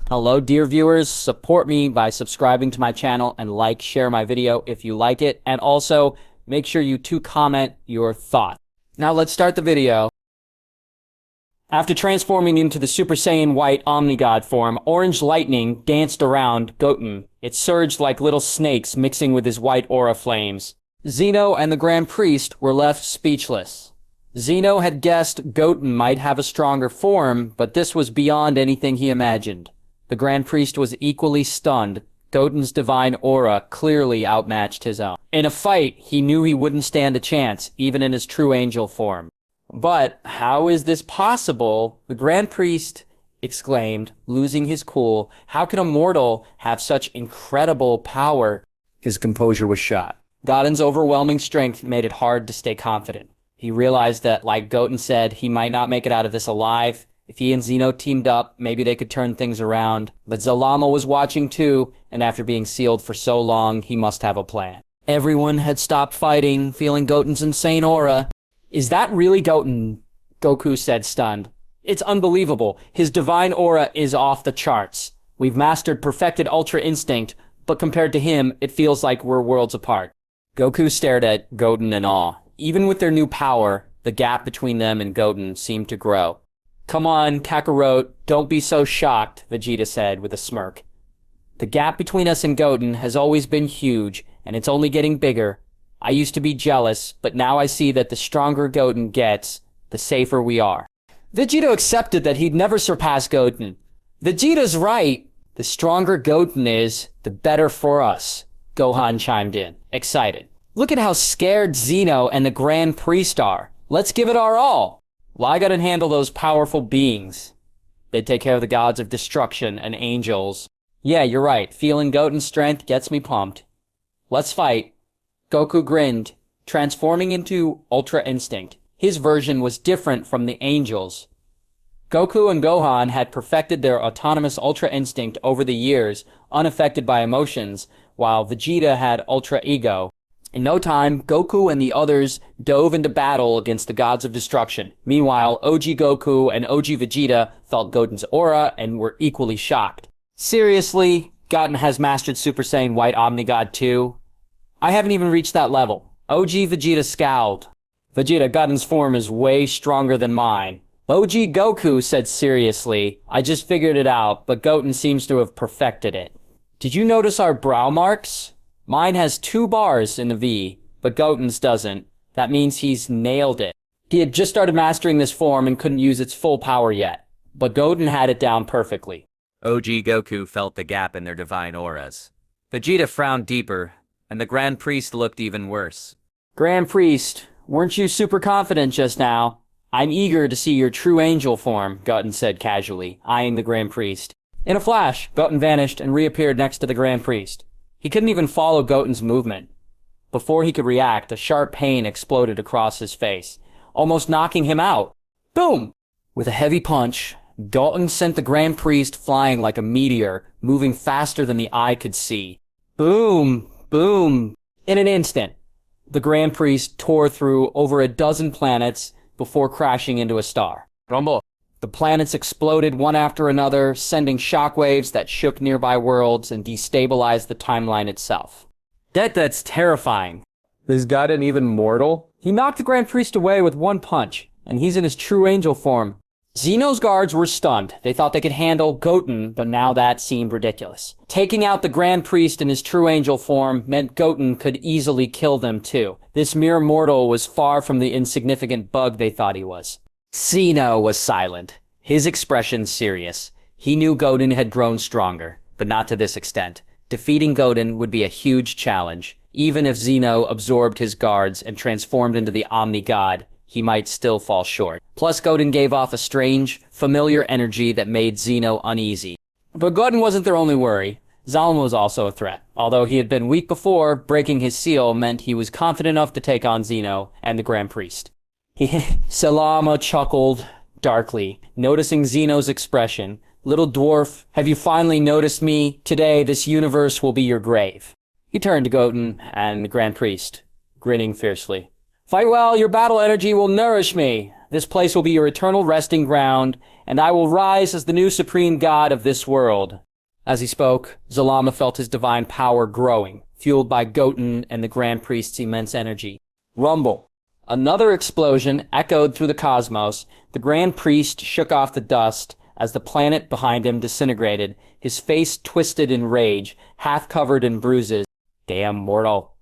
Hello, dear viewers. Support me by subscribing to my channel and share my video if you like it. And also, make sure you comment your thoughts. Now let's start the video. After transforming into the Super Saiyan White Omnigod form, orange lightning danced around Goten. It surged like little snakes mixing with his white aura flames. Zeno and the Grand Priest were left speechless. Zeno had guessed Goten might have a stronger form, but this was beyond anything he imagined. The Grand Priest was equally stunned. Goten's divine aura clearly outmatched his own. In a fight, he knew he wouldn't stand a chance, even in his true angel form. But how is this possible? The Grand Priest exclaimed, losing his cool. How can a mortal have such incredible power? His composure was shot. Goten's overwhelming strength made it hard to stay confident. He realized that, like Goten said, he might not make it out of this alive. If he and Zeno teamed up, maybe they could turn things around. But Zalama was watching too, and after being sealed for so long, he must have a plan. Everyone had stopped fighting, feeling Goten's insane aura. Is that really Goten? Goku said, stunned. It's unbelievable. His divine aura is off the charts. We've mastered perfected Ultra Instinct, but compared to him, it feels like we're worlds apart. Goku stared at Goten in awe. Even with their new power, the gap between them and Goten seemed to grow. Come on, Kakarot, don't be so shocked, Vegeta said with a smirk. The gap between us and Goten has always been huge, and it's only getting bigger. I used to be jealous, but now I see that the stronger Goten gets, the safer we are. Vegeta accepted that he'd never surpass Goten. Vegeta's right. The stronger Goten is, the better for us, Gohan chimed in, excited. Look at how scared Zeno and the Grand Priest are. Let's give it our all. Well, I gotta handle those powerful beings. They take care of the gods of destruction and angels. Yeah, you're right. Feeling Goten's strength gets me pumped. Let's fight. Goku grinned, transforming into Ultra Instinct. His version was different from the angels. Goku and Gohan had perfected their autonomous Ultra Instinct over the years, unaffected by emotions, while Vegeta had Ultra Ego. In no time, Goku and the others dove into battle against the gods of destruction. Meanwhile, OG Goku and OG Vegeta felt Goten's aura and were equally shocked. Seriously, Goten has mastered Super Saiyan White Omnigod too? I haven't even reached that level. OG Vegeta scowled. Vegeta, Goten's form is way stronger than mine. OG Goku said seriously, I just figured it out, but Goten seems to have perfected it. Did you notice our brow marks? Mine has 2 bars in the V, but Goten's doesn't. That means he's nailed it. He had just started mastering this form and couldn't use its full power yet, but Goten had it down perfectly. OG Goku felt the gap in their divine auras. Vegeta frowned deeper, and the Grand Priest looked even worse. Grand Priest, weren't you super confident just now? I'm eager to see your true angel form, Goten said casually, eyeing the Grand Priest. In a flash, Goten vanished and reappeared next to the Grand Priest. He couldn't even follow Goten's movement. Before he could react, a sharp pain exploded across his face, almost knocking him out. Boom! With a heavy punch, Goten sent the Grand Priest flying like a meteor, moving faster than the eye could see. Boom! Boom! In an instant, the Grand Priest tore through over a dozen planets before crashing into a star. Rumble! The planets exploded one after another, sending shockwaves that shook nearby worlds and destabilized the timeline itself. That's terrifying. Is Goten even mortal? He knocked the Grand Priest away with one punch, and he's in his true angel form. Zeno's guards were stunned. They thought they could handle Goten, but now that seemed ridiculous. Taking out the Grand Priest in his true angel form meant Goten could easily kill them too. This mere mortal was far from the insignificant bug they thought he was. Zeno was silent, his expression serious. He knew Goten had grown stronger, but not to this extent. Defeating Goten would be a huge challenge. Even if Zeno absorbed his guards and transformed into the Omni-God, he might still fall short. Plus, Goten gave off a strange, familiar energy that made Zeno uneasy. But Goten wasn't their only worry. Zalma was also a threat. Although he had been weak before, breaking his seal meant he was confident enough to take on Zeno and the Grand Priest. Zalma chuckled darkly, noticing Zeno's expression. Little dwarf, have you finally noticed me? Today, this universe will be your grave. He turned to Goten and the Grand Priest, grinning fiercely. Fight well, your battle energy will nourish me. This place will be your eternal resting ground, and I will rise as the new supreme god of this world." As he spoke, Zalama felt his divine power growing, fueled by Goten and the Grand Priest's immense energy. Rumble. Another explosion echoed through the cosmos. The Grand Priest shook off the dust as the planet behind him disintegrated, his face twisted in rage, half covered in bruises. "Damn mortal.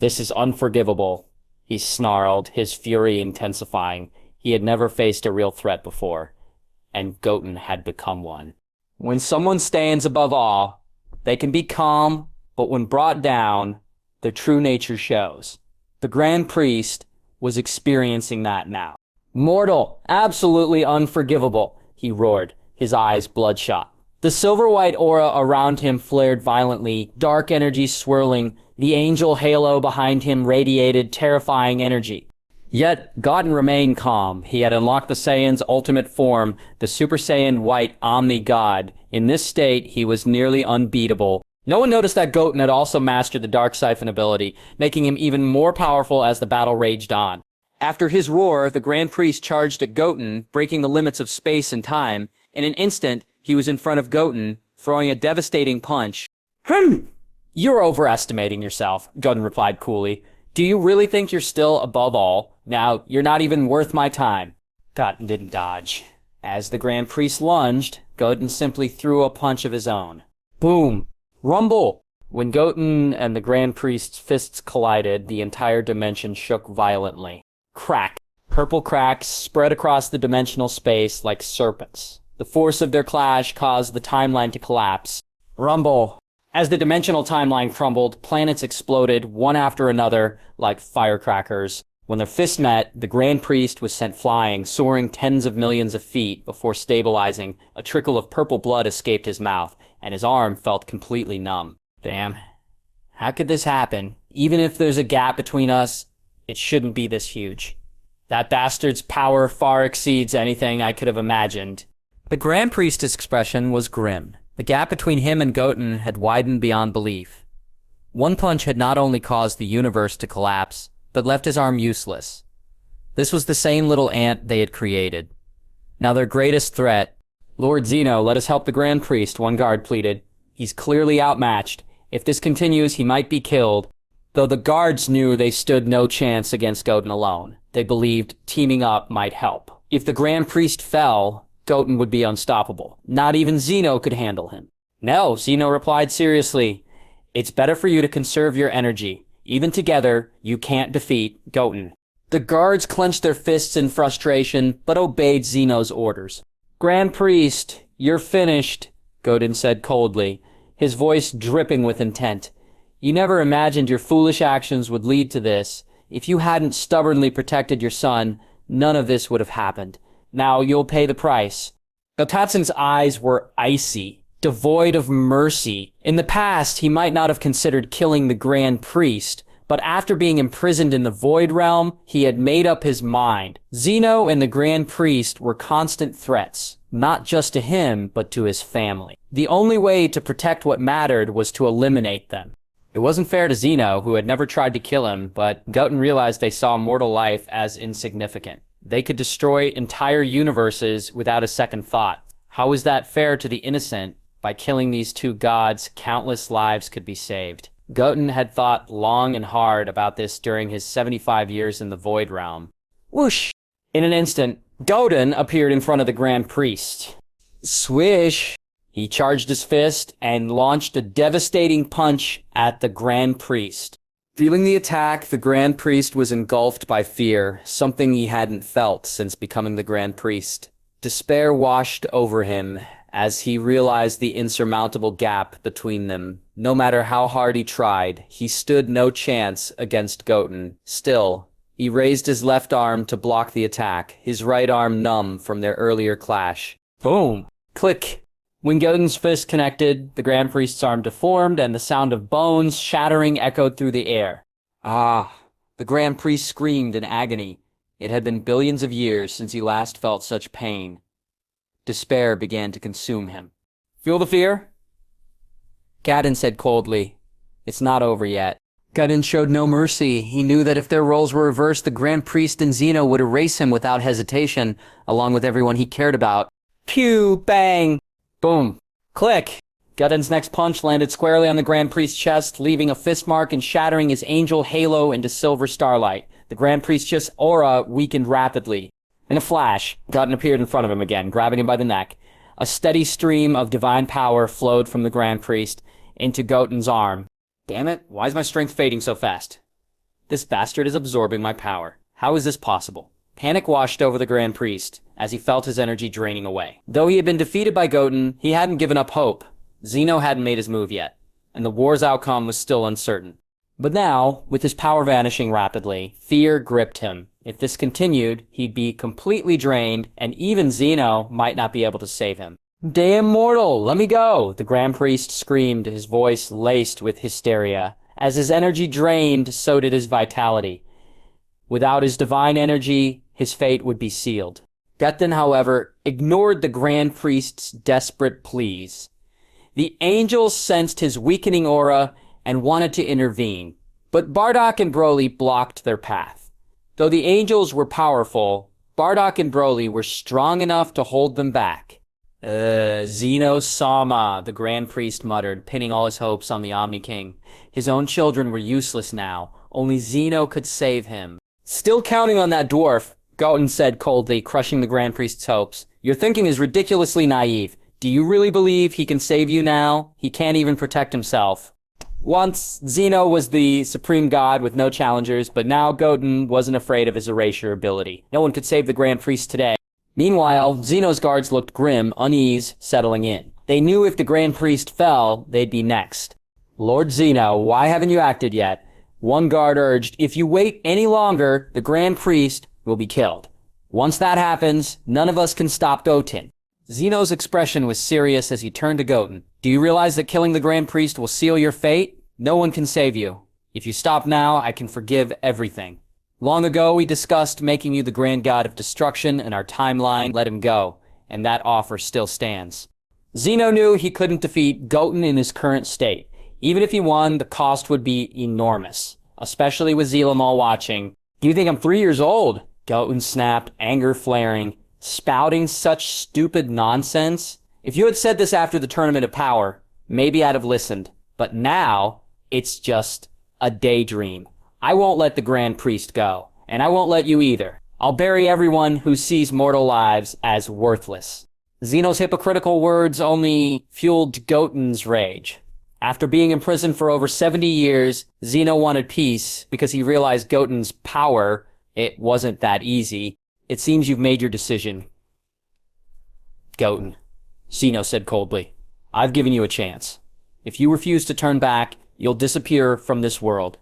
This is unforgivable," he snarled, his fury intensifying. He had never faced a real threat before, and Goten had become one. When someone stands above all, they can be calm, but when brought down, their true nature shows. The Grand Priest was experiencing that now. "Mortal, absolutely unforgivable," he roared, his eyes bloodshot. The silver-white aura around him flared violently, dark energy swirling. The angel halo behind him radiated terrifying energy. Yet, Goten remained calm. He had unlocked the Saiyan's ultimate form, the Super Saiyan White Omni-God. In this state, he was nearly unbeatable. No one noticed that Goten had also mastered the Dark Siphon ability, making him even more powerful as the battle raged on. After his roar, the Grand Priest charged at Goten, breaking the limits of space and time. In an instant, he was in front of Goten, throwing a devastating punch. "You're overestimating yourself," Goten replied coolly. "Do you really think you're still above all? Now, you're not even worth my time." Goten didn't dodge. As the Grand Priest lunged, Goten simply threw a punch of his own. Boom! Rumble! When Goten and the Grand Priest's fists collided, the entire dimension shook violently. Crack! Purple cracks spread across the dimensional space like serpents. The force of their clash caused the timeline to collapse. Rumble! As the dimensional timeline crumbled, planets exploded, one after another, like firecrackers. When their fists met, the Grand Priest was sent flying, soaring tens of millions of feet before stabilizing. A trickle of purple blood escaped his mouth, and his arm felt completely numb. Damn. How could this happen? Even if there's a gap between us, it shouldn't be this huge. That bastard's power far exceeds anything I could have imagined. The Grand Priest's expression was grim. The gap between him and Goten had widened beyond belief. One punch had not only caused the universe to collapse, but left his arm useless. This was the same little ant they had created. Now their greatest threat. "Lord Zeno, let us help the Grand Priest," one guard pleaded. "He's clearly outmatched. If this continues, he might be killed." Though the guards knew they stood no chance against Goten alone, they believed teaming up might help. If the Grand Priest fell, Goten would be unstoppable. Not even Zeno could handle him. "No," Zeno replied seriously. "It's better for you to conserve your energy. Even together, you can't defeat Goten." The guards clenched their fists in frustration, but obeyed Zeno's orders. "Grand Priest, you're finished," Goten said coldly, his voice dripping with intent. "You never imagined your foolish actions would lead to this. If you hadn't stubbornly protected your son, none of this would have happened. Now you'll pay the price." Gotatsun's eyes were icy, devoid of mercy. In the past, he might not have considered killing the Grand Priest, but after being imprisoned in the Void Realm, he had made up his mind. Zeno and the Grand Priest were constant threats, not just to him, but to his family. The only way to protect what mattered was to eliminate them. It wasn't fair to Zeno, who had never tried to kill him, but Goten realized they saw mortal life as insignificant. They could destroy entire universes without a second thought. How was that fair to the innocent? By killing these two gods, countless lives could be saved. Goten had thought long and hard about this during his 75 years in the Void Realm. Whoosh! In an instant, Goten appeared in front of the Grand Priest. Swish! He charged his fist and launched a devastating punch at the Grand Priest. Feeling the attack, the Grand Priest was engulfed by fear, something he hadn't felt since becoming the Grand Priest. Despair washed over him as he realized the insurmountable gap between them. No matter how hard he tried, he stood no chance against Goten. Still, he raised his left arm to block the attack, his right arm numb from their earlier clash. Boom! Click! When Goten's fist connected, the Grand Priest's arm deformed, and the sound of bones shattering echoed through the air. Ah! The Grand Priest screamed in agony. It had been billions of years since he last felt such pain. Despair began to consume him. "Feel the fear?" Goten said coldly, "It's not over yet." Goten showed no mercy. He knew that if their roles were reversed, the Grand Priest and Zeno would erase him without hesitation, along with everyone he cared about. Pew! Bang! Boom. Click! Goten's next punch landed squarely on the Grand Priest's chest, leaving a fist mark and shattering his angel halo into silver starlight. The Grand Priest's just aura weakened rapidly. In a flash, Goten appeared in front of him again, grabbing him by the neck. A steady stream of divine power flowed from the Grand Priest into Goten's arm. Damn it, why is my strength fading so fast? This bastard is absorbing my power. How is this possible? Panic washed over the Grand Priest as he felt his energy draining away. Though he had been defeated by Goten, he hadn't given up hope. Zeno hadn't made his move yet, and the war's outcome was still uncertain. But now, with his power vanishing rapidly, fear gripped him. If this continued, he'd be completely drained, and even Zeno might not be able to save him. Damn mortal, let me go! The Grand Priest screamed, his voice laced with hysteria. As his energy drained, so did his vitality. Without his divine energy, his fate would be sealed. Goten, however, ignored the Grand Priest's desperate pleas. The angels sensed his weakening aura and wanted to intervene, but Bardock and Broly blocked their path. Though the angels were powerful, Bardock and Broly were strong enough to hold them back. Zeno-sama, the Grand Priest muttered, pinning all his hopes on the Omni King. His own children were useless now. Only Zeno could save him. Still counting on that dwarf, Goten said coldly, crushing the Grand Priest's hopes. Your thinking is ridiculously naive. Do you really believe he can save you now? He can't even protect himself. Once, Zeno was the supreme god with no challengers, but now Goten wasn't afraid of his erasure ability. No one could save the Grand Priest today. Meanwhile, Zeno's guards looked grim, unease settling in. They knew if the Grand Priest fell, they'd be next. Lord Zeno, why haven't you acted yet? One guard urged, if you wait any longer, the Grand Priest will be killed. Once that happens, none of us can stop Goten. Zeno's expression was serious as he turned to Goten. Do you realize that killing the Grand Priest will seal your fate? No one can save you. If you stop now, I can forgive everything. Long ago, we discussed making you the Grand God of Destruction, and our timeline let him go, and that offer still stands. Zeno knew he couldn't defeat Goten in his current state. Even if he won, the cost would be enormous, especially with Zelamal watching. Do you think I'm 3 years old? Goten snapped, anger flaring. Spouting such stupid nonsense? If you had said this after the Tournament of Power, maybe I'd have listened. But now, it's just a daydream. I won't let the Grand Priest go, and I won't let you either. I'll bury everyone who sees mortal lives as worthless. Zeno's hypocritical words only fueled Goten's rage. After being imprisoned for over 70 years, Zeno wanted peace because he realized Goten's power, it wasn't that easy. It seems you've made your decision. Goten, Zeno said coldly. I've given you a chance. If you refuse to turn back, you'll disappear from this world.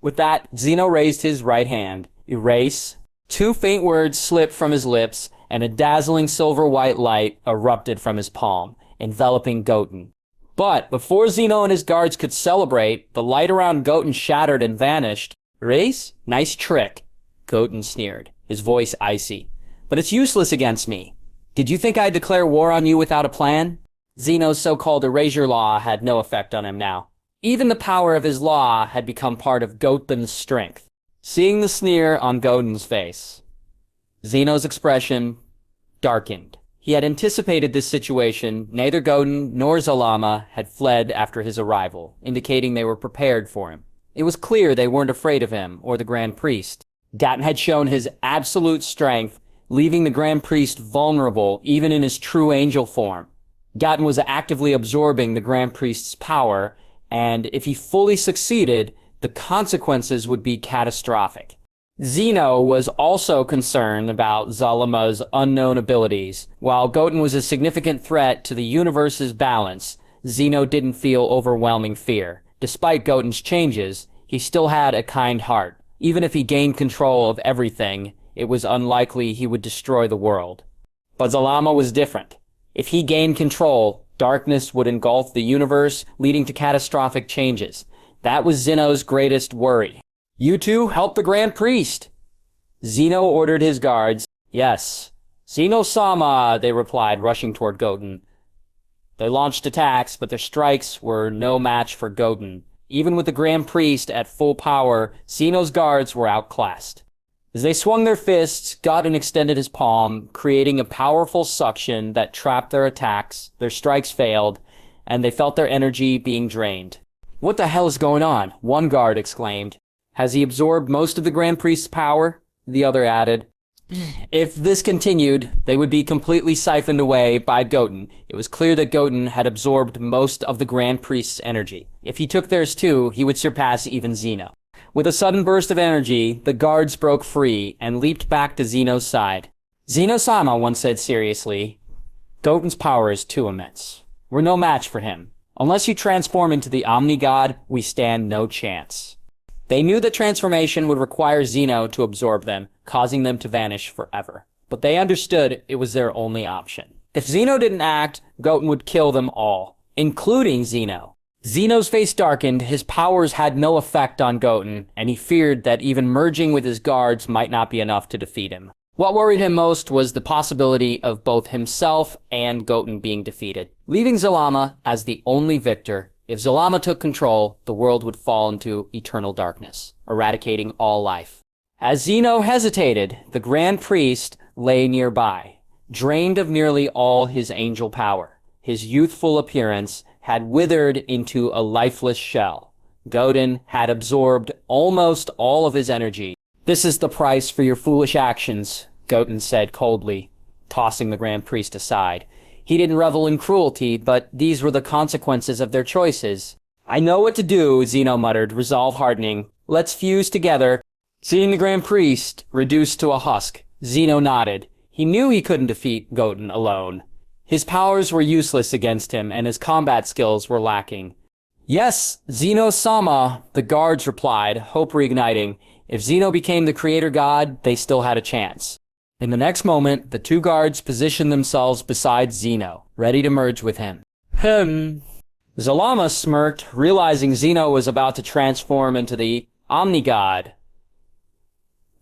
With that, Zeno raised his right hand. Erase. 2 faint words slipped from his lips, and a dazzling silver-white light erupted from his palm, enveloping Goten. But before Zeno and his guards could celebrate, the light around Goten shattered and vanished. Erase? Nice trick, Goten sneered, his voice icy. But it's useless against me. Did you think I'd declare war on you without a plan? Zeno's so-called erasure law had no effect on him now. Even the power of his law had become part of Goten's strength. Seeing the sneer on Goten's face, Zeno's expression darkened. He had anticipated this situation. Neither Goten nor Zalama had fled after his arrival, indicating they were prepared for him. It was clear they weren't afraid of him or the Grand Priest. Goten had shown his absolute strength, leaving the Grand Priest vulnerable even in his true angel form. Goten was actively absorbing the Grand Priest's power, and if he fully succeeded, the consequences would be catastrophic. Zeno was also concerned about Zalama's unknown abilities. While Goten was a significant threat to the universe's balance, Zeno didn't feel overwhelming fear. Despite Goten's changes, he still had a kind heart. Even if he gained control of everything, it was unlikely he would destroy the world. But Zalama was different. If he gained control, darkness would engulf the universe, leading to catastrophic changes. That was Zeno's greatest worry. You two, help the Grand Priest! Zeno ordered his guards. Yes. Zeno-sama, they replied, rushing toward Goten. They launched attacks, but their strikes were no match for Goten. Even with the Grand Priest at full power, Zeno's guards were outclassed. As they swung their fists, Goten extended his palm, creating a powerful suction that trapped their attacks, their strikes failed, and they felt their energy being drained. "What the hell is going on?" one guard exclaimed. "Has he absorbed most of the Grand Priest's power?" the other added. If this continued, they would be completely siphoned away by Goten. It was clear that Goten had absorbed most of the Grand Priest's energy. If he took theirs too, he would surpass even Zeno. With a sudden burst of energy, the guards broke free and leaped back to Zeno's side. "Zeno-sama," one said seriously, "Goten's power is too immense. We're no match for him. Unless you transform into the Omni-God, we stand no chance." They knew that transformation would require Zeno to absorb them, causing them to vanish forever. But they understood it was their only option. If Zeno didn't act, Goten would kill them all, including Zeno. Zeno's face darkened, his powers had no effect on Goten, and he feared that even merging with his guards might not be enough to defeat him. What worried him most was the possibility of both himself and Goten being defeated, leaving Zalama as the only victor. If Zalama took control, the world would fall into eternal darkness, eradicating all life. As Zeno hesitated, the Grand Priest lay nearby, drained of nearly all his angel power. His youthful appearance had withered into a lifeless shell. Goten had absorbed almost all of his energy. "This is the price for your foolish actions," Goten said coldly, tossing the Grand Priest aside. He didn't revel in cruelty, but these were the consequences of their choices. "I know what to do," Zeno muttered, resolve hardening. "Let's fuse together." Seeing the Grand Priest reduced to a husk, Zeno nodded. He knew he couldn't defeat Goten alone. His powers were useless against him, and his combat skills were lacking. "Yes, Zeno-sama," the guards replied, hope reigniting. If Zeno became the creator god, they still had a chance. In the next moment, the two guards positioned themselves beside Zeno, ready to merge with him. Zalama smirked, realizing Zeno was about to transform into the Omni-God.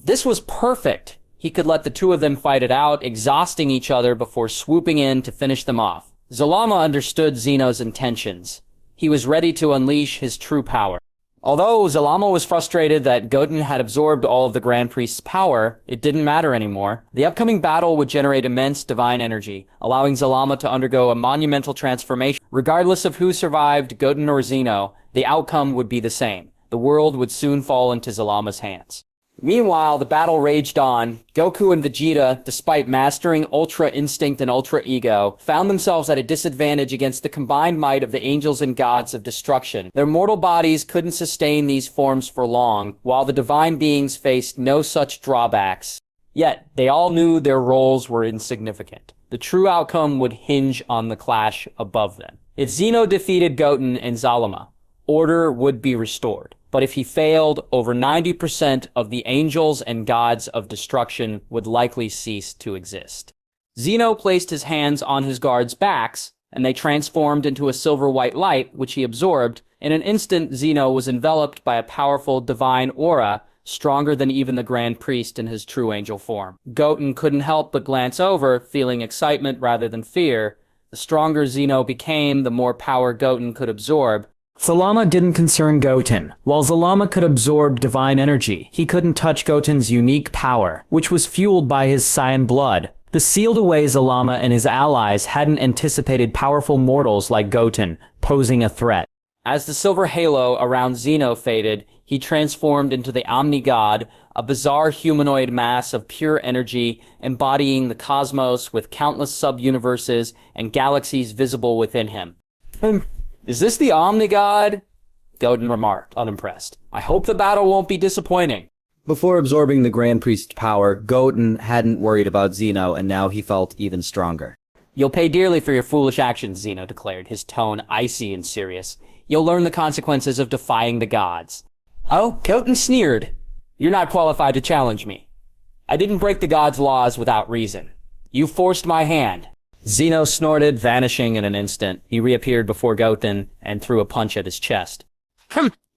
This was perfect. He could let the two of them fight it out, exhausting each other before swooping in to finish them off. Zalama understood Zeno's intentions. He was ready to unleash his true power. Although Zalama was frustrated that Goten had absorbed all of the Grand Priest's power, it didn't matter anymore. The upcoming battle would generate immense divine energy, allowing Zalama to undergo a monumental transformation. Regardless of who survived, Goten or Zeno, the outcome would be the same. The world would soon fall into Zalama's hands. Meanwhile, the battle raged on. Goku and Vegeta, despite mastering Ultra Instinct and Ultra Ego, found themselves at a disadvantage against the combined might of the angels and gods of destruction. Their mortal bodies couldn't sustain these forms for long, while the divine beings faced no such drawbacks. Yet, they all knew their roles were insignificant. The true outcome would hinge on the clash above them. If Zeno defeated Goten and Zalama, order would be restored. But if he failed, over 90% of the angels and gods of destruction would likely cease to exist. Zeno placed his hands on his guards' backs, and they transformed into a silver-white light, which he absorbed. In an instant, Zeno was enveloped by a powerful divine aura, stronger than even the Grand Priest in his true angel form. Goten couldn't help but glance over, feeling excitement rather than fear. The stronger Zeno became, the more power Goten could absorb. Zalama didn't concern Goten. While Zalama could absorb divine energy, he couldn't touch Goten's unique power, which was fueled by his Saiyan blood. The sealed away Zalama and his allies hadn't anticipated powerful mortals like Goten posing a threat. As the silver halo around Zeno faded, he transformed into the Omni-God, a bizarre humanoid mass of pure energy embodying the cosmos with countless sub-universes and galaxies visible within him. "Is this the Omni-God?" Goten remarked, unimpressed. "I hope the battle won't be disappointing." Before absorbing the Grand Priest's power, Goten hadn't worried about Zeno, and now he felt even stronger. "You'll pay dearly for your foolish actions," Zeno declared, his tone icy and serious. "You'll learn the consequences of defying the gods." "Oh," Goten sneered. "You're not qualified to challenge me. I didn't break the gods' laws without reason. You forced my hand." Zeno snorted, vanishing in an instant. He reappeared before Goten and threw a punch at his chest.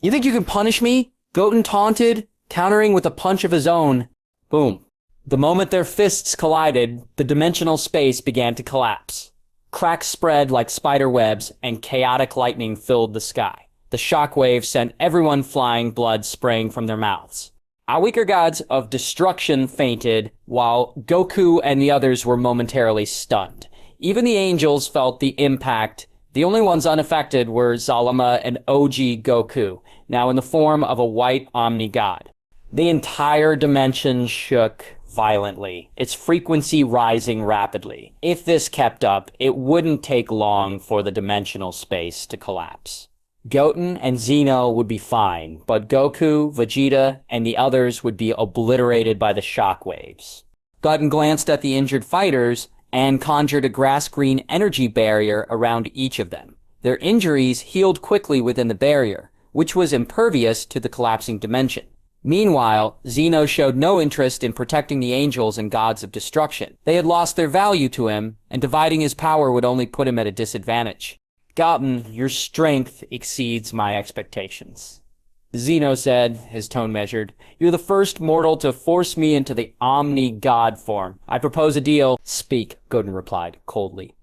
"You think you can punish me?" Goten taunted, countering with a punch of his own. Boom. The moment their fists collided, the dimensional space began to collapse. Cracks spread like spider webs, and chaotic lightning filled the sky. The shockwave sent everyone flying, blood spraying from their mouths. Our weaker gods of destruction fainted, while Goku and the others were momentarily stunned. Even the angels felt the impact. The only ones unaffected were Zalama and OG Goku, now in the form of a white Omni God. The entire dimension shook violently, its frequency rising rapidly. If this kept up, it wouldn't take long for the dimensional space to collapse. Goten and Zeno would be fine, but Goku, Vegeta, and the others would be obliterated by the shockwaves. Goten glanced at the injured fighters and conjured a grass-green energy barrier around each of them. Their injuries healed quickly within the barrier, which was impervious to the collapsing dimension. Meanwhile, Zeno showed no interest in protecting the angels and gods of destruction. They had lost their value to him, and dividing his power would only put him at a disadvantage. Goten, your strength exceeds my expectations. Zeno said, his tone measured. You're the first mortal to force me into the Omni-God form. I propose a deal. Speak, Goten replied, coldly.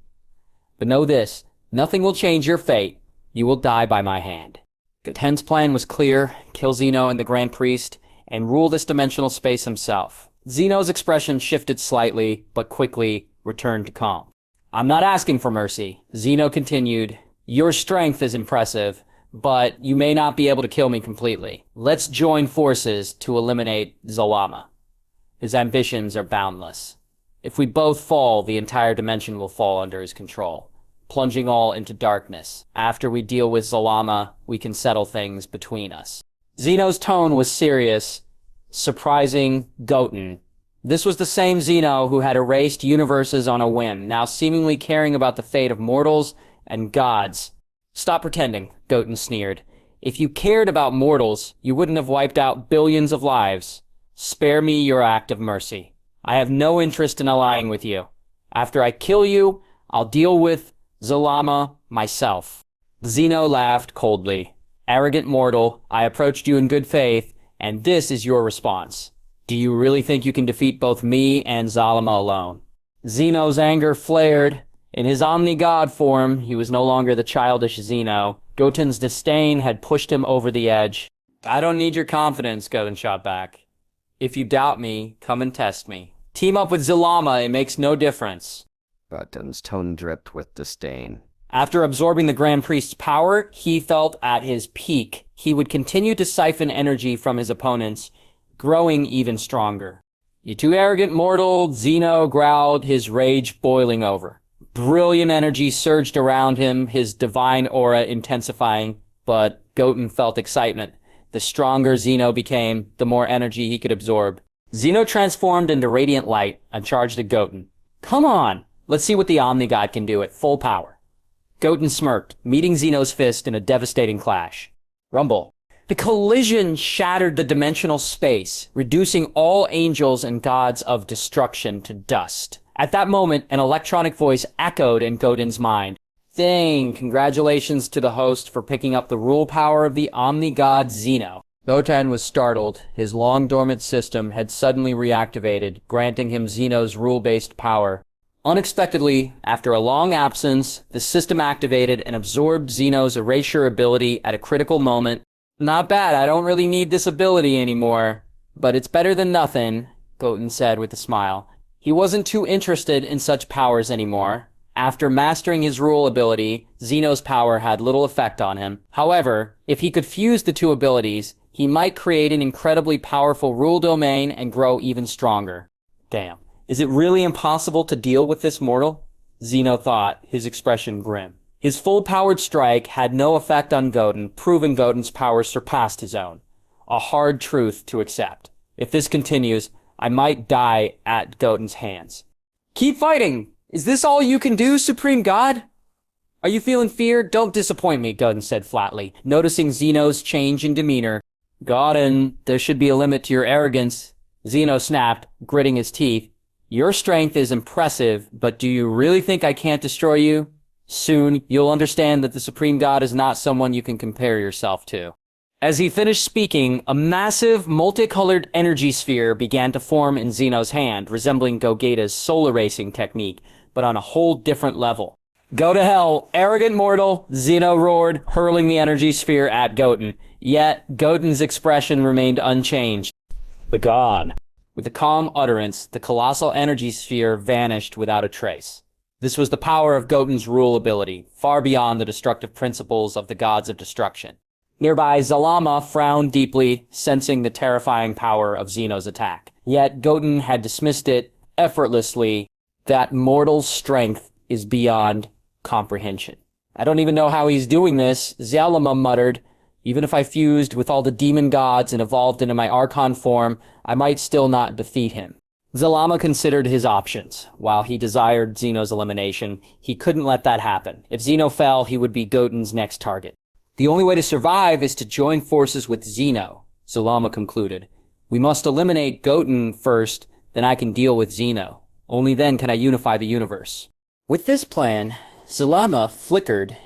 But know this, nothing will change your fate. You will die by my hand. Goten's plan was clear, kill Zeno and the Grand Priest, and rule this dimensional space himself. Zeno's expression shifted slightly, but quickly returned to calm. I'm not asking for mercy, Zeno continued. Your strength is impressive, but you may not be able to kill me completely. Let's join forces to eliminate Zalama. His ambitions are boundless. If we both fall, the entire dimension will fall under his control, plunging all into darkness. After we deal with Zalama, we can settle things between us. Zeno's tone was serious, surprising Goten. This was the same Zeno who had erased universes on a whim, now seemingly caring about the fate of mortals and gods. Stop pretending, Goten sneered. If you cared about mortals, you wouldn't have wiped out billions of lives. Spare me your act of mercy. I have no interest in allying with you. After I kill you, I'll deal with Zalama myself. Zeno laughed coldly. Arrogant mortal, I approached you in good faith, and this is your response. Do you really think you can defeat both me and Zalama alone? Zeno's anger flared. In his Omni-God form, he was no longer the childish Zeno. Goten's disdain had pushed him over the edge. I don't need your confidence, Goten shot back. If you doubt me, come and test me. Team up with Zalama, it makes no difference. Goten's tone dripped with disdain. After absorbing the Grand Priest's power, he felt at his peak. He would continue to siphon energy from his opponents, growing even stronger. You too arrogant mortal, Zeno growled, his rage boiling over. Brilliant energy surged around him, his divine aura intensifying, but Goten felt excitement. The stronger Zeno became, the more energy he could absorb. Zeno transformed into radiant light and charged at Goten. Come on, let's see what the Omni-God can do at full power. Goten smirked, meeting Zeno's fist in a devastating clash. Rumble. The collision shattered the dimensional space, reducing all angels and gods of destruction to dust. At that moment, an electronic voice echoed in Goten's mind. Dang, congratulations to the host for picking up the rule power of the Omni-God Zeno. Goten was startled. His long-dormant system had suddenly reactivated, granting him Zeno's rule-based power. Unexpectedly, after a long absence, the system activated and absorbed Zeno's erasure ability at a critical moment. Not bad, I don't really need this ability anymore. But it's better than nothing, Goten said with a smile. He wasn't too interested in such powers anymore. After mastering his rule ability, Zeno's power had little effect on him. However, if he could fuse the two abilities, he might create an incredibly powerful rule domain and grow even stronger. Damn. Is it really impossible to deal with this mortal? Zeno thought, his expression grim. His full-powered strike had no effect on Goten, proving Goten's power surpassed his own. A hard truth to accept. If this continues, I might die at Goten's hands. Keep fighting! Is this all you can do, Supreme God? Are you feeling fear? Don't disappoint me, Goten said flatly, noticing Zeno's change in demeanor. Goten, there should be a limit to your arrogance. Zeno snapped, gritting his teeth. Your strength is impressive, but do you really think I can't destroy you? Soon, you'll understand that the Supreme God is not someone you can compare yourself to. As he finished speaking, a massive, multicolored energy sphere began to form in Zeno's hand, resembling Gogeta's solar racing technique, but on a whole different level. Go to hell, arrogant mortal, Zeno roared, hurling the energy sphere at Goten. Yet, Goten's expression remained unchanged. Begone. With a calm utterance, the colossal energy sphere vanished without a trace. This was the power of Goten's rule ability, far beyond the destructive principles of the gods of destruction. Nearby, Zalama frowned deeply, sensing the terrifying power of Zeno's attack. Yet Goten had dismissed it effortlessly. That mortal's strength is beyond comprehension. I don't even know how he's doing this, Zalama muttered. Even if I fused with all the demon gods and evolved into my Archon form, I might still not defeat him. Zalama considered his options. While he desired Zeno's elimination, he couldn't let that happen. If Zeno fell, he would be Goten's next target. The only way to survive is to join forces with Zeno, Zalama concluded. We must eliminate Goten first, then I can deal with Zeno. Only then can I unify the universe. With this plan, Zalama flickered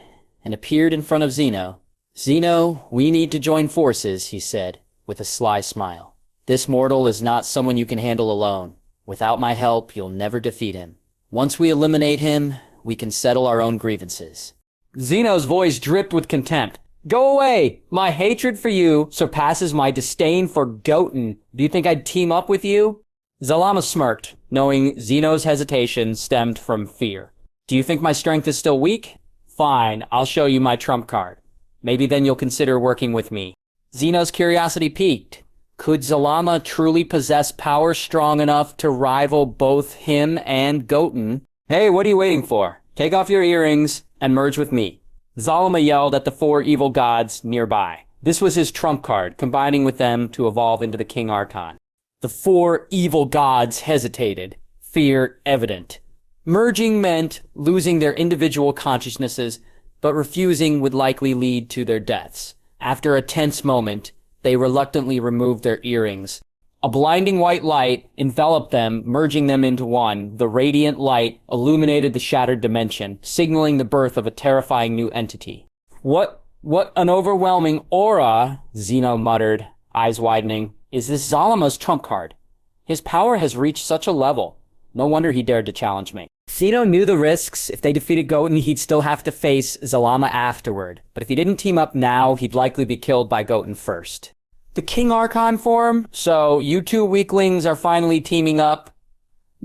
and appeared in front of Zeno. Zeno, we need to join forces, he said, with a sly smile. This mortal is not someone you can handle alone. Without my help, you'll never defeat him. Once we eliminate him, we can settle our own grievances. Zeno's voice dripped with contempt. Go away! My hatred for you surpasses my disdain for Goten. Do you think I'd team up with you? Zalama smirked, knowing Zeno's hesitation stemmed from fear. Do you think my strength is still weak? Fine, I'll show you my trump card. Maybe then you'll consider working with me. Zeno's curiosity piqued. Could Zalama truly possess power strong enough to rival both him and Goten? Hey, what are you waiting for? Take off your earrings and merge with me. Zalama yelled at the four evil gods nearby. This was his trump card, combining with them to evolve into the King Archon. The four evil gods hesitated, fear evident. Merging meant losing their individual consciousnesses, but refusing would likely lead to their deaths. After a tense moment, they reluctantly removed their earrings. A blinding white light enveloped them, merging them into one. The radiant light illuminated the shattered dimension, signaling the birth of a terrifying new entity. What an overwhelming aura, Zeno muttered, eyes widening. Is this Zalama's trump card? His power has reached such a level. No wonder he dared to challenge me. Zeno knew the risks. If they defeated Goten, he'd still have to face Zalama afterward. But if he didn't team up now, he'd likely be killed by Goten first. The King Archon form? So you two weaklings are finally teaming up?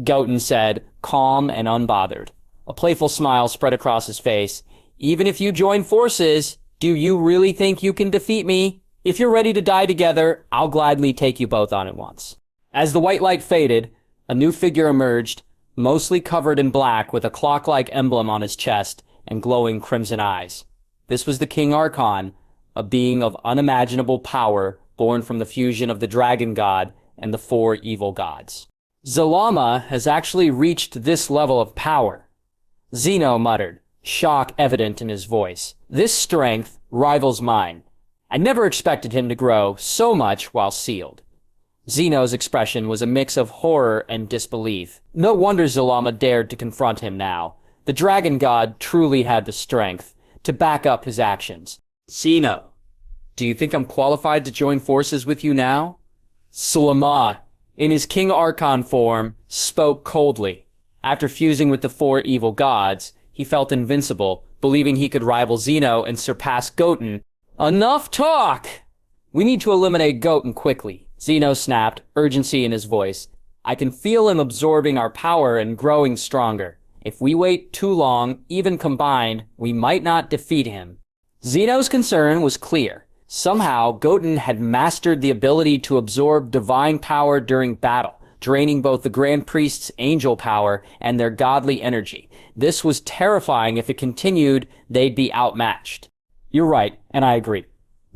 Goten said, calm and unbothered. A playful smile spread across his face. Even if you join forces, do you really think you can defeat me? If you're ready to die together, I'll gladly take you both on at once. As the white light faded, a new figure emerged, mostly covered in black with a clock-like emblem on his chest and glowing crimson eyes. This was the King Archon, a being of unimaginable power born from the fusion of the dragon god and the four evil gods. Zalama has actually reached this level of power. Zeno muttered, shock evident in his voice. This strength rivals mine. I never expected him to grow so much while sealed. Zeno's expression was a mix of horror and disbelief. No wonder Zalama dared to confront him now. The dragon god truly had the strength to back up his actions. Zeno, do you think I'm qualified to join forces with you now? Zalama, in his King Archon form, spoke coldly. After fusing with the four evil gods, he felt invincible, believing he could rival Zeno and surpass Goten. Enough talk! We need to eliminate Goten quickly. Zeno snapped, urgency in his voice. I can feel him absorbing our power and growing stronger. If we wait too long, even combined, we might not defeat him. Zeno's concern was clear. Somehow, Goten had mastered the ability to absorb divine power during battle, draining both the Grand Priest's angel power and their godly energy. This was terrifying. If it continued, they'd be outmatched. You're right, and I agree,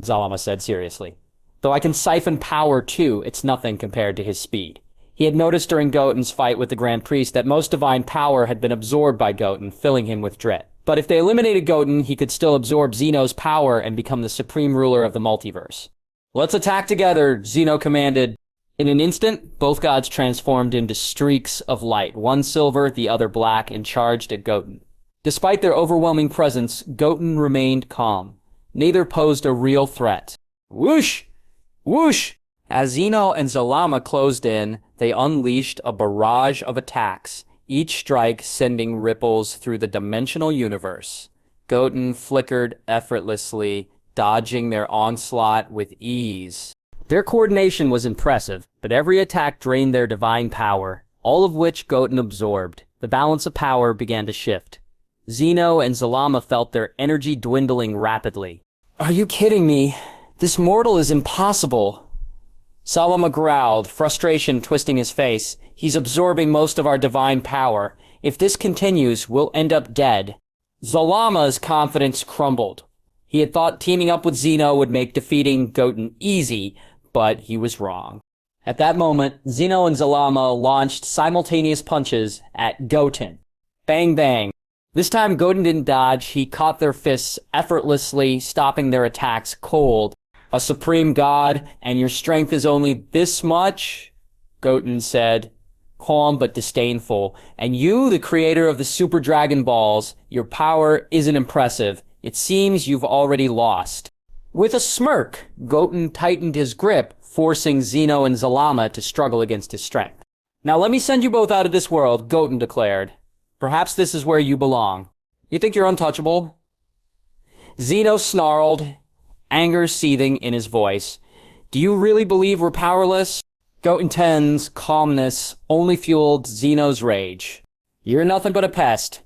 Zalama said seriously. Though I can siphon power too, it's nothing compared to his speed. He had noticed during Goten's fight with the Grand Priest that most divine power had been absorbed by Goten, filling him with dread. But if they eliminated Goten, he could still absorb Zeno's power and become the supreme ruler of the multiverse. Let's attack together, Zeno commanded. In an instant, both gods transformed into streaks of light, one silver, the other black, and charged at Goten. Despite their overwhelming presence, Goten remained calm. Neither posed a real threat. Whoosh! Whoosh! As Zeno and Zalama closed in, they unleashed a barrage of attacks, each strike sending ripples through the dimensional universe. Goten flickered effortlessly, dodging their onslaught with ease. Their coordination was impressive, but every attack drained their divine power, all of which Goten absorbed. The balance of power began to shift. Zeno and Zalama felt their energy dwindling rapidly. Are you kidding me? This mortal is impossible. Zalama growled, frustration twisting his face. He's absorbing most of our divine power. If this continues, we'll end up dead. Zalama's confidence crumbled. He had thought teaming up with Zeno would make defeating Goten easy, but he was wrong. At that moment, Zeno and Zalama launched simultaneous punches at Goten. Bang bang. This time Goten didn't dodge, he caught their fists effortlessly, stopping their attacks cold. A supreme god, and your strength is only this much? Goten said, calm but disdainful. And you, the creator of the Super Dragon Balls, your power isn't impressive. It seems you've already lost. With a smirk, Goten tightened his grip, forcing Zeno and Zalama to struggle against his strength. Now let me send you both out of this world, Goten declared. Perhaps this is where you belong. You think you're untouchable? Zeno snarled, anger seething in his voice. Do you really believe we're powerless? Goten's calmness only fueled Zeno's rage. You're nothing but a pest.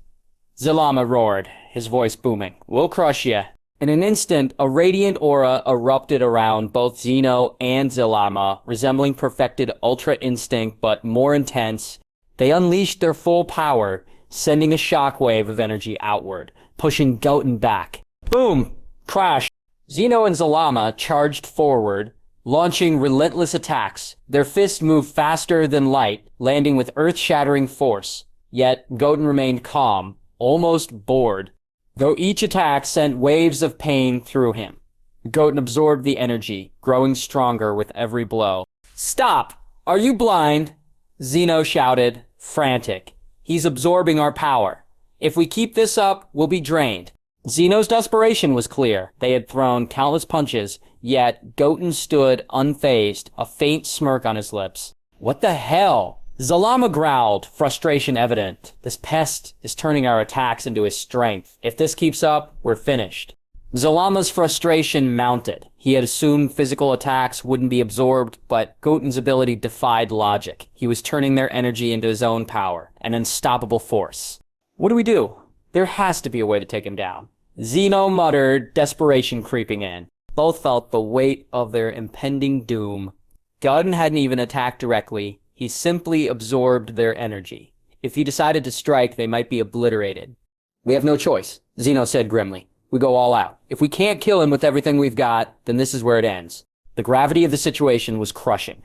Zalama roared, his voice booming. We'll crush you. In an instant, a radiant aura erupted around both Zeno and Zalama, resembling perfected Ultra Instinct but more intense. They unleashed their full power, sending a shockwave of energy outward, pushing Goten back. Boom! Crash! Zeno and Zalama charged forward, launching relentless attacks. Their fists moved faster than light, landing with earth-shattering force. Yet, Goten remained calm, almost bored, though each attack sent waves of pain through him. Goten absorbed the energy, growing stronger with every blow. Stop! Are you blind? Zeno shouted, frantic. He's absorbing our power. If we keep this up, we'll be drained. Zeno's desperation was clear. They had thrown countless punches, yet Goten stood unfazed, a faint smirk on his lips. What the hell? Zalama growled, frustration evident. This pest is turning our attacks into his strength. If this keeps up, we're finished. Zalama's frustration mounted. He had assumed physical attacks wouldn't be absorbed, but Goten's ability defied logic. He was turning their energy into his own power, an unstoppable force. What do we do? There has to be a way to take him down. Zeno muttered, desperation creeping in. Both felt the weight of their impending doom. Goten hadn't even attacked directly. He simply absorbed their energy. If he decided to strike, they might be obliterated. We have no choice, Zeno said grimly. We go all out. If we can't kill him with everything we've got, then this is where it ends. The gravity of the situation was crushing.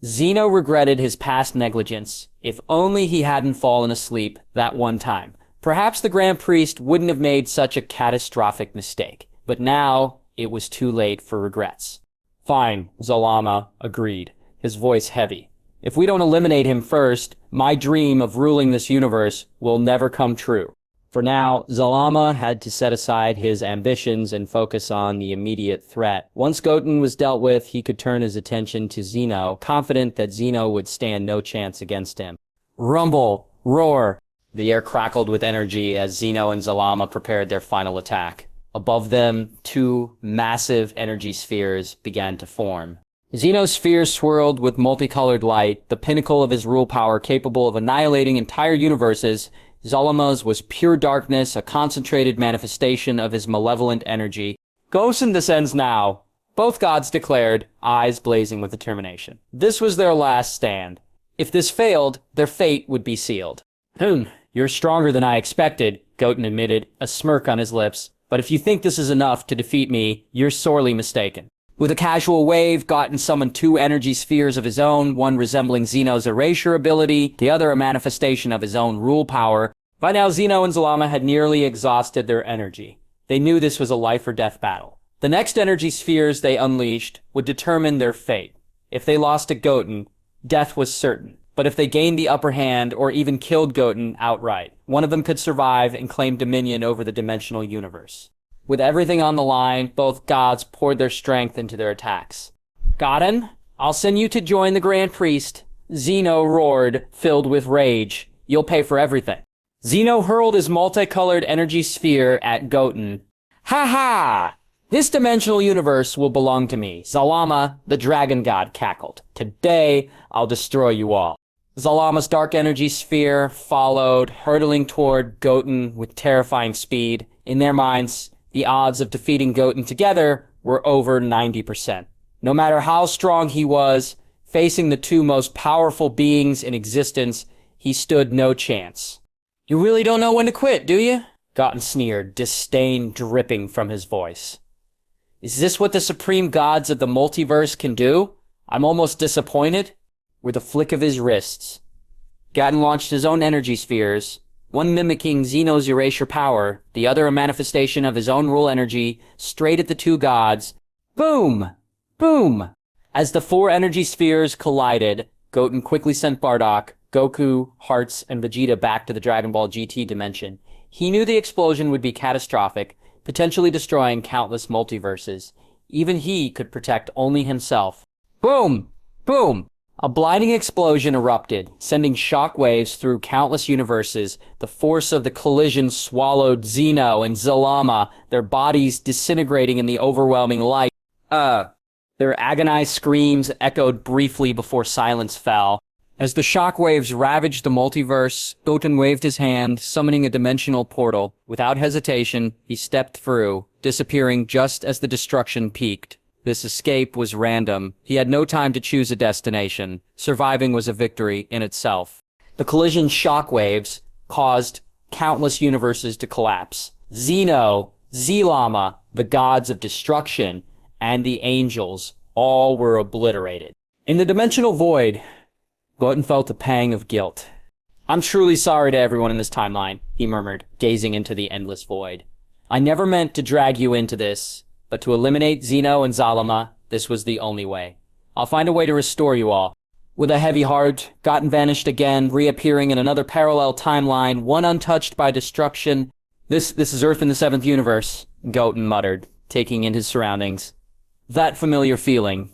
Zeno regretted his past negligence. If only he hadn't fallen asleep that one time. Perhaps the Grand Priest wouldn't have made such a catastrophic mistake. But now, it was too late for regrets. Fine, Zalama agreed, his voice heavy. If we don't eliminate him first, my dream of ruling this universe will never come true. For now, Zalama had to set aside his ambitions and focus on the immediate threat. Once Goten was dealt with, he could turn his attention to Zeno, confident that Zeno would stand no chance against him. Rumble! Roar! The air crackled with energy as Zeno and Zalama prepared their final attack. Above them, two massive energy spheres began to form. Zeno's sphere swirled with multicolored light, the pinnacle of his rule power capable of annihilating entire universes. Zalama's was pure darkness, a concentrated manifestation of his malevolent energy. Goten descends now, both gods declared, eyes blazing with determination. This was their last stand. If this failed, their fate would be sealed. You're stronger than I expected, Goten admitted, a smirk on his lips. But if you think this is enough to defeat me, you're sorely mistaken. With a casual wave, Goten summoned two energy spheres of his own, one resembling Zeno's erasure ability, the other a manifestation of his own rule power. By now, Zeno and Zalama had nearly exhausted their energy. They knew this was a life-or-death battle. The next energy spheres they unleashed would determine their fate. If they lost to Goten, death was certain. But if they gained the upper hand, or even killed Goten outright, one of them could survive and claim dominion over the dimensional universe. With everything on the line, both gods poured their strength into their attacks. Goten, I'll send you to join the Grand Priest. Zeno roared, filled with rage. You'll pay for everything. Zeno hurled his multicolored energy sphere at Goten. Ha ha! This dimensional universe will belong to me. Zalama, the dragon god, cackled. Today, I'll destroy you all. Zalama's dark energy sphere followed, hurtling toward Goten with terrifying speed. In their minds, the odds of defeating Goten together were over 90%. No matter how strong he was, facing the two most powerful beings in existence, he stood no chance. You really don't know when to quit, do you? Goten sneered, disdain dripping from his voice. Is this what the supreme gods of the multiverse can do? I'm almost disappointed. With a flick of his wrists, Goten launched his own energy spheres, one mimicking Xeno's erasure power, the other a manifestation of his own rule energy, straight at the two gods. Boom! Boom! As the four energy spheres collided, Goten quickly sent Bardock, Goku, Hearts, and Vegeta back to the Dragon Ball GT dimension. He knew the explosion would be catastrophic, potentially destroying countless multiverses. Even he could protect only himself. Boom! Boom! A blinding explosion erupted, sending shockwaves through countless universes. The force of the collision swallowed Xeno and Zalama, their bodies disintegrating in the overwhelming light. Their agonized screams echoed briefly before silence fell. As the shockwaves ravaged the multiverse, Goten waved his hand, summoning a dimensional portal. Without hesitation, he stepped through, disappearing just as the destruction peaked. This escape was random. He had no time to choose a destination. Surviving was a victory in itself. The collision shockwaves caused countless universes to collapse. Xeno, Zalama, the gods of destruction, and the angels, all were obliterated. In the dimensional void, Goten felt a pang of guilt. I'm truly sorry to everyone in this timeline, he murmured, gazing into the endless void. I never meant to drag you into this, but to eliminate Xeno and Zalama, this was the only way. I'll find a way to restore you all. With a heavy heart, Goten vanished again, reappearing in another parallel timeline, one untouched by destruction. This is Earth in the seventh universe, Goten muttered, taking in his surroundings. That familiar feeling.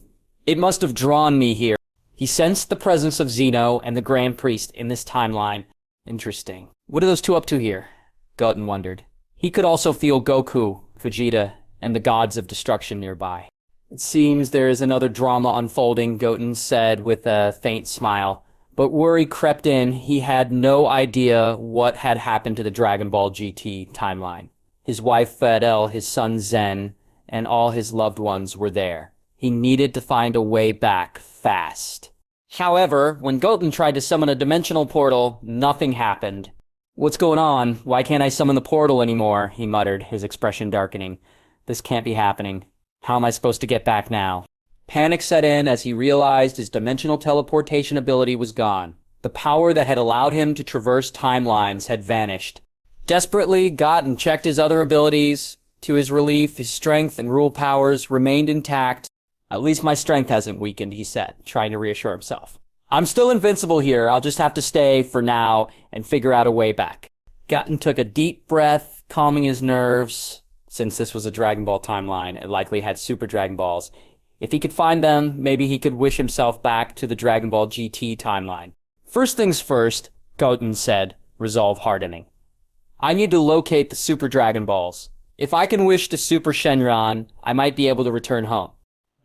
It must have drawn me here. He sensed the presence of Xeno and the Grand Priest in this timeline. Interesting. What are those two up to here? Goten wondered. He could also feel Goku, Vegeta, and the gods of destruction nearby. It seems there is another drama unfolding, Goten said with a faint smile. But worry crept in. He had no idea what had happened to the Dragon Ball GT timeline. His wife Fadel, his son Zen, and all his loved ones were there. He needed to find a way back fast. However, when Goten tried to summon a dimensional portal, nothing happened. What's going on? Why can't I summon the portal anymore? He muttered, his expression darkening. This can't be happening. How am I supposed to get back now? Panic set in as he realized his dimensional teleportation ability was gone. The power that had allowed him to traverse timelines had vanished. Desperately, Goten checked his other abilities. To his relief, his strength and rule powers remained intact. At least my strength hasn't weakened, he said, trying to reassure himself. I'm still invincible here. I'll just have to stay for now and figure out a way back. Goten took a deep breath, calming his nerves. Since this was a Dragon Ball timeline, it likely had Super Dragon Balls. If he could find them, maybe he could wish himself back to the Dragon Ball GT timeline. First things first, Goten said, resolve hardening. I need to locate the Super Dragon Balls. If I can wish to Super Shenron, I might be able to return home.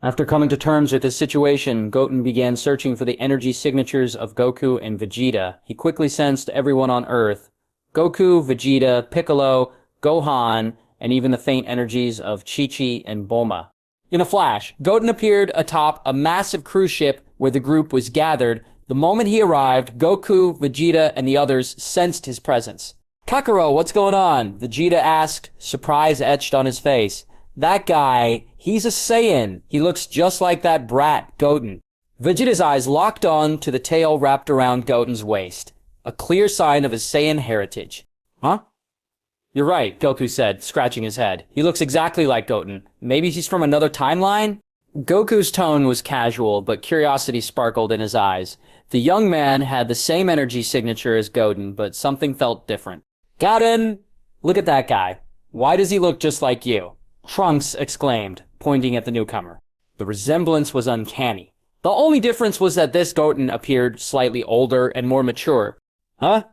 After coming to terms with his situation, Goten began searching for the energy signatures of Goku and Vegeta. He quickly sensed everyone on Earth. Goku, Vegeta, Piccolo, Gohan, and even the faint energies of Chi-Chi and Bulma. In a flash, Goten appeared atop a massive cruise ship where the group was gathered. The moment he arrived, Goku, Vegeta, and the others sensed his presence. Kakarot, what's going on? Vegeta asked, surprise etched on his face. That guy, he's a Saiyan. He looks just like that brat, Goten. Vegeta's eyes locked on to the tail wrapped around Goten's waist, a clear sign of his Saiyan heritage. Huh? You're right, Goku said, scratching his head. He looks exactly like Goten. Maybe he's from another timeline? Goku's tone was casual, but curiosity sparkled in his eyes. The young man had the same energy signature as Goten, but something felt different. Goten! Look at that guy. Why does he look just like you? Trunks exclaimed, pointing at the newcomer. The resemblance was uncanny. The only difference was that this Goten appeared slightly older and more mature. Huh?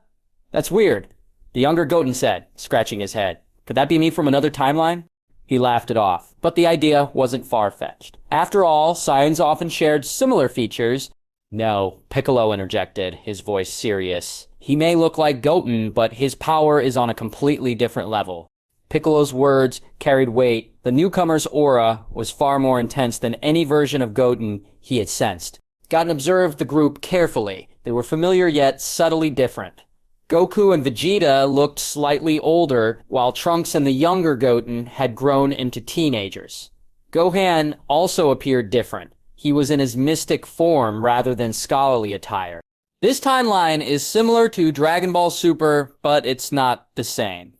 That's weird, the younger Goten said, scratching his head. Could that be me from another timeline? He laughed it off. but the idea wasn't far-fetched. After all, Saiyans often shared similar features. No, Piccolo interjected, his voice serious. He may look like Goten, but his power is on a completely different level. Piccolo's words carried weight. The newcomer's aura was far more intense than any version of Goten he had sensed. Goten observed the group carefully. They were familiar yet subtly different. Goku and Vegeta looked slightly older, while Trunks and the younger Goten had grown into teenagers. Gohan also appeared different. He was in his mystic form rather than scholarly attire. This timeline is similar to Dragon Ball Super, but it's not the same.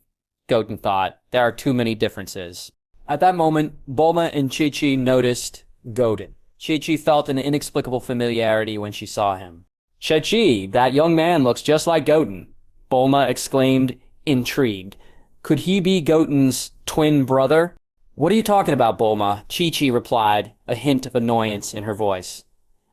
Goten thought, there are too many differences. At that moment, Bulma and Chi-Chi noticed Goten. Chi-Chi felt an inexplicable familiarity when she saw him. Chi-Chi, that young man looks just like Goten, Bulma exclaimed, intrigued. Could he be Goten's twin brother? What are you talking about, Bulma? Chi-Chi replied, a hint of annoyance in her voice.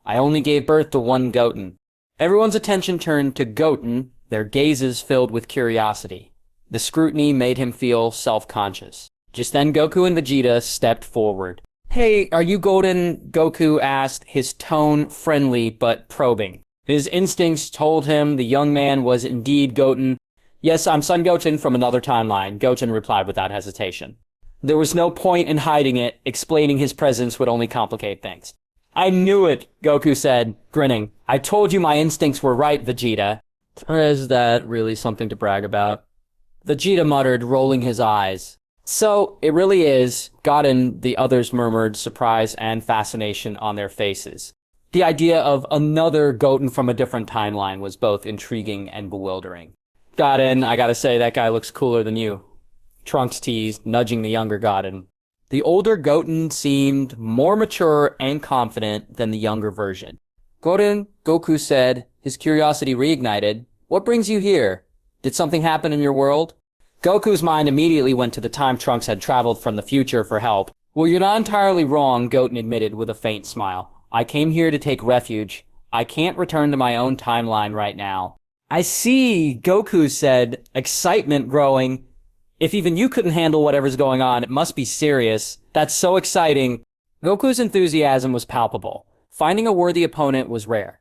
I only gave birth to one Goten. Everyone's attention turned to Goten, their gazes filled with curiosity. The scrutiny made him feel self-conscious. Just then Goku and Vegeta stepped forward. Hey, are you Goten? Goku asked, his tone friendly but probing. His instincts told him the young man was indeed Goten. Yes, I'm Son Goten from another timeline, Goten replied without hesitation. There was no point in hiding it. Explaining his presence would only complicate things. I knew it, Goku said, grinning. I told you my instincts were right, Vegeta. Or is that really something to brag about? Vegeta muttered, rolling his eyes. So, it really is, Goten, the others murmured, surprise and fascination on their faces. The idea of another Goten from a different timeline was both intriguing and bewildering. Goten, I gotta say, that guy looks cooler than you. Trunks teased, nudging the younger Goten. The older Goten seemed more mature and confident than the younger version. Goten, Goku said, his curiosity reignited. What brings you here? Did something happen in your world? Goku's mind immediately went to the time Trunks had traveled from the future for help. Well, you're not entirely wrong, Goten admitted with a faint smile. I came here to take refuge. I can't return to my own timeline right now. I see, Goku said, excitement growing. If even you couldn't handle whatever's going on, it must be serious. That's so exciting. Goku's enthusiasm was palpable. Finding a worthy opponent was rare,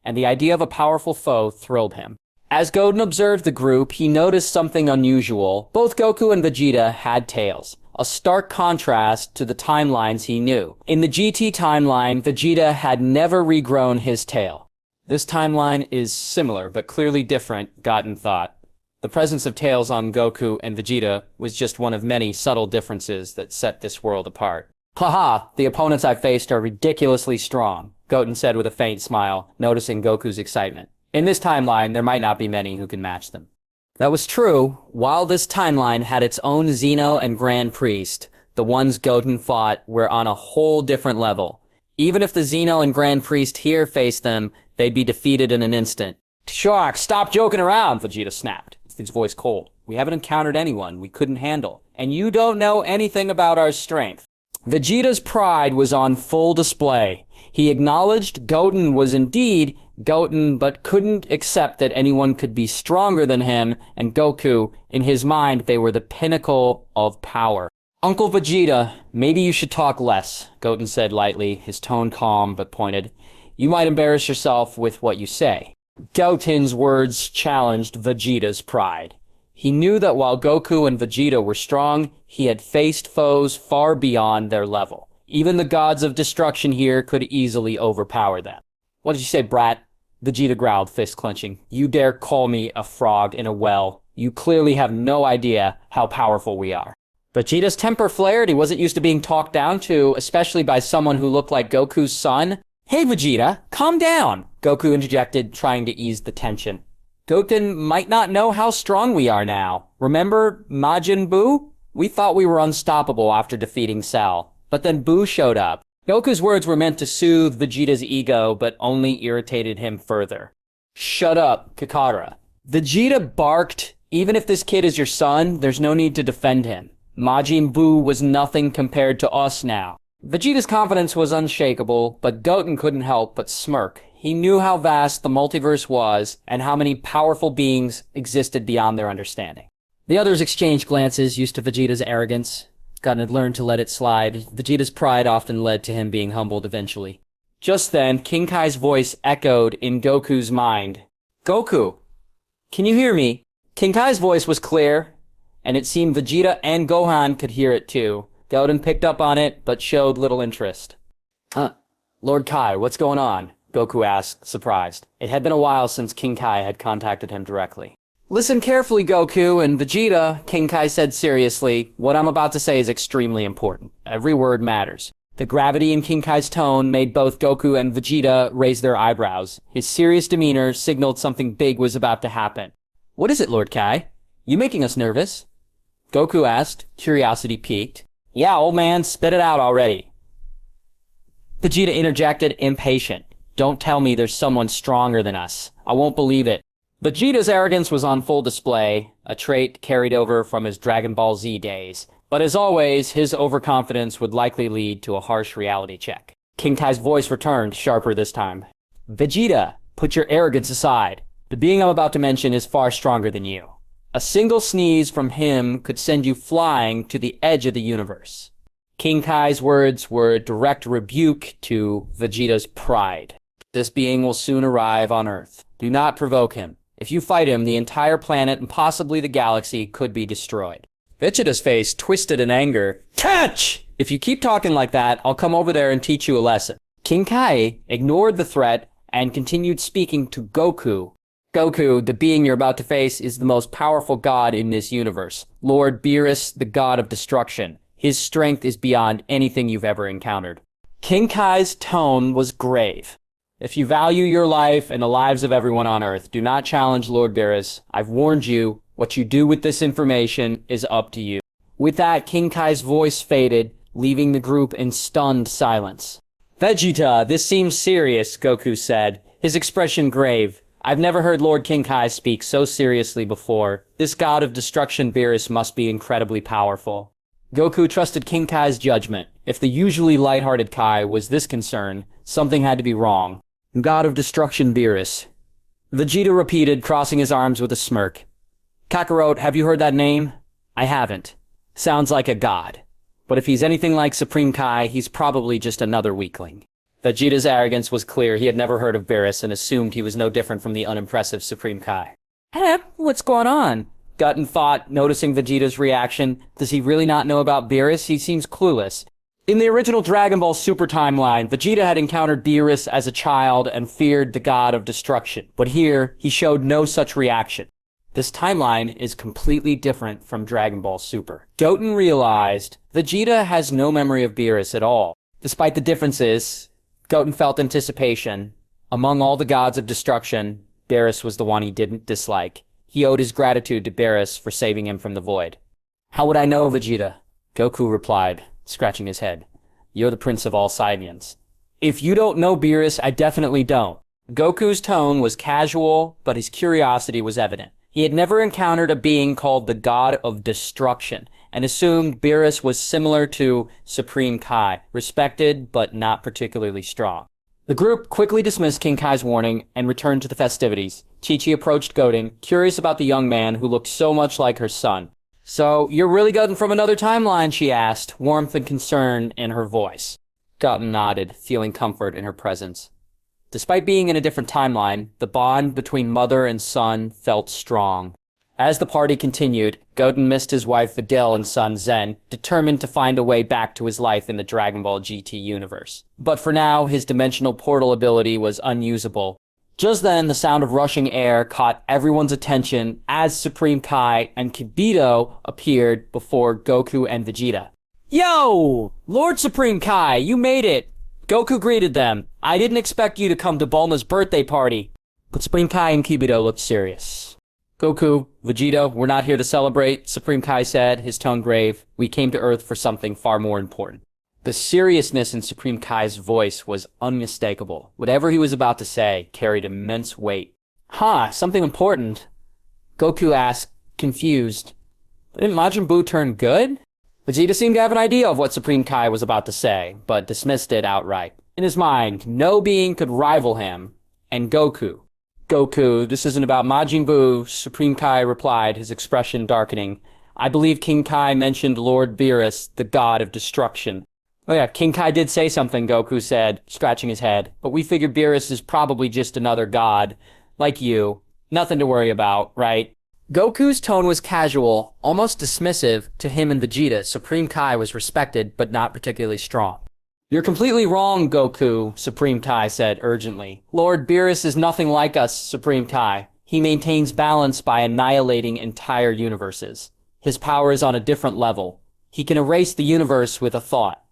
and the idea of a powerful foe thrilled him. As Goten observed the group, he noticed something unusual. Both Goku and Vegeta had tails, a stark contrast to the timelines he knew. In the GT timeline, Vegeta had never regrown his tail. This timeline is similar, but clearly different, Goten thought. The presence of tails on Goku and Vegeta was just one of many subtle differences that set this world apart. Haha, the opponents I faced are ridiculously strong, Goten said with a faint smile, noticing Goku's excitement. In this timeline, there might not be many who can match them. That was true. While this timeline had its own Xeno and Grand Priest, the ones Goten fought were on a whole different level. Even if the Xeno and Grand Priest here faced them, they'd be defeated in an instant. Shark, stop joking around, Vegeta snapped, his voice cold. We haven't encountered anyone we couldn't handle, and you don't know anything about our strength. Vegeta's pride was on full display. He acknowledged Goten was indeed Goten, but couldn't accept that anyone could be stronger than him and Goku. In his mind, they were the pinnacle of power. Uncle Vegeta, maybe you should talk less, Goten said lightly, his tone calm but pointed. You might embarrass yourself with what you say. Goten's words challenged Vegeta's pride. He knew that while Goku and Vegeta were strong, he had faced foes far beyond their level. Even the gods of destruction here could easily overpower them. What did you say, brat? Vegeta growled, fist clenching. You dare call me a frog in a well. You clearly have no idea how powerful we are. Vegeta's temper flared. He wasn't used to being talked down to, especially by someone who looked like Goku's son. Hey, Vegeta, calm down, Goku interjected, trying to ease the tension. Goten might not know how strong we are now. Remember Majin Buu? We thought we were unstoppable after defeating Cell. But then Buu showed up. Goku's words were meant to soothe Vegeta's ego, but only irritated him further. Shut up, Kakara. Vegeta barked, even if this kid is your son, there's no need to defend him. Majin Buu was nothing compared to us now. Vegeta's confidence was unshakable, but Goten couldn't help but smirk. He knew how vast the multiverse was, and how many powerful beings existed beyond their understanding. The others exchanged glances, used to Vegeta's arrogance. Goten had learned to let it slide. Vegeta's pride often led to him being humbled eventually. Just then, King Kai's voice echoed in Goku's mind. Goku, can you hear me? King Kai's voice was clear, and it seemed Vegeta and Gohan could hear it too. Goten picked up on it, but showed little interest. Lord Kai, what's going on? Goku asked, surprised. It had been a while since King Kai had contacted him directly. Listen carefully, Goku and Vegeta, King Kai said seriously. What I'm about to say is extremely important. Every word matters. The gravity in King Kai's tone made both Goku and Vegeta raise their eyebrows. His serious demeanor signaled something big was about to happen. What is it, Lord Kai? You making us nervous? Goku asked, curiosity piqued. Yeah, old man, spit it out already. Vegeta interjected, impatient. Don't tell me there's someone stronger than us. I won't believe it. Vegeta's arrogance was on full display, a trait carried over from his Dragon Ball Z days. But as always, his overconfidence would likely lead to a harsh reality check. King Kai's voice returned, sharper this time. Vegeta, put your arrogance aside. The being I'm about to mention is far stronger than you. A single sneeze from him could send you flying to the edge of the universe. King Kai's words were a direct rebuke to Vegeta's pride. This being will soon arrive on Earth. Do not provoke him. If you fight him, the entire planet and possibly the galaxy could be destroyed. Vegeta's face twisted in anger. Catch! If you keep talking like that, I'll come over there and teach you a lesson. King Kai ignored the threat and continued speaking to Goku. Goku, the being you're about to face, is the most powerful god in this universe. Lord Beerus, the god of destruction. His strength is beyond anything you've ever encountered. King Kai's tone was grave. If you value your life and the lives of everyone on Earth, do not challenge Lord Beerus. I've warned you. What you do with this information is up to you. With that, King Kai's voice faded, leaving the group in stunned silence. Vegeta, this seems serious, Goku said, his expression grave. I've never heard Lord King Kai speak so seriously before. This god of destruction Beerus must be incredibly powerful. Goku trusted King Kai's judgment. If the usually lighthearted Kai was this concerned, something had to be wrong. God of destruction Beerus. Vegeta repeated, crossing his arms with a smirk. Kakarot, have you heard that name? I haven't. Sounds like a god. But if he's anything like Supreme Kai, he's probably just another weakling. Vegeta's arrogance was clear. He had never heard of Beerus and assumed he was no different from the unimpressive Supreme Kai. What's going on? Goten thought, noticing Vegeta's reaction. Does he really not know about Beerus? He seems clueless. In the original Dragon Ball Super timeline, Vegeta had encountered Beerus as a child and feared the god of destruction. But here, he showed no such reaction. This timeline is completely different from Dragon Ball Super. Goten realized Vegeta has no memory of Beerus at all. Despite the differences, Goten felt anticipation. Among all the gods of destruction, Beerus was the one he didn't dislike. He owed his gratitude to Beerus for saving him from the void. How would I know, Vegeta? Goku replied, scratching his head. You're the prince of all Saiyans. If you don't know Beerus, I definitely don't. Goku's tone was casual, but his curiosity was evident. He had never encountered a being called the God of Destruction, and assumed Beerus was similar to Supreme Kai, respected but not particularly strong. The group quickly dismissed King Kai's warning and returned to the festivities. Chi-Chi approached Goten, curious about the young man who looked so much like her son. So, you're really Goten from another timeline, she asked, warmth and concern in her voice. Goten nodded, feeling comfort in her presence. Despite being in a different timeline, the bond between mother and son felt strong. As the party continued, Goten missed his wife Videl and son Zen, determined to find a way back to his life in the Dragon Ball GT universe. But for now, his dimensional portal ability was unusable. Just then, the sound of rushing air caught everyone's attention as Supreme Kai and Kibito appeared before Goku and Vegeta. Yo! Lord Supreme Kai, you made it! Goku greeted them. I didn't expect you to come to Bulma's birthday party. But Supreme Kai and Kibito looked serious. Goku, Vegeta, we're not here to celebrate, Supreme Kai said, his tone grave. We came to Earth for something far more important. The seriousness in Supreme Kai's voice was unmistakable. Whatever he was about to say carried immense weight. Something important? Goku asked, confused. Didn't Majin Buu turn good? Vegeta seemed to have an idea of what Supreme Kai was about to say, but dismissed it outright. In his mind, no being could rival him, and Goku. Goku, this isn't about Majin Buu, Supreme Kai replied, his expression darkening. I believe King Kai mentioned Lord Beerus, the god of destruction. Oh yeah, King Kai did say something, Goku said, scratching his head. But we figured Beerus is probably just another god. Like you. Nothing to worry about, right? Goku's tone was casual, almost dismissive. To him and Vegeta, Supreme Kai was respected, but not particularly strong. You're completely wrong, Goku, Supreme Kai said urgently. Lord Beerus is nothing like us, Supreme Kai. He maintains balance by annihilating entire universes. His power is on a different level. He can erase the universe with a thought.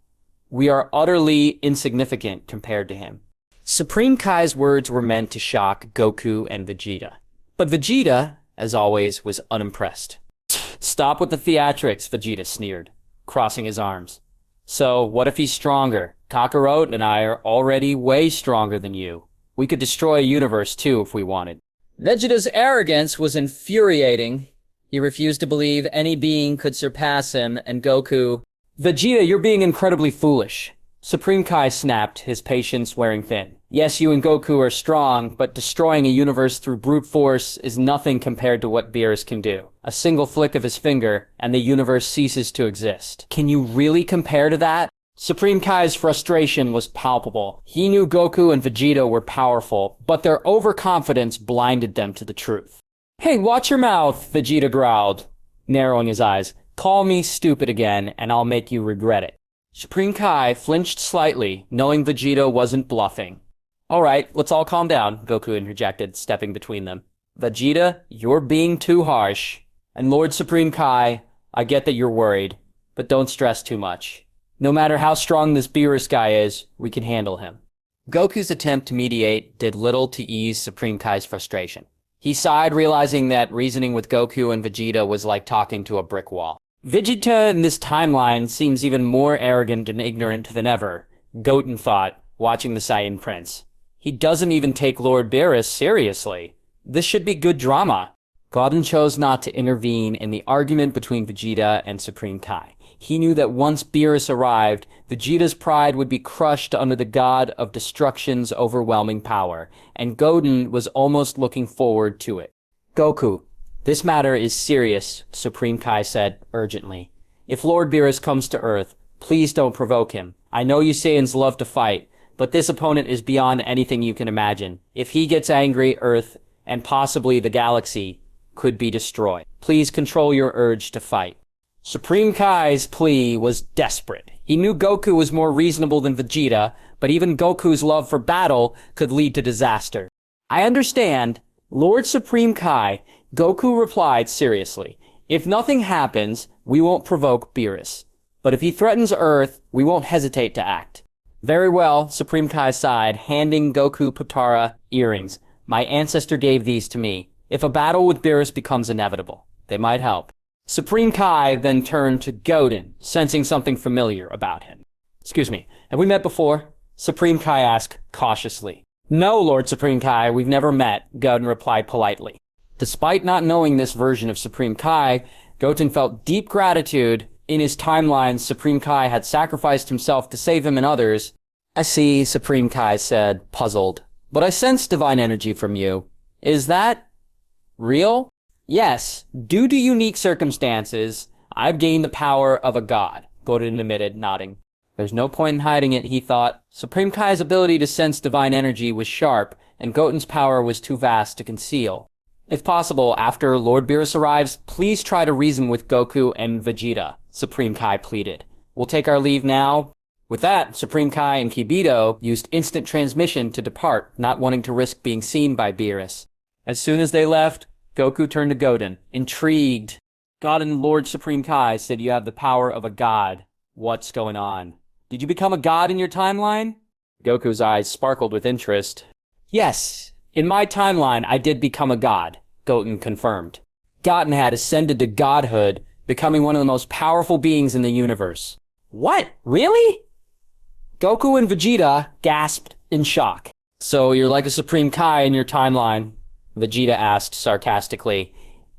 We are utterly insignificant compared to him. Supreme Kai's words were meant to shock Goku and Vegeta. But Vegeta, as always, was unimpressed. Stop with the theatrics, Vegeta sneered, crossing his arms. So, what if he's stronger? Kakarot and I are already way stronger than you. We could destroy a universe too if we wanted. Vegeta's arrogance was infuriating. He refused to believe any being could surpass him, and Goku... Vegeta, you're being incredibly foolish. Supreme Kai snapped, his patience wearing thin. Yes, you and Goku are strong, but destroying a universe through brute force is nothing compared to what Beerus can do. A single flick of his finger, and the universe ceases to exist. Can you really compare to that? Supreme Kai's frustration was palpable. He knew Goku and Vegeta were powerful, but their overconfidence blinded them to the truth. Hey, watch your mouth, Vegeta growled, narrowing his eyes. Call me stupid again, and I'll make you regret it. Supreme Kai flinched slightly, knowing Vegeta wasn't bluffing. All right, let's all calm down, Goku interjected, stepping between them. Vegeta, you're being too harsh. And Lord Supreme Kai, I get that you're worried, but don't stress too much. No matter how strong this Beerus guy is, we can handle him. Goku's attempt to mediate did little to ease Supreme Kai's frustration. He sighed, realizing that reasoning with Goku and Vegeta was like talking to a brick wall. Vegeta in this timeline seems even more arrogant and ignorant than ever, Goten thought, watching the Saiyan Prince. He doesn't even take Lord Beerus seriously. This should be good drama. Goten chose not to intervene in the argument between Vegeta and Supreme Kai. He knew that once Beerus arrived, Vegeta's pride would be crushed under the god of destruction's overwhelming power, and Goten was almost looking forward to it. Goku, this matter is serious, Supreme Kai said urgently. If Lord Beerus comes to Earth, please don't provoke him. I know you Saiyans love to fight, but this opponent is beyond anything you can imagine. If he gets angry, Earth, and possibly the galaxy, could be destroyed. Please control your urge to fight. Supreme Kai's plea was desperate. He knew Goku was more reasonable than Vegeta, but even Goku's love for battle could lead to disaster. I understand, Lord Supreme Kai, Goku replied seriously. If nothing happens, we won't provoke Beerus. But if he threatens Earth, we won't hesitate to act. Very well, Supreme Kai sighed, handing Goku Potara earrings. My ancestor gave these to me. If a battle with Beerus becomes inevitable, they might help. Supreme Kai then turned to Goten, sensing something familiar about him. Excuse me, have we met before? Supreme Kai asked cautiously. No, Lord Supreme Kai, we've never met, Goten replied politely. Despite not knowing this version of Supreme Kai, Goten felt deep gratitude. In his timeline, Supreme Kai had sacrificed himself to save him and others. I see, Supreme Kai said, puzzled. But I sense divine energy from you. Is that real? Yes, due to unique circumstances, I've gained the power of a god, Goten admitted, nodding. There's no point in hiding it, he thought. Supreme Kai's ability to sense divine energy was sharp, and Goten's power was too vast to conceal. If possible, after Lord Beerus arrives, please try to reason with Goku and Vegeta, Supreme Kai pleaded. We'll take our leave now. With that, Supreme Kai and Kibito used instant transmission to depart, not wanting to risk being seen by Beerus. As soon as they left, Goku turned to Goten, intrigued. God and Lord Supreme Kai said you have the power of a god. What's going on? Did you become a god in your timeline? Goku's eyes sparkled with interest. Yes, in my timeline I did become a god, Goten confirmed. Goten had ascended to godhood, becoming one of the most powerful beings in the universe. What? Really? Goku and Vegeta gasped in shock. So you're like a Supreme Kai in your timeline? Vegeta asked sarcastically.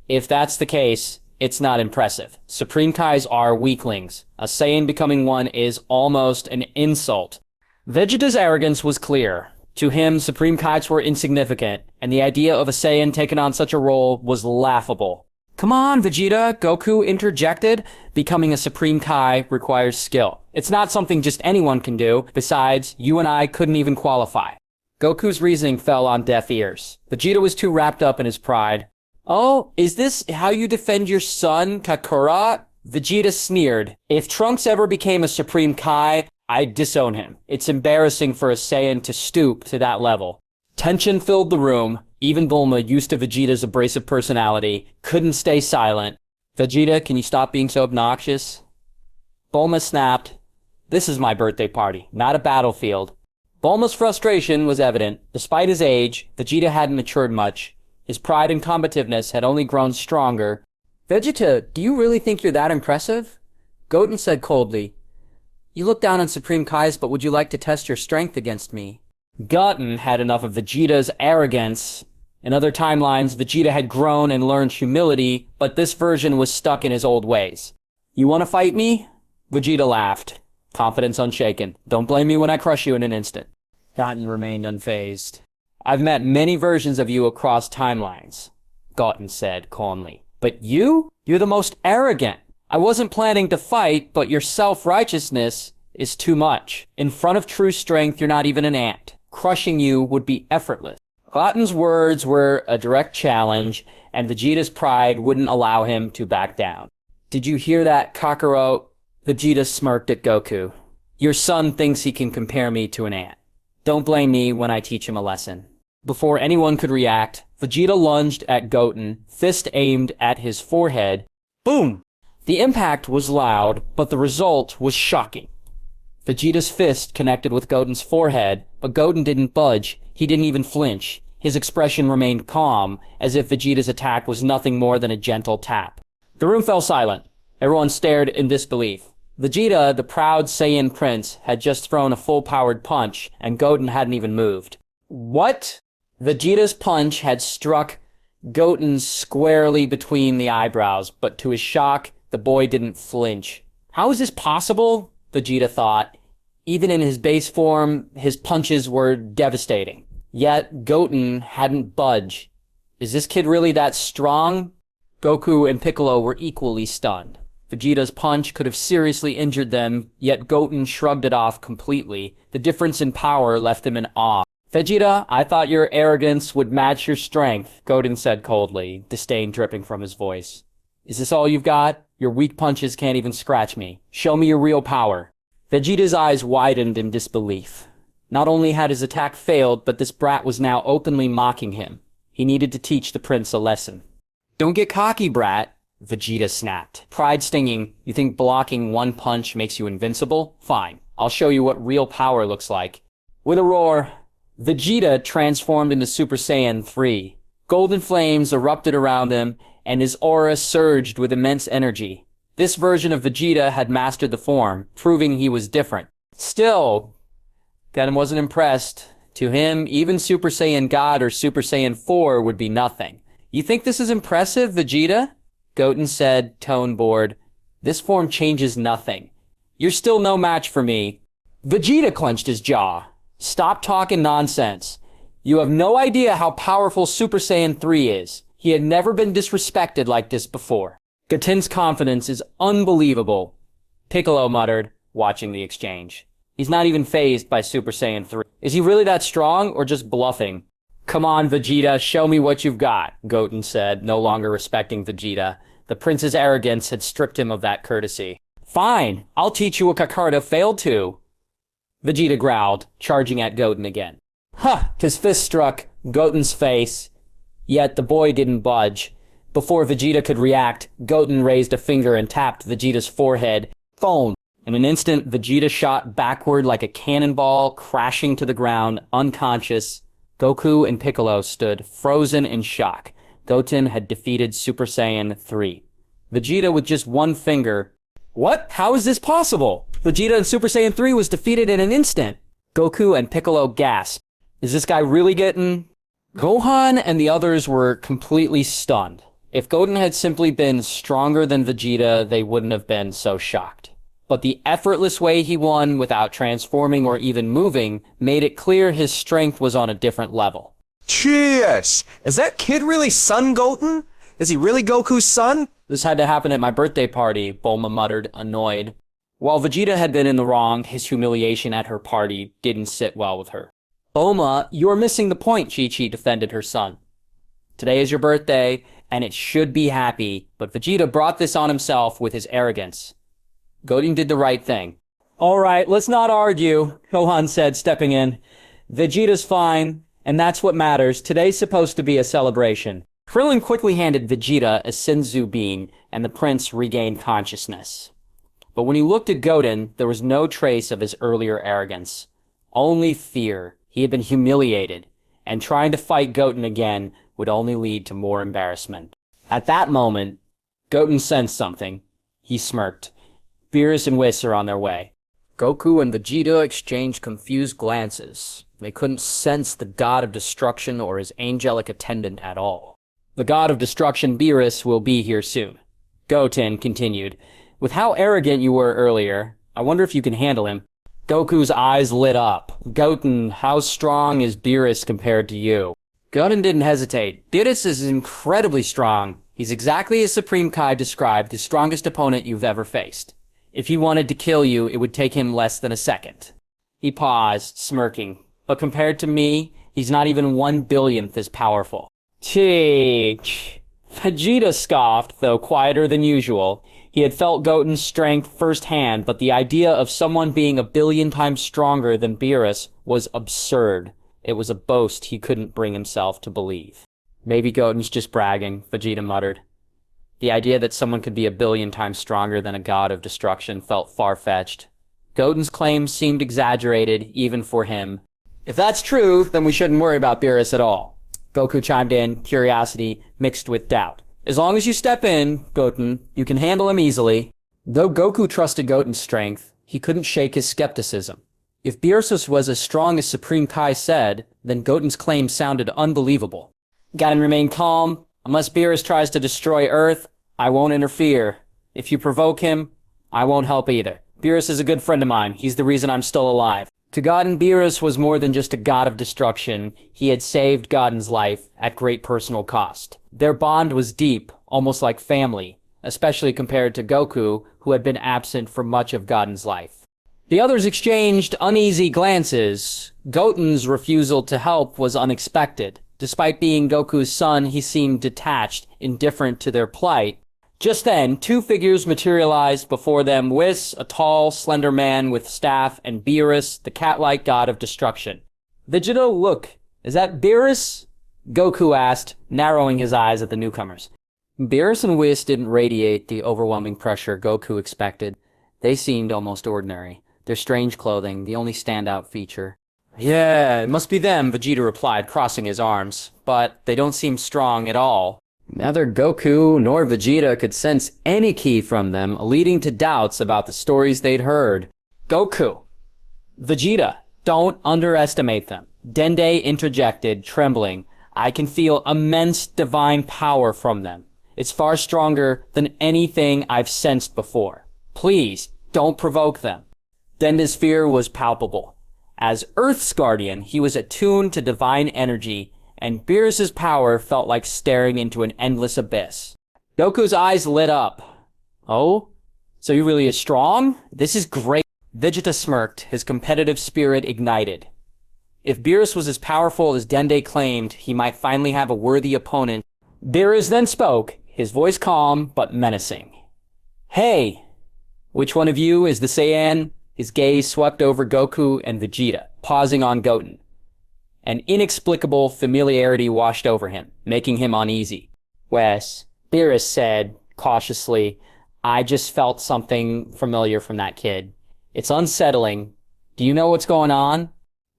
If that's the case, it's not impressive. Supreme Kais are weaklings. A Saiyan becoming one is almost an insult. Vegeta's arrogance was clear. To him, Supreme Kais were insignificant, and the idea of a Saiyan taking on such a role was laughable. Come on, Vegeta, Goku interjected. Becoming a Supreme Kai requires skill. It's not something just anyone can do. Besides, you and I couldn't even qualify. Goku's reasoning fell on deaf ears. Vegeta was too wrapped up in his pride. Oh, is this how you defend your son, Kakarot? Vegeta sneered. If Trunks ever became a Supreme Kai, I'd disown him. It's embarrassing for a Saiyan to stoop to that level. Tension filled the room. Even Bulma, used to Vegeta's abrasive personality, couldn't stay silent. Vegeta, can you stop being so obnoxious? Bulma snapped. This is my birthday party, not a battlefield. Bulma's frustration was evident. Despite his age, Vegeta hadn't matured much. His pride and combativeness had only grown stronger. Vegeta, do you really think you're that impressive? Goten said coldly. You look down on Supreme Kais, but would you like to test your strength against me? Goten had enough of Vegeta's arrogance. In other timelines, Vegeta had grown and learned humility, but this version was stuck in his old ways. You want to fight me? Vegeta laughed, confidence unshaken. Don't blame me when I crush you in an instant. Goten remained unfazed. I've met many versions of you across timelines, Goten said calmly. But you're the most arrogant. I wasn't planning to fight, but your self-righteousness is too much. In front of true strength, you're not even an ant. Crushing you would be effortless. Goten's words were a direct challenge, and Vegeta's pride wouldn't allow him to back down. Did you hear that, Kakarot? Vegeta smirked at Goku. Your son thinks he can compare me to an ant. Don't blame me when I teach him a lesson. Before anyone could react, Vegeta lunged at Goten, fist aimed at his forehead. Boom! The impact was loud, but the result was shocking. Vegeta's fist connected with Goten's forehead, but Goten didn't budge. He didn't even flinch. His expression remained calm, as if Vegeta's attack was nothing more than a gentle tap. The room fell silent. Everyone stared in disbelief. Vegeta, the proud Saiyan prince, had just thrown a full-powered punch, and Goten hadn't even moved. What? Vegeta's punch had struck Goten squarely between the eyebrows, but to his shock, the boy didn't flinch. How is this possible? Vegeta thought. Even in his base form, his punches were devastating. Yet, Goten hadn't budged. Is this kid really that strong? Goku and Piccolo were equally stunned. Vegeta's punch could have seriously injured them, yet Goten shrugged it off completely. The difference in power left him in awe. Vegeta, I thought your arrogance would match your strength, Goten said coldly, disdain dripping from his voice. Is this all you've got? Your weak punches can't even scratch me. Show me your real power. Vegeta's eyes widened in disbelief. Not only had his attack failed, but this brat was now openly mocking him. He needed to teach the prince a lesson. Don't get cocky, brat, Vegeta snapped. Pride stinging. You think blocking one punch makes you invincible? Fine. I'll show you what real power looks like. With a roar, Vegeta transformed into Super Saiyan 3. Golden flames erupted around him, and his aura surged with immense energy. This version of Vegeta had mastered the form, proving he was different. Still, Goten wasn't impressed. To him, even Super Saiyan God or Super Saiyan 4 would be nothing. You think this is impressive, Vegeta? Goten said, tone bored. This form changes nothing. You're still no match for me. Vegeta clenched his jaw. Stop talking nonsense. You have no idea how powerful Super Saiyan 3 is. He had never been disrespected like this before. Goten's confidence is unbelievable, Piccolo muttered, watching the exchange. He's not even fazed by Super Saiyan 3. Is he really that strong, or just bluffing? Come on, Vegeta, show me what you've got, Goten said, no longer respecting Vegeta. The prince's arrogance had stripped him of that courtesy. Fine, I'll teach you what Kakarot failed to. Vegeta growled, charging at Goten again. Huh! His fist struck Goten's face, yet the boy didn't budge. Before Vegeta could react, Goten raised a finger and tapped Vegeta's forehead. Phone! In an instant, Vegeta shot backward like a cannonball, crashing to the ground, unconscious. Goku and Piccolo stood frozen in shock. Goten had defeated Super Saiyan 3. Vegeta with just one finger. What? How is this possible? Vegeta in Super Saiyan 3 was defeated in an instant. Goku and Piccolo gasped. Is this guy really getting... Gohan and the others were completely stunned. If Goten had simply been stronger than Vegeta, they wouldn't have been so shocked. But the effortless way he won without transforming or even moving made it clear his strength was on a different level. Cheers! Is that kid really Son Goten? Is he really Goku's son? This had to happen at my birthday party, Bulma muttered, annoyed. While Vegeta had been in the wrong, his humiliation at her party didn't sit well with her. Bulma, you're missing the point, Chi-Chi defended her son. Today is your birthday, and it should be happy, but Vegeta brought this on himself with his arrogance. Goten did the right thing. All right, let's not argue, Gohan said, stepping in. Vegeta's fine, and that's what matters. Today's supposed to be a celebration. Krillin quickly handed Vegeta a Senzu bean, and the prince regained consciousness. But when he looked at Goten, there was no trace of his earlier arrogance. Only fear. He had been humiliated, and trying to fight Goten again would only lead to more embarrassment. At that moment, Goten sensed something. He smirked. Beerus and Whis are on their way. Goku and Vegeta exchanged confused glances. They couldn't sense the god of destruction or his angelic attendant at all. The god of destruction, Beerus, will be here soon. Goten continued. With how arrogant you were earlier, I wonder if you can handle him. Goku's eyes lit up. Goten, how strong is Beerus compared to you? Goten didn't hesitate. Beerus is incredibly strong. He's exactly as Supreme Kai described, the strongest opponent you've ever faced. If he wanted to kill you, it would take him less than a second. He paused, smirking. But compared to me, he's not even 1/billionth as powerful. Cheech. Vegeta scoffed, though quieter than usual. He had felt Goten's strength firsthand, but the idea of someone being 1,000,000,000 times stronger than Beerus was absurd. It was a boast he couldn't bring himself to believe. Maybe Goten's just bragging, Vegeta muttered. The idea that someone could be 1,000,000,000 times stronger than a god of destruction felt far-fetched. Goten's claims seemed exaggerated, even for him. If that's true, then we shouldn't worry about Beerus at all. Goku chimed in, curiosity mixed with doubt. As long as you step in, Goten, you can handle him easily. Though Goku trusted Goten's strength, he couldn't shake his skepticism. If Beerus was as strong as Supreme Kai said, then Goten's claim sounded unbelievable. Gotta remain calm. Unless Beerus tries to destroy Earth, I won't interfere. If you provoke him, I won't help either. Beerus is a good friend of mine. He's the reason I'm still alive. To Goten, Beerus was more than just a god of destruction. He had saved Goten's life at great personal cost. Their bond was deep, almost like family, especially compared to Goku, who had been absent for much of Goten's life. The others exchanged uneasy glances. Goten's refusal to help was unexpected. Despite being Goku's son, he seemed detached, indifferent to their plight. Just then, two figures materialized before them, Whis, a tall, slender man with staff, and Beerus, the cat-like god of destruction. Vegeta, look, is that Beerus? Goku asked, narrowing his eyes at the newcomers. Beerus and Whis didn't radiate the overwhelming pressure Goku expected. They seemed almost ordinary, their strange clothing the only standout feature. Yeah, it must be them, Vegeta replied, crossing his arms. But they don't seem strong at all. Neither Goku nor Vegeta could sense any ki from them, leading to doubts about the stories they'd heard. Goku! Vegeta, don't underestimate them. Dende interjected, trembling. I can feel immense divine power from them. It's far stronger than anything I've sensed before. Please, don't provoke them. Dende's fear was palpable. As Earth's guardian, he was attuned to divine energy, and Beerus' power felt like staring into an endless abyss. Goku's eyes lit up. Oh? So he really is strong? This is great. Vegeta smirked, his competitive spirit ignited. If Beerus was as powerful as Dende claimed, he might finally have a worthy opponent. Beerus then spoke, his voice calm but menacing. Hey! Which one of you is the Saiyan? His gaze swept over Goku and Vegeta, pausing on Goten. An inexplicable familiarity washed over him, making him uneasy. Wes, Beerus said, cautiously, I just felt something familiar from that kid. It's unsettling. Do you know what's going on?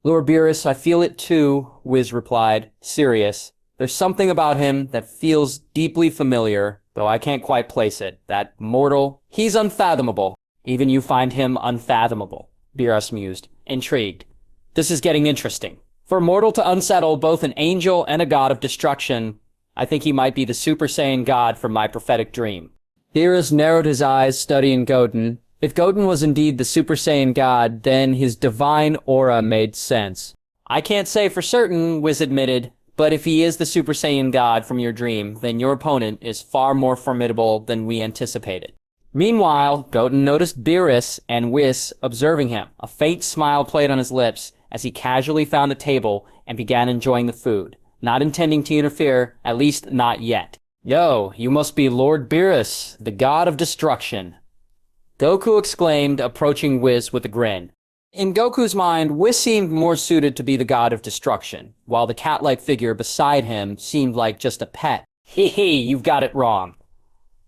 Lord Beerus, I feel it too, Whis replied, serious. There's something about him that feels deeply familiar, though I can't quite place it. That mortal, he's unfathomable. Even you find him unfathomable, Beerus mused, intrigued. This is getting interesting. For a mortal to unsettle both an angel and a god of destruction, I think he might be the Super Saiyan god from my prophetic dream. Beerus narrowed his eyes, studying Goten. If Goten was indeed the Super Saiyan god, then his divine aura made sense. I can't say for certain, Whis admitted, But if he is the Super Saiyan God from your dream, then your opponent is far more formidable than we anticipated. Meanwhile, Goten noticed Beerus and Whis observing him. A faint smile played on his lips as he casually found a table and began enjoying the food, not intending to interfere, at least not yet. Yo, you must be Lord Beerus, the god of destruction. Goku exclaimed, approaching Whis with a grin. In Goku's mind, Whis seemed more suited to be the god of destruction, while the cat-like figure beside him seemed like just a pet. Hee, you've got it wrong.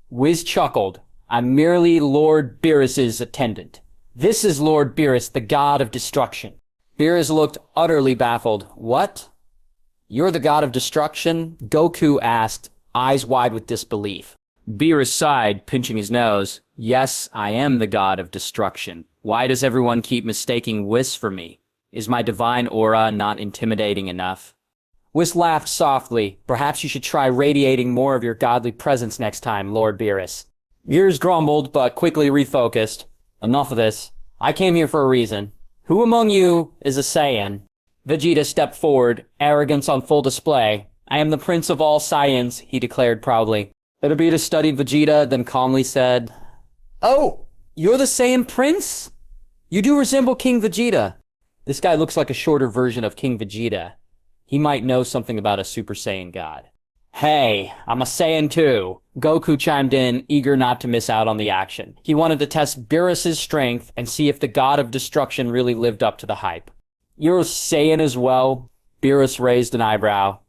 Whis chuckled. I'm merely Lord Beerus's attendant. This is Lord Beerus, the god of destruction. Beerus looked utterly baffled. What? You're the god of destruction? Goku asked, eyes wide with disbelief. Beerus sighed, pinching his nose. Yes, I am the god of destruction. Why does everyone keep mistaking Whis for me? Is my divine aura not intimidating enough? Whis laughed softly. Perhaps you should try radiating more of your godly presence next time, Lord Beerus. Beerus grumbled, but quickly refocused. Enough of this. I came here for a reason. Who among you is a Saiyan? Vegeta stepped forward, arrogance on full display. I am the prince of all Saiyans, he declared proudly. Vegeta studied Vegeta, then calmly said, Oh, you're the Saiyan prince? You do resemble King Vegeta. This guy looks like a shorter version of King Vegeta. He might know something about a Super Saiyan god. Hey, I'm a Saiyan too. Goku chimed in, eager not to miss out on the action. He wanted to test Beerus' strength and see if the god of destruction really lived up to the hype. You're a Saiyan as well? Beerus raised an eyebrow.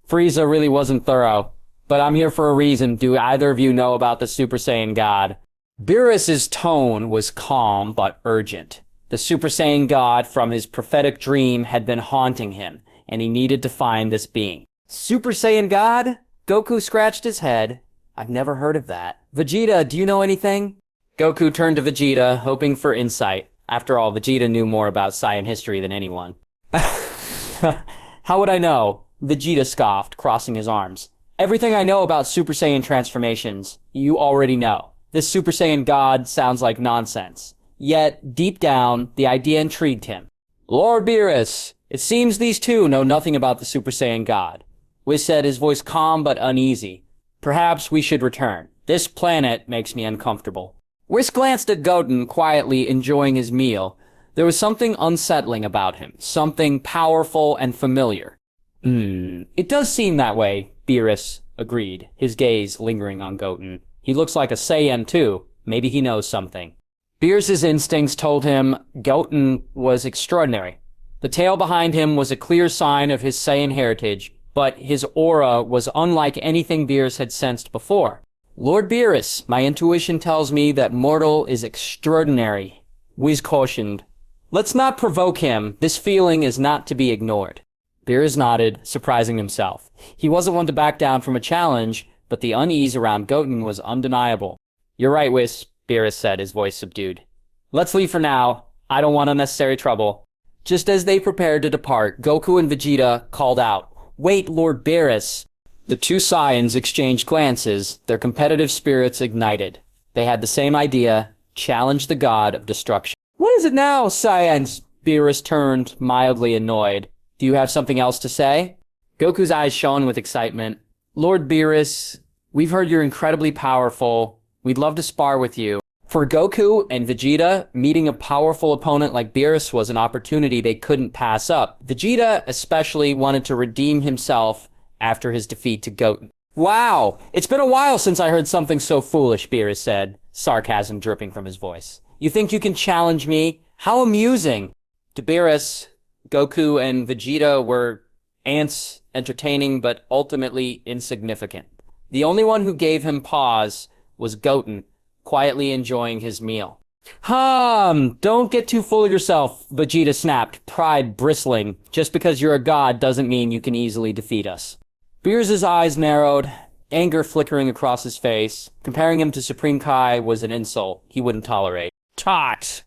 Frieza really wasn't thorough. But I'm here for a reason. Do either of you know about the Super Saiyan god? Beerus' tone was calm but urgent. The Super Saiyan god from his prophetic dream had been haunting him, and he needed to find this being. Super Saiyan God? Goku scratched his head. I've never heard of that. Vegeta, do you know anything? Goku turned to Vegeta, hoping for insight. After all, Vegeta knew more about Saiyan history than anyone. How would I know? Vegeta scoffed, crossing his arms. Everything I know about Super Saiyan transformations, you already know. This Super Saiyan God sounds like nonsense. Yet, deep down, the idea intrigued him. Lord Beerus, it seems these two know nothing about the Super Saiyan God. Whis said, his voice calm but uneasy. Perhaps we should return. This planet makes me uncomfortable. Whis glanced at Goten, quietly enjoying his meal. There was something unsettling about him, something powerful and familiar. It does seem that way, Beerus agreed, his gaze lingering on Goten. He looks like a Saiyan too. Maybe he knows something. Beerus' instincts told him Goten was extraordinary. The tail behind him was a clear sign of his Saiyan heritage, but his aura was unlike anything Beerus had sensed before. Lord Beerus, my intuition tells me that mortal is extraordinary. Whis cautioned. Let's not provoke him. This feeling is not to be ignored. Beerus nodded, surprising himself. He wasn't one to back down from a challenge, but the unease around Goten was undeniable. You're right, Whis, Beerus said, his voice subdued. Let's leave for now. I don't want unnecessary trouble. Just as they prepared to depart, Goku and Vegeta called out, Wait, Lord Beerus! The two Saiyans exchanged glances, their competitive spirits ignited. They had the same idea, challenge the god of destruction. What is it now, Saiyans? Beerus turned, mildly annoyed. Do you have something else to say? Goku's eyes shone with excitement. Lord Beerus, we've heard you're incredibly powerful. We'd love to spar with you. For Goku and Vegeta, meeting a powerful opponent like Beerus was an opportunity they couldn't pass up. Vegeta especially wanted to redeem himself after his defeat to Goten. Wow, it's been a while since I heard something so foolish, Beerus said, sarcasm dripping from his voice. You think you can challenge me? How amusing! To Beerus, Goku and Vegeta were ants, entertaining but ultimately insignificant. The only one who gave him pause was Goten, quietly enjoying his meal. Don't get too full of yourself, Vegeta snapped, pride bristling. Just because you're a god doesn't mean you can easily defeat us. Beerus' eyes narrowed, anger flickering across his face. Comparing him to Supreme Kai was an insult he wouldn't tolerate. Tot!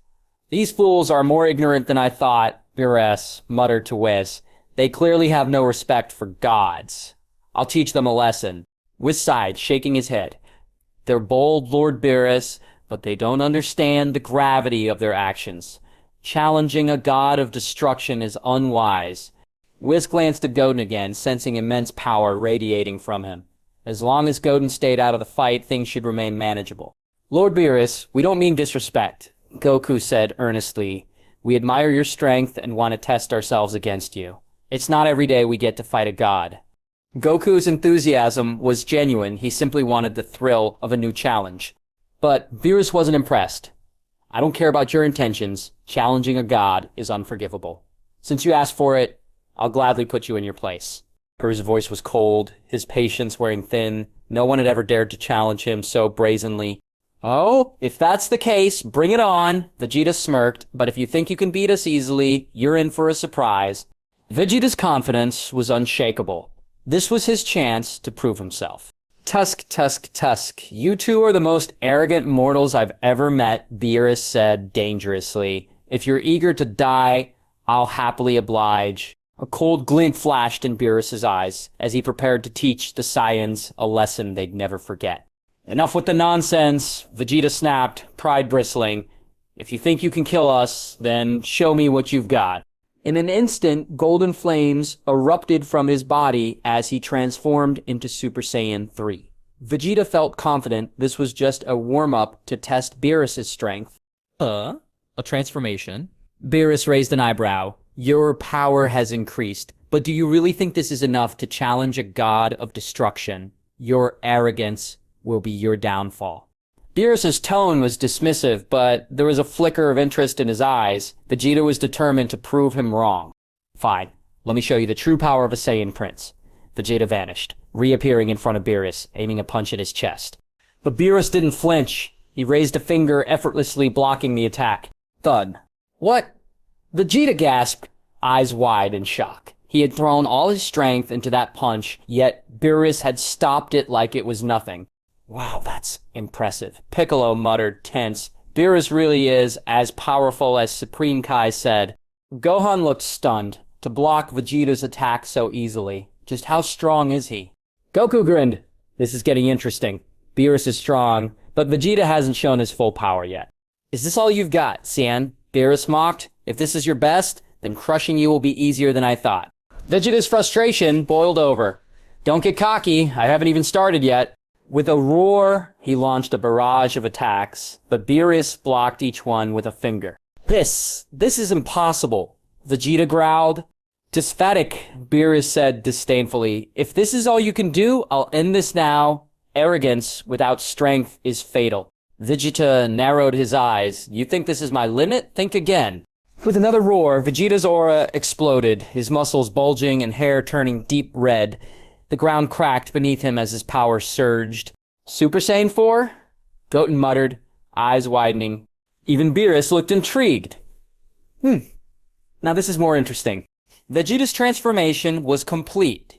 These fools are more ignorant than I thought, Beerus muttered to Whis. They clearly have no respect for gods. I'll teach them a lesson. Whis sighed, shaking his head. They're bold, Lord Beerus, but they don't understand the gravity of their actions. Challenging a god of destruction is unwise. Whis glanced at Goten again, sensing immense power radiating from him. As long as Goten stayed out of the fight, things should remain manageable. Lord Beerus, we don't mean disrespect, Goku said earnestly. We admire your strength and want to test ourselves against you. It's not every day we get to fight a god. Goku's enthusiasm was genuine. He simply wanted the thrill of a new challenge. But Beerus wasn't impressed. I don't care about your intentions. Challenging a god is unforgivable. Since you asked for it, I'll gladly put you in your place. His voice was cold, his patience wearing thin. No one had ever dared to challenge him so brazenly. Oh, if that's the case, bring it on, Vegeta smirked, but if you think you can beat us easily, you're in for a surprise. Vegeta's confidence was unshakable. This was his chance to prove himself. Tusk, you two are the most arrogant mortals I've ever met, Beerus said dangerously. If you're eager to die, I'll happily oblige. A cold glint flashed in Beerus's eyes as he prepared to teach the Saiyans a lesson they'd never forget. Enough with the nonsense, Vegeta snapped, pride bristling. If you think you can kill us, then show me what you've got. In an instant, golden flames erupted from his body as he transformed into Super Saiyan 3. Vegeta felt confident this was just a warm-up to test Beerus's strength. A transformation? Beerus raised an eyebrow. Your power has increased, but do you really think this is enough to challenge a god of destruction? Your arrogance will be your downfall. Beerus's tone was dismissive, but there was a flicker of interest in his eyes. Vegeta was determined to prove him wrong. Fine, let me show you the true power of a Saiyan Prince. Vegeta vanished, reappearing in front of Beerus, aiming a punch at his chest. But Beerus didn't flinch. He raised a finger, effortlessly blocking the attack. Thud. What? Vegeta gasped, eyes wide in shock. He had thrown all his strength into that punch, yet Beerus had stopped it like it was nothing. Wow, that's impressive. Piccolo muttered, tense. Beerus really is as powerful as Supreme Kai said. Gohan looked stunned. To block Vegeta's attack so easily. Just how strong is he? Goku grinned. This is getting interesting. Beerus is strong, but Vegeta hasn't shown his full power yet. Is this all you've got, Saiyan? Beerus mocked. If this is your best, then crushing you will be easier than I thought. Vegeta's frustration boiled over. Don't get cocky. I haven't even started yet. With a roar, he launched a barrage of attacks, but Beerus blocked each one with a finger. This is impossible, Vegeta growled. Dysphatic, Beerus said disdainfully. If this is all you can do, I'll end this now. Arrogance without strength is fatal. Vegeta narrowed his eyes. You think this is my limit? Think again. With another roar, Vegeta's aura exploded, his muscles bulging and hair turning deep red. The ground cracked beneath him as his power surged. Super Saiyan 4? Goten muttered, eyes widening. Even Beerus looked intrigued. Now this is more interesting. Vegeta's transformation was complete.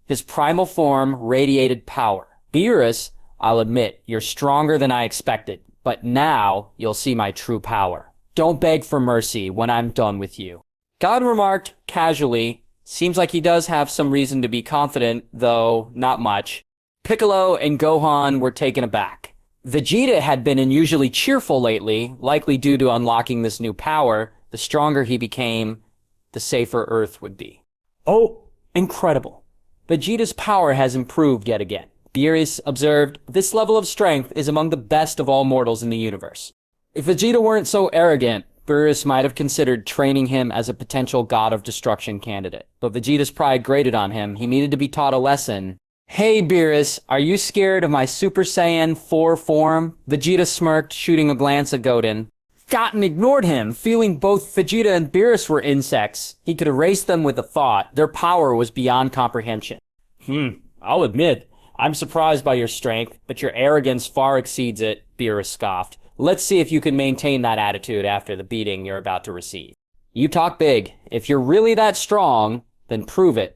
His primal form radiated power. Beerus, I'll admit, you're stronger than I expected, but now you'll see my true power. Don't beg for mercy when I'm done with you. God remarked casually, seems like he does have some reason to be confident, though not much. Piccolo and Gohan were taken aback. Vegeta had been unusually cheerful lately, likely due to unlocking this new power. The stronger he became, the safer Earth would be. Oh, incredible. Vegeta's power has improved yet again. Beerus observed, this level of strength is among the best of all mortals in the universe. If Vegeta weren't so arrogant, Beerus might have considered training him as a potential god of destruction candidate. But Vegeta's pride grated on him. He needed to be taught a lesson. Hey Beerus, are you scared of my Super Saiyan 4 form? Vegeta smirked, shooting a glance at Goten. Goten ignored him, feeling both Vegeta and Beerus were insects. He could erase them with a thought. Their power was beyond comprehension. I'll admit, I'm surprised by your strength, but your arrogance far exceeds it, Beerus scoffed. Let's see if you can maintain that attitude after the beating you're about to receive. You talk big. If you're really that strong, then prove it.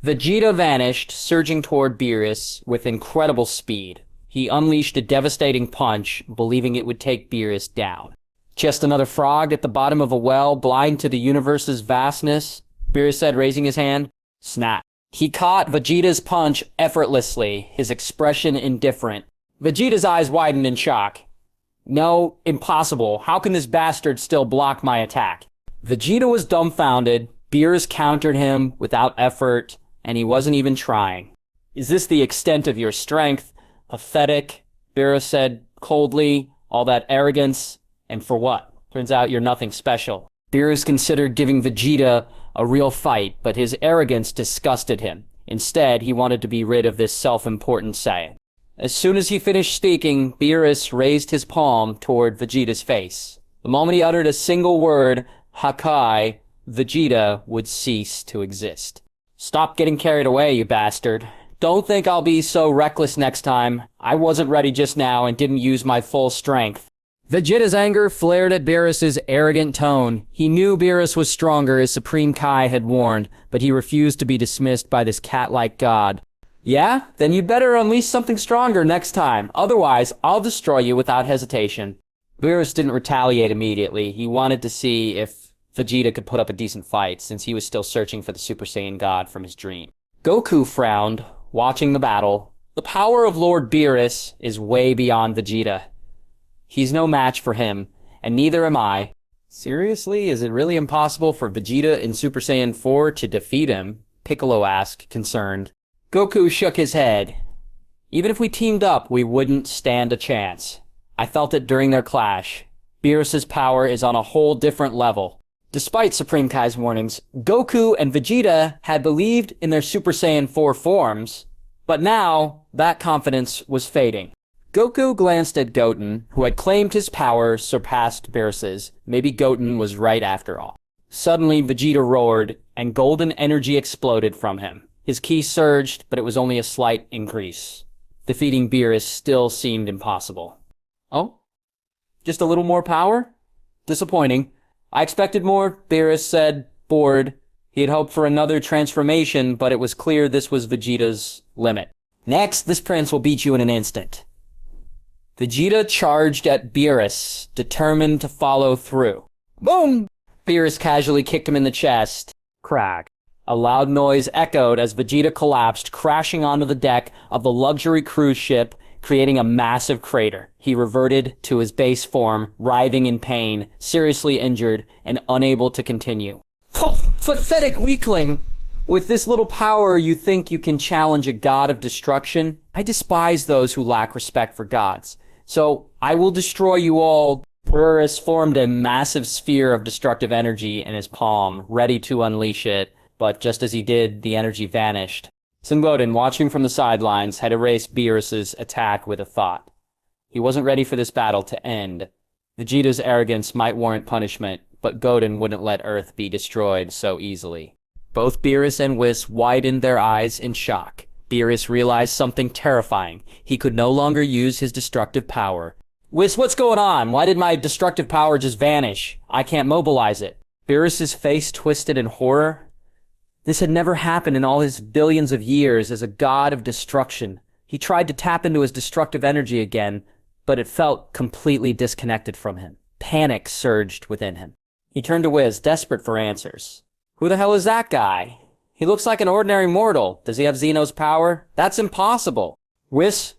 Vegeta vanished, surging toward Beerus with incredible speed. He unleashed a devastating punch, believing it would take Beerus down. Just another frog at the bottom of a well, blind to the universe's vastness, Beerus said, raising his hand. Snap. He caught Vegeta's punch effortlessly, his expression indifferent. Vegeta's eyes widened in shock. No, impossible. How can this bastard still block my attack? Vegeta was dumbfounded. Beerus countered him without effort, and he wasn't even trying. "Is this the extent of your strength? Pathetic," Beerus said coldly. "All that arrogance, and for what? Turns out you're nothing special." Beerus considered giving Vegeta a real fight, but his arrogance disgusted him. Instead, he wanted to be rid of this self-important Saiyan. As soon as he finished speaking, Beerus raised his palm toward Vegeta's face. The moment he uttered a single word, Hakai, Vegeta would cease to exist. "Stop getting carried away, you bastard. Don't think I'll be so reckless next time. I wasn't ready just now and didn't use my full strength." Vegeta's anger flared at Beerus's arrogant tone. He knew Beerus was stronger, as Supreme Kai had warned, but he refused to be dismissed by this cat-like god. "Yeah? Then you'd better unleash something stronger next time. Otherwise, I'll destroy you without hesitation." Beerus didn't retaliate immediately. He wanted to see if Vegeta could put up a decent fight, since he was still searching for the Super Saiyan God from his dream. Goku frowned, watching the battle. The power of Lord Beerus is way beyond Vegeta. He's no match for him, and neither am I. Seriously, is it really impossible for Vegeta in Super Saiyan 4 to defeat him? Piccolo asked, concerned. Goku shook his head. Even if we teamed up, we wouldn't stand a chance. I felt it during their clash. Beerus's power is on a whole different level. Despite Supreme Kai's warnings, Goku and Vegeta had believed in their Super Saiyan 4 forms, but now that confidence was fading. Goku glanced at Goten, who had claimed his power surpassed Beerus's. Maybe Goten was right after all. Suddenly, Vegeta roared, and golden energy exploded from him. His ki surged, but it was only a slight increase. Defeating Beerus still seemed impossible. "Oh? Just a little more power? Disappointing. I expected more," Beerus said, bored. He had hoped for another transformation, but it was clear this was Vegeta's limit. "Next, this prince will beat you in an instant." Vegeta charged at Beerus, determined to follow through. Boom! Beerus casually kicked him in the chest. Crack. A loud noise echoed as Vegeta collapsed, crashing onto the deck of the luxury cruise ship, creating a massive crater. He reverted to his base form, writhing in pain, seriously injured, and unable to continue. Pathetic weakling! With this little power, you think you can challenge a god of destruction? I despise those who lack respect for gods. So, I will destroy you all. Beerus formed a massive sphere of destructive energy in his palm, ready to unleash it, but just as he did, the energy vanished. Goten, watching from the sidelines, had erased Beerus's attack with a thought. He wasn't ready for this battle to end. Vegeta's arrogance might warrant punishment, but Goten wouldn't let Earth be destroyed so easily. Both Beerus and Whis widened their eyes in shock. Beerus realized something terrifying. He could no longer use his destructive power. "Whis, what's going on? Why did my destructive power just vanish? I can't mobilize it." Beerus's face twisted in horror. This had never happened in all his billions of years as a god of destruction. He tried to tap into his destructive energy again, but it felt completely disconnected from him. Panic surged within him. He turned to Whis, desperate for answers. "Who the hell is that guy? He looks like an ordinary mortal. Does he have Zeno's power? That's impossible." Whis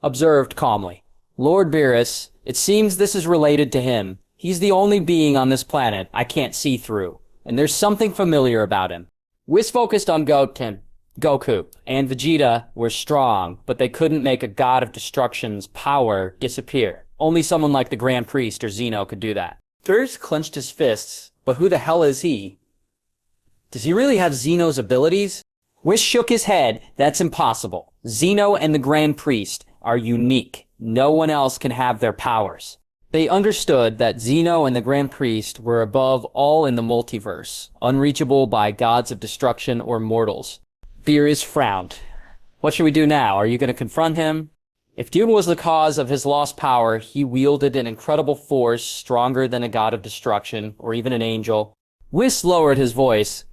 observed calmly. "Lord Beerus, it seems this is related to him. He's the only being on this planet I can't see through, and there's something familiar about him." Whis focused on Goten. Goku and Vegeta were strong, but they couldn't make a god of destruction's power disappear. Only someone like the Grand Priest or Zeno could do that. Beerus clenched his fists, but who the hell is he? Does he really have Zeno's abilities? Whis shook his head. That's impossible. Zeno and the Grand Priest are unique. No one else can have their powers. They understood that Zeno and the Grand Priest were above all in the multiverse, unreachable by gods of destruction or mortals. Beerus frowned. "What should we do now? Are you going to confront him?" If Dune was the cause of his lost power, he wielded an incredible force stronger than a god of destruction, or even an angel. Whis lowered his voice.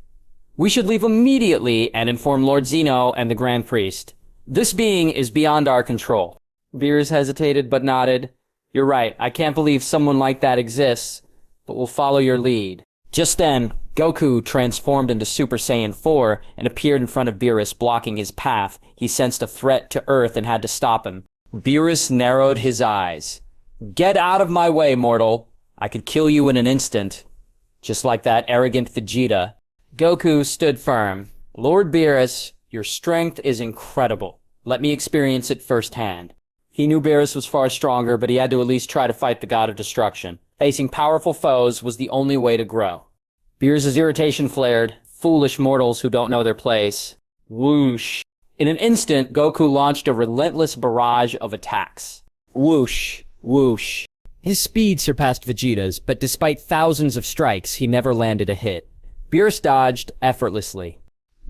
"We should leave immediately and inform Lord Zeno and the Grand Priest. This being is beyond our control." Beerus hesitated but nodded. "You're right, I can't believe someone like that exists, but we'll follow your lead." Just then, Goku transformed into Super Saiyan 4 and appeared in front of Beerus, blocking his path. He sensed a threat to Earth and had to stop him. Beerus narrowed his eyes. "Get out of my way, mortal. I could kill you in an instant. Just like that arrogant Vegeta." Goku stood firm. Lord Beerus, your strength is incredible. Let me experience it firsthand. He knew Beerus was far stronger, but he had to at least try to fight the god of destruction. Facing powerful foes was the only way to grow. Beerus' irritation flared. Foolish mortals who don't know their place. Whoosh. In an instant, Goku launched a relentless barrage of attacks. Whoosh. Whoosh. His speed surpassed Vegeta's, but despite thousands of strikes, he never landed a hit. Beerus dodged effortlessly.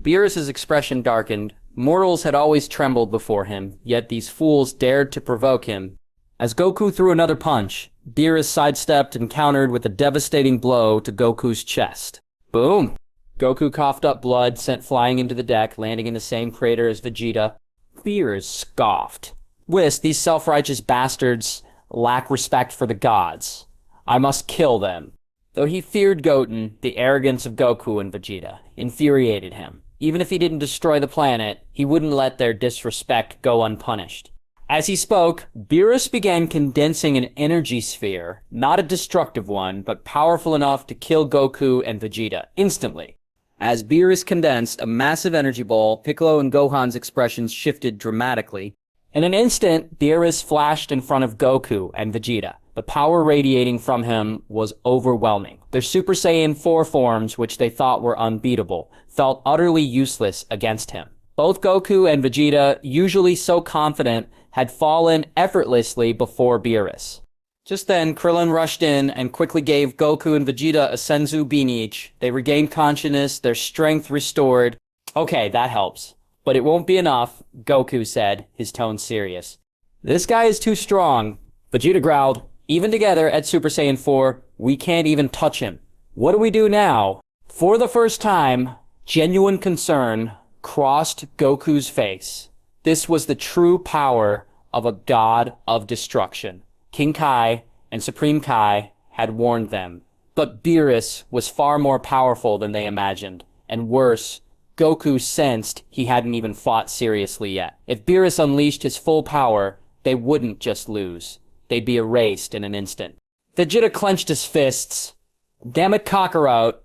Beerus' expression darkened. Mortals had always trembled before him, yet these fools dared to provoke him. As Goku threw another punch, Beerus sidestepped and countered with a devastating blow to Goku's chest. Boom! Goku coughed up blood, sent flying into the deck, landing in the same crater as Vegeta. Beerus scoffed. Whis, these self-righteous bastards lack respect for the gods. I must kill them. Though he feared Goten, the arrogance of Goku and Vegeta infuriated him. Even if he didn't destroy the planet, he wouldn't let their disrespect go unpunished. As he spoke, Beerus began condensing an energy sphere, not a destructive one, but powerful enough to kill Goku and Vegeta instantly. As Beerus condensed a massive energy ball, Piccolo and Gohan's expressions shifted dramatically. In an instant, Beerus flashed in front of Goku and Vegeta. The power radiating from him was overwhelming. Their Super Saiyan 4 forms, which they thought were unbeatable, felt utterly useless against him. Both Goku and Vegeta, usually so confident, had fallen effortlessly before Beerus. Just then, Krillin rushed in and quickly gave Goku and Vegeta a Senzu bean each. They regained consciousness, their strength restored. Okay, that helps. But it won't be enough, Goku said, his tone serious. This guy is too strong. Vegeta growled. Even together at Super Saiyan 4, we can't even touch him. What do we do now? For the first time, genuine concern crossed Goku's face. This was the true power of a god of destruction. King Kai and Supreme Kai had warned them. But Beerus was far more powerful than they imagined. And worse, Goku sensed he hadn't even fought seriously yet. If Beerus unleashed his full power, they wouldn't just lose. They'd be erased in an instant. Vegeta clenched his fists. Damn it, Kakarot.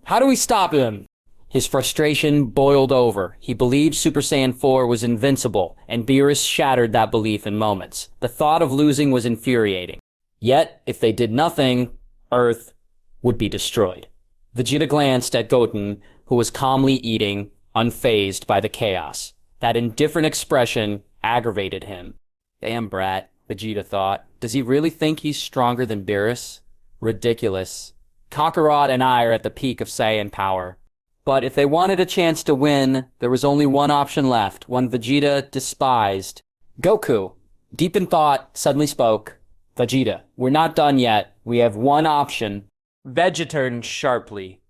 How do we stop him? His frustration boiled over. He believed Super Saiyan 4 was invincible, and Beerus shattered that belief in moments. The thought of losing was infuriating. Yet, if they did nothing, Earth would be destroyed. Vegeta glanced at Goten, who was calmly eating, unfazed by the chaos. That indifferent expression aggravated him. Damn brat, Vegeta thought. Does he really think he's stronger than Beerus? Ridiculous. Kakarot and I are at the peak of Saiyan power. But if they wanted a chance to win, there was only one option left, one Vegeta despised. Goku, deep in thought, suddenly spoke. Vegeta, we're not done yet. We have one option. Vegeta turned sharply.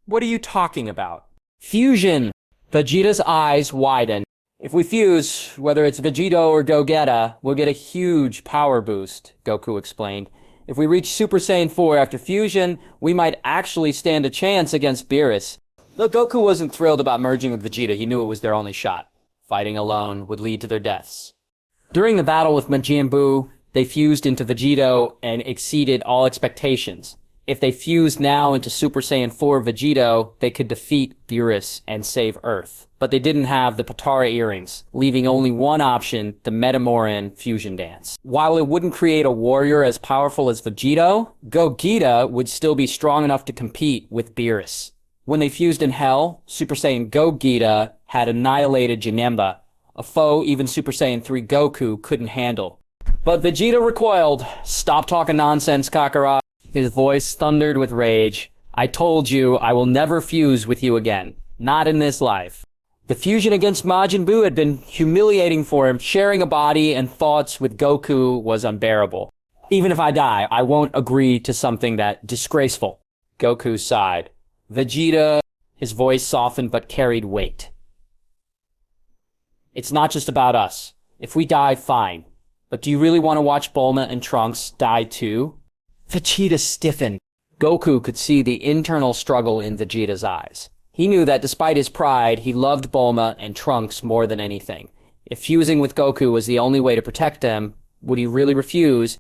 What are you talking about? Fusion! Vegeta's eyes widened. If we fuse, whether it's Vegito or Gogeta, we'll get a huge power boost, Goku explained. If we reach Super Saiyan 4 after fusion, we might actually stand a chance against Beerus. Though Goku wasn't thrilled about merging with Vegeta, he knew it was their only shot. Fighting alone would lead to their deaths. During the battle with Majin Buu, they fused into Vegito and exceeded all expectations. If they fused now into Super Saiyan 4 Vegito, they could defeat Beerus and save Earth. But they didn't have the Potara earrings, leaving only one option, the Metamoran fusion dance. While it wouldn't create a warrior as powerful as Vegito, Gogeta would still be strong enough to compete with Beerus. When they fused in Hell, Super Saiyan Gogeta had annihilated Janemba, a foe even Super Saiyan 3 Goku couldn't handle. But Vegeta recoiled. Stop talking nonsense, Kakarot. His voice thundered with rage. I told you I will never fuse with you again. Not in this life. The fusion against Majin Buu had been humiliating for him. Sharing a body and thoughts with Goku was unbearable. Even if I die, I won't agree to something that disgraceful. Goku sighed. Vegeta, his voice softened but carried weight. It's not just about us. If we die, fine. But do you really want to watch Bulma and Trunks die too? Vegeta stiffened. Goku could see the internal struggle in Vegeta's eyes. He knew that despite his pride, he loved Bulma and Trunks more than anything. If fusing with Goku was the only way to protect them, would he really refuse?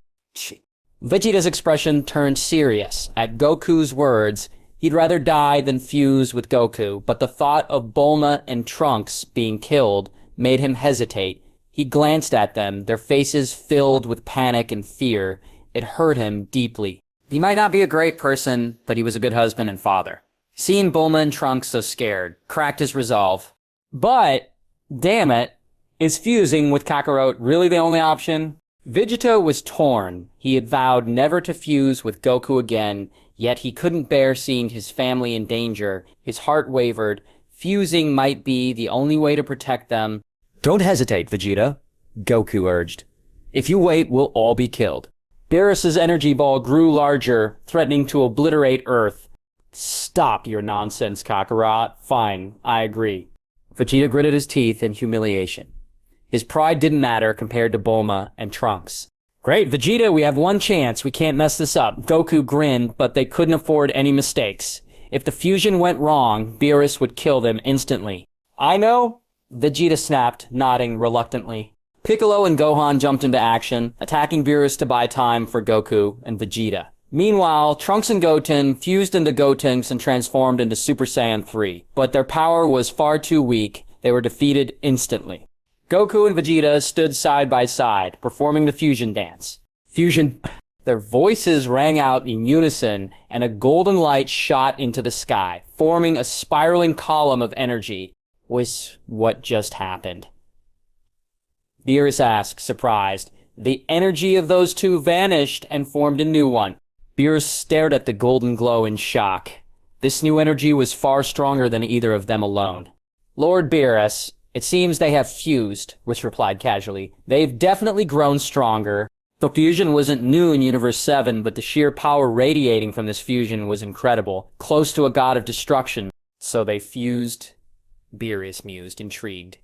Vegeta's expression turned serious. At Goku's words, He'd rather die than fuse with Goku, but the thought of Bulma and Trunks being killed made him hesitate. He glanced at them, their faces filled with panic and fear. It hurt him deeply. He might not be a great person, but he was a good husband and father. Seeing Bulma and Trunks so scared cracked his resolve. But, damn it, is fusing with Kakarot really the only option? Vegeta was torn. He had vowed never to fuse with Goku again, yet he couldn't bear seeing his family in danger. His heart wavered. Fusing might be the only way to protect them. Don't hesitate, Vegeta, Goku urged. If you wait, we'll all be killed. Beerus' energy ball grew larger, threatening to obliterate Earth. Stop your nonsense, Kakarot. Fine, I agree. Vegeta gritted his teeth in humiliation. His pride didn't matter compared to Bulma and Trunks. Great, Vegeta, we have one chance. We can't mess this up. Goku grinned, but they couldn't afford any mistakes. If the fusion went wrong, Beerus would kill them instantly. I know, Vegeta snapped, nodding reluctantly. Piccolo and Gohan jumped into action, attacking Beerus to buy time for Goku and Vegeta. Meanwhile, Trunks and Goten fused into Gotenks and transformed into Super Saiyan 3, but their power was far too weak. They were defeated instantly. Goku and Vegeta stood side by side, performing the fusion dance. Their voices rang out in unison, and a golden light shot into the sky, forming a spiraling column of energy. Was what just happened? Beerus asked, surprised. The energy of those two vanished and formed a new one. Beerus stared at the golden glow in shock. This new energy was far stronger than either of them alone. Lord Beerus, it seems they have fused, Whis replied casually. They've definitely grown stronger. The fusion wasn't new in Universe 7, but the sheer power radiating from this fusion was incredible, close to a god of destruction. So they fused? Beerus mused, intrigued.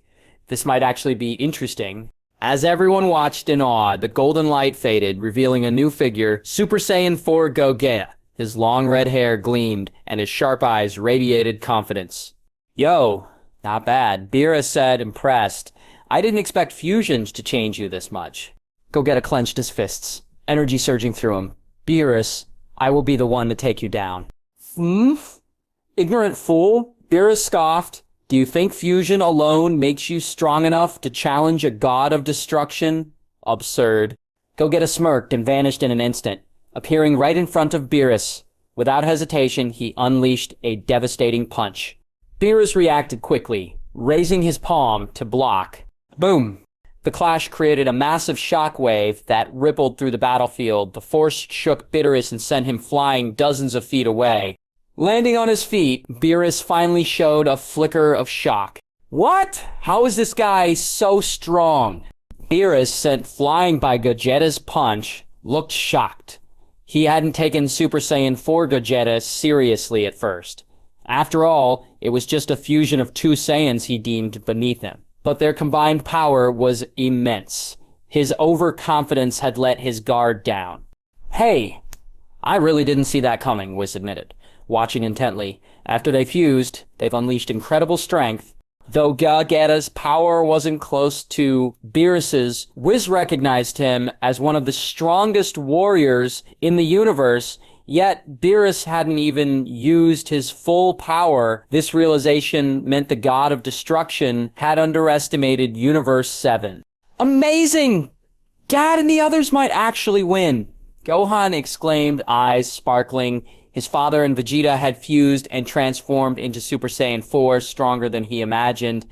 This might actually be interesting. As everyone watched in awe, the golden light faded, revealing a new figure, Super Saiyan 4 Goku. His long red hair gleamed, and his sharp eyes radiated confidence. Yo, not bad, Beerus said, impressed. I didn't expect fusions to change you this much. Gogeta clenched his fists, energy surging through him. Beerus, I will be the one to take you down. Ignorant fool, Beerus scoffed. Do you think fusion alone makes you strong enough to challenge a god of destruction? Absurd. Gogeta smirked and vanished in an instant, appearing right in front of Beerus. Without hesitation, he unleashed a devastating punch. Beerus reacted quickly, raising his palm to block. Boom! The clash created a massive shockwave that rippled through the battlefield. The force shook Beerus and sent him flying dozens of feet away. Landing on his feet, Beerus finally showed a flicker of shock. What? How is this guy so strong? Beerus, sent flying by Gogeta's punch, looked shocked. He hadn't taken Super Saiyan 4 Gogeta seriously at first. After all, it was just a fusion of two Saiyans he deemed beneath him. But their combined power was immense. His overconfidence had let his guard down. Hey, I really didn't see that coming, Whis admitted, watching intently. After they fused, they've unleashed incredible strength. Though Gogeta's power wasn't close to Beerus's, Whis recognized him as one of the strongest warriors in the universe, yet Beerus hadn't even used his full power. This realization meant the god of destruction had underestimated Universe 7. Amazing! Dad and the others might actually win, Gohan exclaimed, eyes sparkling. His father and Vegeta had fused and transformed into Super Saiyan 4, stronger than he imagined.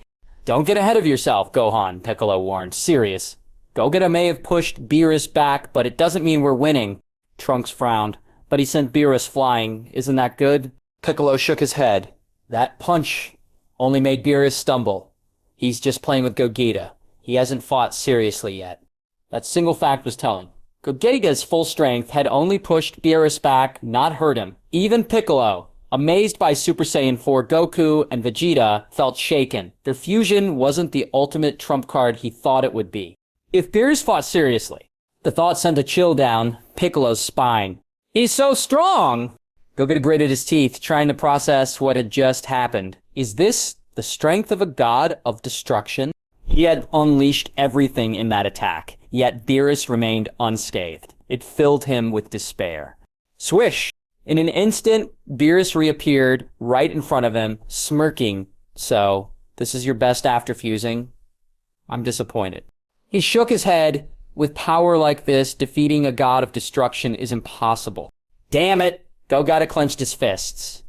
Don't get ahead of yourself, Gohan, Piccolo warned. Serious. Gogeta may have pushed Beerus back, but it doesn't mean we're winning. Trunks frowned. But he sent Beerus flying. Isn't that good? Piccolo shook his head. That punch only made Beerus stumble. He's just playing with Gogeta. He hasn't fought seriously yet. That single fact was telling. Gogeta's full strength had only pushed Beerus back, not hurt him. Even Piccolo, amazed by Super Saiyan 4 Goku and Vegeta, felt shaken. Their fusion wasn't the ultimate trump card he thought it would be. If Beerus fought seriously, the thought sent a chill down Piccolo's spine. He's so strong! Gogeta gritted his teeth, trying to process what had just happened. Is this the strength of a god of destruction? He had unleashed everything in that attack, yet Beerus remained unscathed. It filled him with despair. Swish! In an instant, Beerus reappeared right in front of him, smirking. So, this is your best after fusing? I'm disappointed. He shook his head. With power like this, defeating a god of destruction is impossible. Damn it! Gogeta clenched his fists.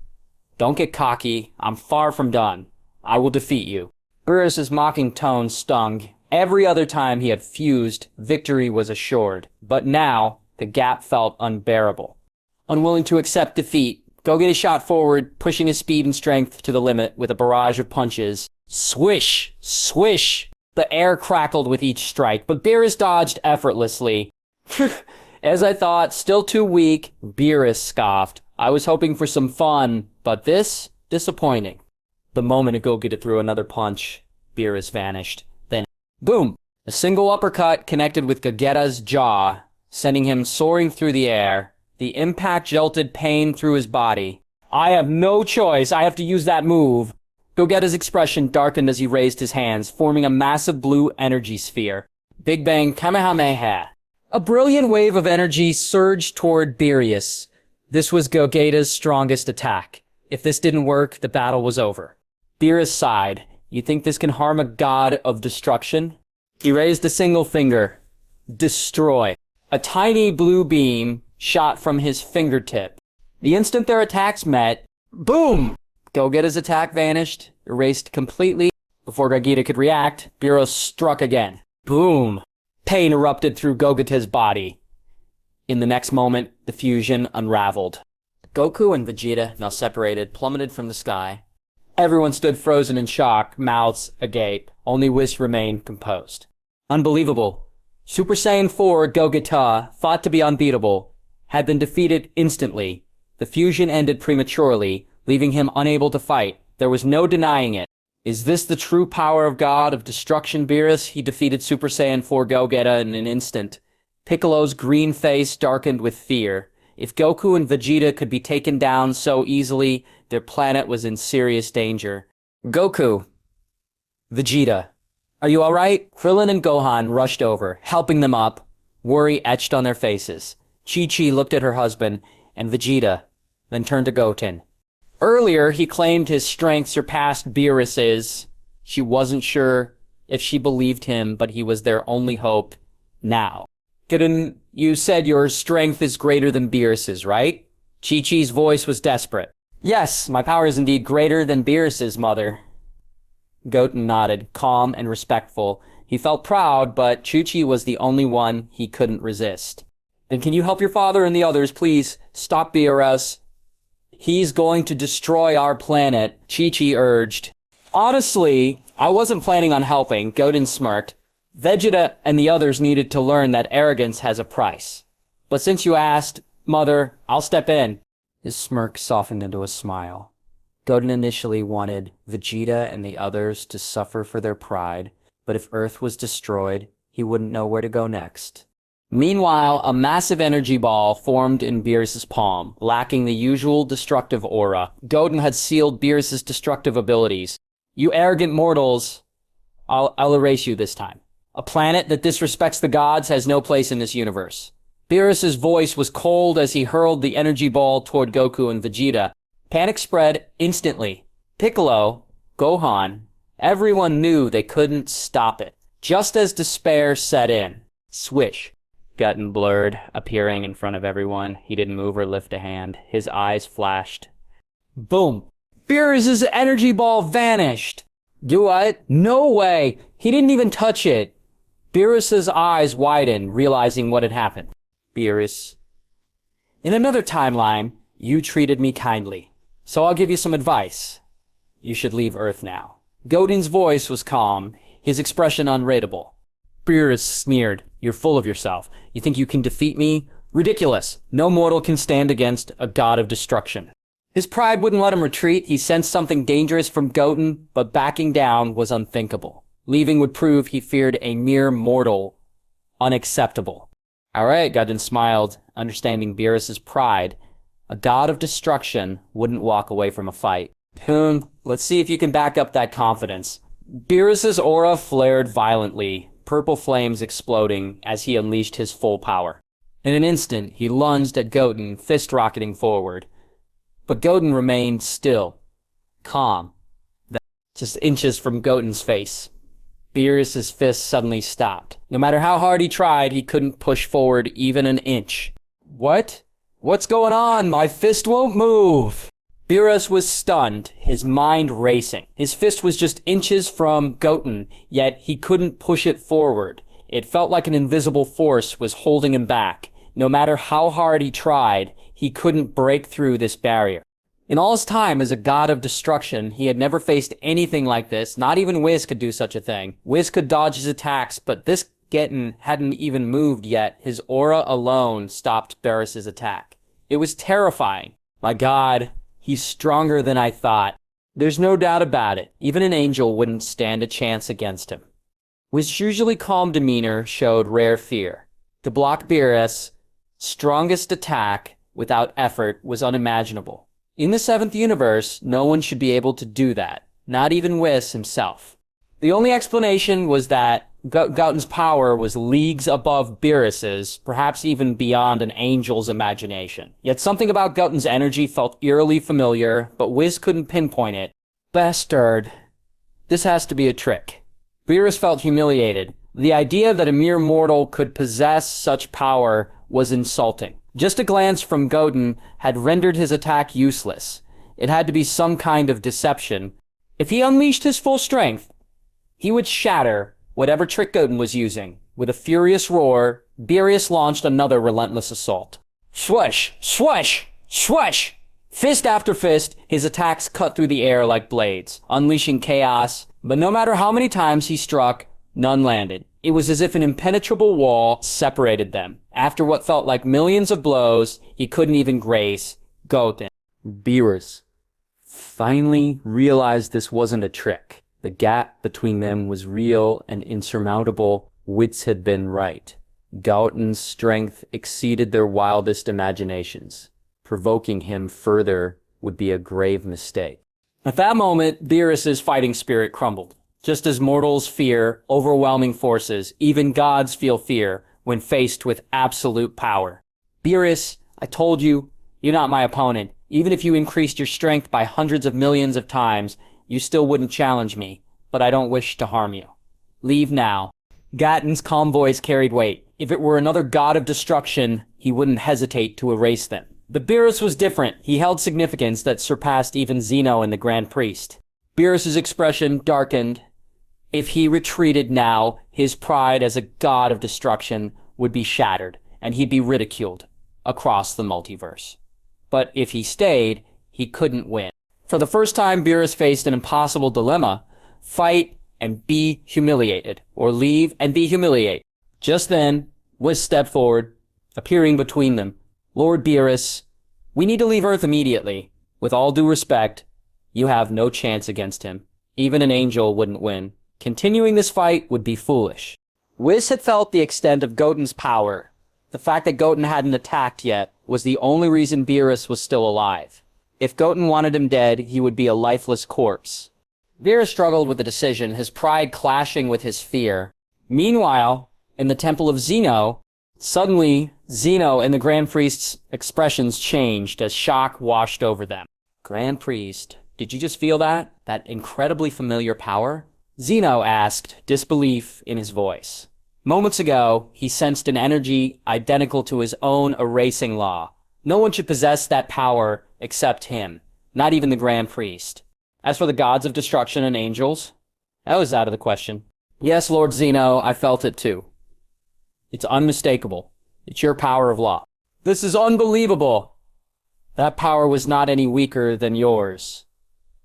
Don't get cocky. I'm far from done. I will defeat you. Beerus' mocking tone stung. Every other time he had fused, victory was assured. But now, the gap felt unbearable. Unwilling to accept defeat, Gogeta shot forward, pushing his speed and strength to the limit with a barrage of punches. Swish! Swish! The air crackled with each strike, but Beerus dodged effortlessly. As I thought, still too weak, Beerus scoffed. I was hoping for some fun, but this? Disappointing. The moment Gogeta threw another punch, Beerus vanished. Then, boom! A single uppercut connected with Gogeta's jaw, sending him soaring through the air. The impact jolted pain through his body. I have no choice, I have to use that move. Gogeta's expression darkened as he raised his hands, forming a massive blue energy sphere. Big Bang Kamehameha. A brilliant wave of energy surged toward Beerus. This was Gogeta's strongest attack. If this didn't work, the battle was over. Beerus sighed. You think this can harm a god of destruction? He raised a single finger. Destroy. A tiny blue beam shot from his fingertip. The instant their attacks met, boom! Gogeta's attack vanished, erased completely. Before Gogeta could react, Beerus struck again. Boom! Pain erupted through Gogeta's body. In the next moment, the fusion unraveled. Goku and Vegeta, now separated, plummeted from the sky. Everyone stood frozen in shock, mouths agape. Only Whis remained composed. Unbelievable. Super Saiyan 4 Gogeta, thought to be unbeatable, had been defeated instantly. The fusion ended prematurely, leaving him unable to fight. There was no denying it. Is this the true power of God of destruction, Beerus? He defeated Super Saiyan 4 Gogeta in an instant. Piccolo's green face darkened with fear. If Goku and Vegeta could be taken down so easily, their planet was in serious danger. Goku. Vegeta. Are you alright? Krillin and Gohan rushed over, helping them up. Worry etched on their faces. Chi-Chi looked at her husband, and Vegeta, then turned to Goten. Earlier, he claimed his strength surpassed Beerus's. She wasn't sure if she believed him, but he was their only hope now. Goten, you said your strength is greater than Beerus's, right? Chi-Chi's voice was desperate. Yes, my power is indeed greater than Beerus's, mother. Goten nodded, calm and respectful. He felt proud, but Chi-Chi was the only one he couldn't resist. Then can you help your father and the others, please? Stop Beerus. He's going to destroy our planet, Chi-Chi urged. Honestly, I wasn't planning on helping, Goten smirked. Vegeta and the others needed to learn that arrogance has a price. But since you asked, Mother, I'll step in. His smirk softened into a smile. Goten initially wanted Vegeta and the others to suffer for their pride, but if Earth was destroyed, he wouldn't know where to go next. Meanwhile, a massive energy ball formed in Beerus' palm, lacking the usual destructive aura. Goten had sealed Beerus' destructive abilities. You arrogant mortals, I'll erase you this time. A planet that disrespects the gods has no place in this universe. Beerus' voice was cold as he hurled the energy ball toward Goku and Vegeta. Panic spread instantly. Piccolo, Gohan, everyone knew they couldn't stop it. Just as despair set in. Swish. Goten blurred, appearing in front of everyone. He didn't move or lift a hand. His eyes flashed. Boom! Beerus' energy ball vanished! Do what? No way! He didn't even touch it! Beerus' eyes widened, realizing what had happened. Beerus. In another timeline, you treated me kindly. So I'll give you some advice. You should leave Earth now. Goten's voice was calm, his expression unreadable. Beerus sneered. You're full of yourself. You think you can defeat me? Ridiculous. No mortal can stand against a god of destruction. His pride wouldn't let him retreat. He sensed something dangerous from Goten, but backing down was unthinkable. Leaving would prove he feared a mere mortal. Unacceptable. Alright, Goten smiled, understanding Beerus' pride. A god of destruction wouldn't walk away from a fight. Let's see if you can back up that confidence. Beerus' aura flared violently, purple flames exploding as he unleashed his full power. In an instant, he lunged at Goten, fist rocketing forward. But Goten remained still, calm, just inches from Goten's face. Beerus' fist suddenly stopped. No matter how hard he tried, he couldn't push forward even an inch. What? What's going on? My fist won't move! Beerus was stunned, his mind racing. His fist was just inches from Goten, yet he couldn't push it forward. It felt like an invisible force was holding him back. No matter how hard he tried, he couldn't break through this barrier. In all his time as a god of destruction, he had never faced anything like this. Not even Whis could do such a thing. Whis could dodge his attacks, but this Goten hadn't even moved yet. His aura alone stopped Beerus' attack. It was terrifying. My god, he's stronger than I thought. There's no doubt about it. Even an angel wouldn't stand a chance against him. Whis' usually calm demeanor showed rare fear. To block Beerus' strongest attack without effort was unimaginable. In the 7th universe, no one should be able to do that, not even Whis himself. The only explanation was that Goten's power was leagues above Beerus's, perhaps even beyond an angel's imagination. Yet something about Goten's energy felt eerily familiar, but Whis couldn't pinpoint it. Bastard. This has to be a trick. Beerus felt humiliated. The idea that a mere mortal could possess such power was insulting. Just a glance from Goten had rendered his attack useless. It had to be some kind of deception. If he unleashed his full strength, he would shatter whatever trick Goten was using. With a furious roar, Beerus launched another relentless assault. Swoosh! Swoosh! Swoosh! Fist after fist, his attacks cut through the air like blades, unleashing chaos. But no matter how many times he struck, none landed. It was as if an impenetrable wall separated them. After what felt like millions of blows, he couldn't even graze Goten. Beerus finally realized this wasn't a trick. The gap between them was real and insurmountable. Wits had been right. Goten's strength exceeded their wildest imaginations. Provoking him further would be a grave mistake. At that moment, Beerus' fighting spirit crumbled. Just as mortals fear overwhelming forces, even gods feel fear when faced with absolute power. Beerus, I told you, you're not my opponent. Even if you increased your strength by hundreds of millions of times, you still wouldn't challenge me, but I don't wish to harm you. Leave now. Goten's calm voice carried weight. If it were another god of destruction, he wouldn't hesitate to erase them. But Beerus was different. He held significance that surpassed even Zeno and the Grand Priest. Beerus' expression darkened. If he retreated now, his pride as a god of destruction would be shattered, and he'd be ridiculed across the multiverse. But if he stayed, he couldn't win. For the first time, Beerus faced an impossible dilemma: fight and be humiliated, or leave and be humiliated. Just then, Whis stepped forward, appearing between them. Lord Beerus, we need to leave Earth immediately. With all due respect, you have no chance against him. Even an angel wouldn't win. Continuing this fight would be foolish. Whis had felt the extent of Goten's power. The fact that Goten hadn't attacked yet was the only reason Beerus was still alive. If Goten wanted him dead, he would be a lifeless corpse. Beerus struggled with the decision, his pride clashing with his fear. Meanwhile, in the Temple of Zeno, suddenly Zeno and the Grand Priest's expressions changed as shock washed over them. Grand Priest, did you just feel that? That incredibly familiar power? Zeno asked, disbelief in his voice. Moments ago, he sensed an energy identical to his own erasing law. No one should possess that power except him, not even the Grand Priest. As for the gods of destruction and angels, that was out of the question. Yes, Lord Zeno, I felt it too. It's unmistakable. It's your power of law. This is unbelievable. That power was not any weaker than yours.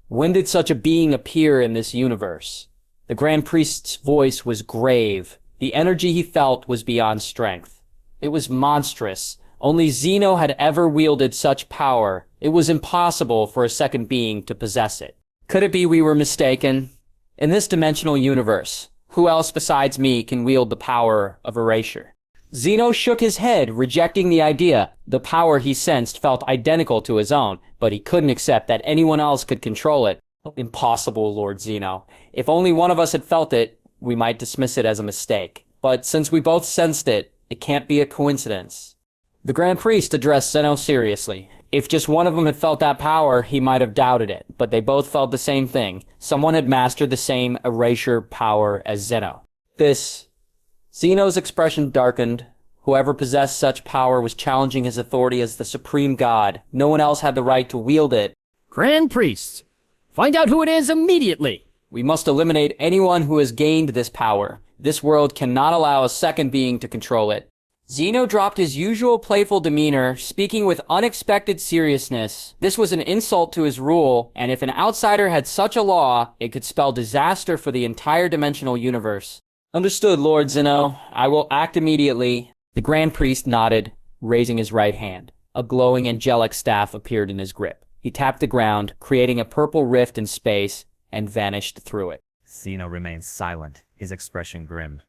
When did such a being appear in this universe? The Grand Priest's voice was grave. The energy he felt was beyond strength. It was monstrous. Only Zeno had ever wielded such power. It was impossible for a second being to possess it. Could it be we were mistaken? In this dimensional universe, who else besides me can wield the power of erasure? Zeno shook his head, rejecting the idea. The power he sensed felt identical to his own, but he couldn't accept that anyone else could control it. Impossible, Lord Zeno. If only one of us had felt it, we might dismiss it as a mistake. But since we both sensed it, it can't be a coincidence. The Grand Priest addressed Zeno seriously. If just one of them had felt that power, he might have doubted it, but they both felt the same thing. Someone had mastered the same erasure power as Zeno. Zeno's expression darkened. Whoever possessed such power was challenging his authority as the supreme god. No one else had the right to wield it. Grand Priest, find out who it is immediately. We must eliminate anyone who has gained this power. This world cannot allow a second being to control it. Zeno dropped his usual playful demeanor, speaking with unexpected seriousness. This was an insult to his rule, and if an outsider had such a law, it could spell disaster for the entire dimensional universe. Understood, Lord Zeno. I will act immediately. The Grand Priest nodded, raising his right hand. A glowing angelic staff appeared in his grip. He tapped the ground, creating a purple rift in space, and vanished through it. Zeno remained silent, his expression grim.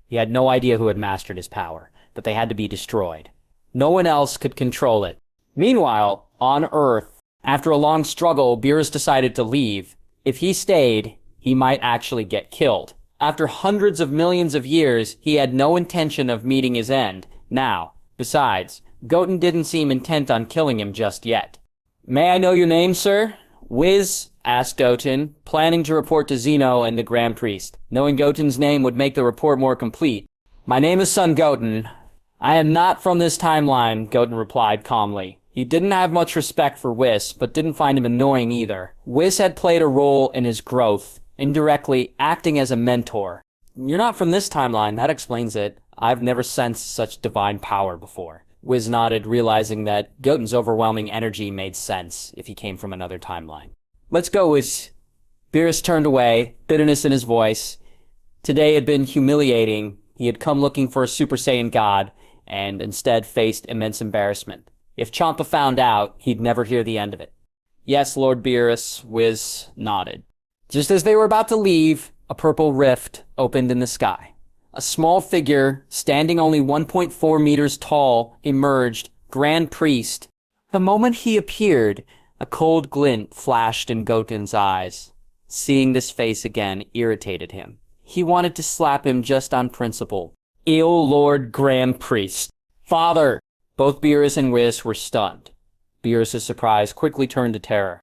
He had no idea who had mastered his power, but they had to be destroyed. No one else could control it. Meanwhile, on Earth, after a long struggle, Beerus decided to leave. If he stayed, he might actually get killed. After hundreds of millions of years, he had no intention of meeting his end. Now, besides, Goten didn't seem intent on killing him just yet. May I know your name, sir? Whis, asked Goten, planning to report to Zeno and the Grand Priest. Knowing Goten's name would make the report more complete. My name is Son Goten. I am not from this timeline, Goten replied calmly. He didn't have much respect for Whis, but didn't find him annoying either. Whis had played a role in his growth, indirectly acting as a mentor. You're not from this timeline, that explains it. I've never sensed such divine power before. Whis nodded, realizing that Goten's overwhelming energy made sense if he came from another timeline. Let's go, Whis. Beerus turned away, bitterness in his voice. Today had been humiliating. He had come looking for a Super Saiyan god, and instead faced immense embarrassment. If Champa found out, he'd never hear the end of it. Yes, Lord Beerus, Whis nodded. Just as they were about to leave, a purple rift opened in the sky. A small figure, standing only 1.4 meters tall, emerged, Grand Priest. The moment he appeared, a cold glint flashed in Goten's eyes. Seeing this face again irritated him. He wanted to slap him just on principle. Ill Lord Grand Priest. Father! Both Beerus and Whis were stunned. Beerus' surprise quickly turned to terror.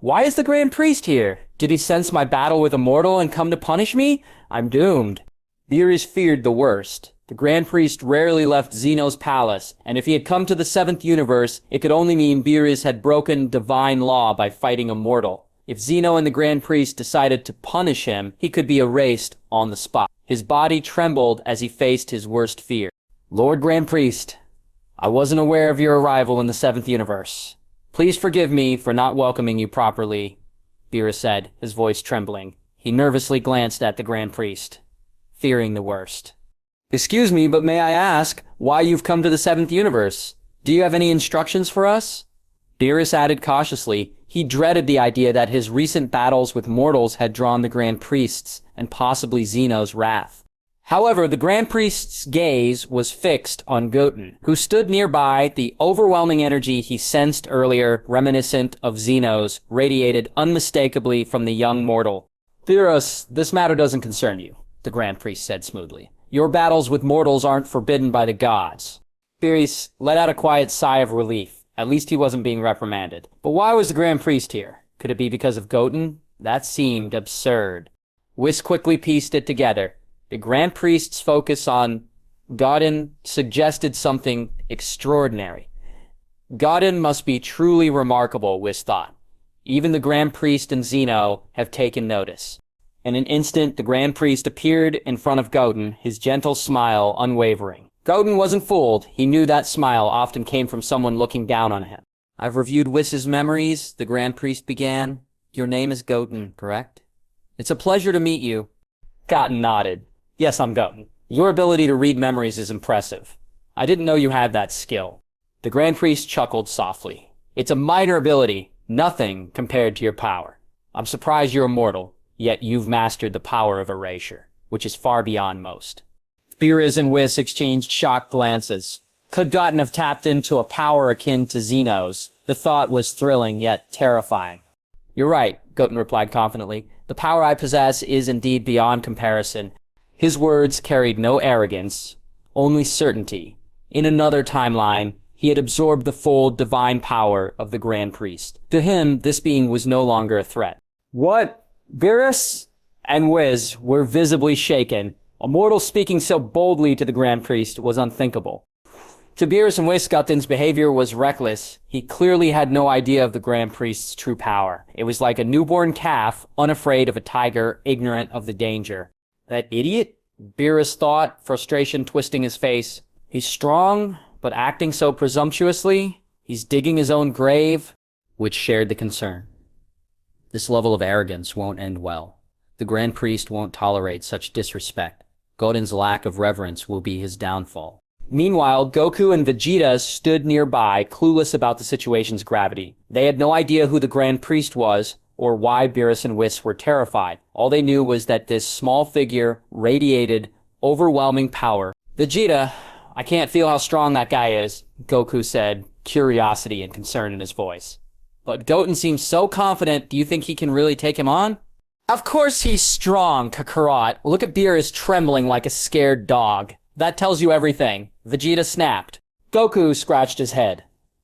Why is the Grand Priest here? Did he sense my battle with a mortal and come to punish me? I'm doomed. Beerus feared the worst. The Grand Priest rarely left Zeno's palace, and if he had come to the 7th universe, it could only mean Beerus had broken divine law by fighting a mortal. If Zeno and the Grand Priest decided to punish him, he could be erased on the spot. His body trembled as he faced his worst fear. Lord Grand Priest, I wasn't aware of your arrival in the 7th universe. Please forgive me for not welcoming you properly, Beerus said, his voice trembling. He nervously glanced at the Grand Priest, fearing the worst. Excuse me, but may I ask why you've come to the 7th universe? Do you have any instructions for us? Beerus added cautiously. He dreaded the idea that his recent battles with mortals had drawn the Grand Priest's and possibly Zeno's wrath. However, the Grand Priest's gaze was fixed on Goten, who stood nearby. The overwhelming energy he sensed earlier, reminiscent of Zeno's, radiated unmistakably from the young mortal. Beerus, this matter doesn't concern you, the Grand Priest said smoothly. Your battles with mortals aren't forbidden by the gods. Beerus let out a quiet sigh of relief. At least he wasn't being reprimanded. But why was the Grand Priest here? Could it be because of Goten? That seemed absurd. Whis quickly pieced it together. The Grand Priest's focus on Goten suggested something extraordinary. Goten must be truly remarkable, Whis thought. Even the Grand Priest and Zeno have taken notice. In an instant, the Grand Priest appeared in front of Goten, his gentle smile unwavering. Goten wasn't fooled. He knew that smile often came from someone looking down on him. I've reviewed Whis' memories, the Grand Priest began. Your name is Goten, correct? It's a pleasure to meet you. Goten nodded. Yes, I'm Goten. Your ability to read memories is impressive. I didn't know you had that skill. The Grand Priest chuckled softly. It's a minor ability, nothing compared to your power. I'm surprised you're immortal, yet you've mastered the power of erasure, which is far beyond most. Beerus and Whis exchanged shocked glances. Could Goten have tapped into a power akin to Zeno's? The thought was thrilling, yet terrifying. You're right, Goten replied confidently. The power I possess is indeed beyond comparison. His words carried no arrogance, only certainty. In another timeline, he had absorbed the full divine power of the Grand Priest. To him, this being was no longer a threat. What? Beerus and Whis were visibly shaken. A mortal speaking so boldly to the Grand Priest was unthinkable. To Beerus and Whis, Goten's behavior was reckless. He clearly had no idea of the Grand Priest's true power. It was like a newborn calf, unafraid of a tiger, ignorant of the danger. That idiot? Beerus thought, frustration twisting his face. He's strong, but acting so presumptuously. He's digging his own grave, which shared the concern. This level of arrogance won't end well. The Grand Priest won't tolerate such disrespect. Goten's lack of reverence will be his downfall. Meanwhile, Goku and Vegeta stood nearby, clueless about the situation's gravity. They had no idea who the Grand Priest was, or why Beerus and Whis were terrified. All they knew was that this small figure radiated overwhelming power. Vegeta, I can't feel how strong that guy is, Goku said, curiosity and concern in his voice. But Goten seems so confident, do you think he can really take him on? Of course he's strong, Kakarot. Look at Beerus trembling like a scared dog. That tells you everything. Vegeta snapped. Goku scratched his head,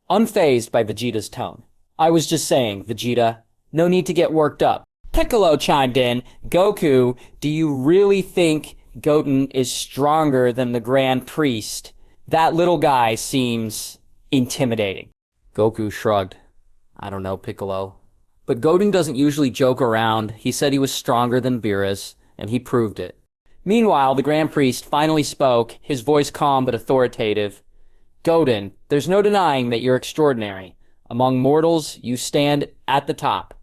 unfazed by Vegeta's tone. I was just saying, Vegeta. No need to get worked up. Piccolo chimed in. Goku, do you really think Goten is stronger than the Grand Priest? That little guy seems intimidating. Goku shrugged. I don't know, Piccolo. But Goten doesn't usually joke around. He said he was stronger than Beerus, and he proved it. Meanwhile, the Grand Priest finally spoke, his voice calm but authoritative. Goten, there's no denying that you're extraordinary. Among mortals, you stand at the top.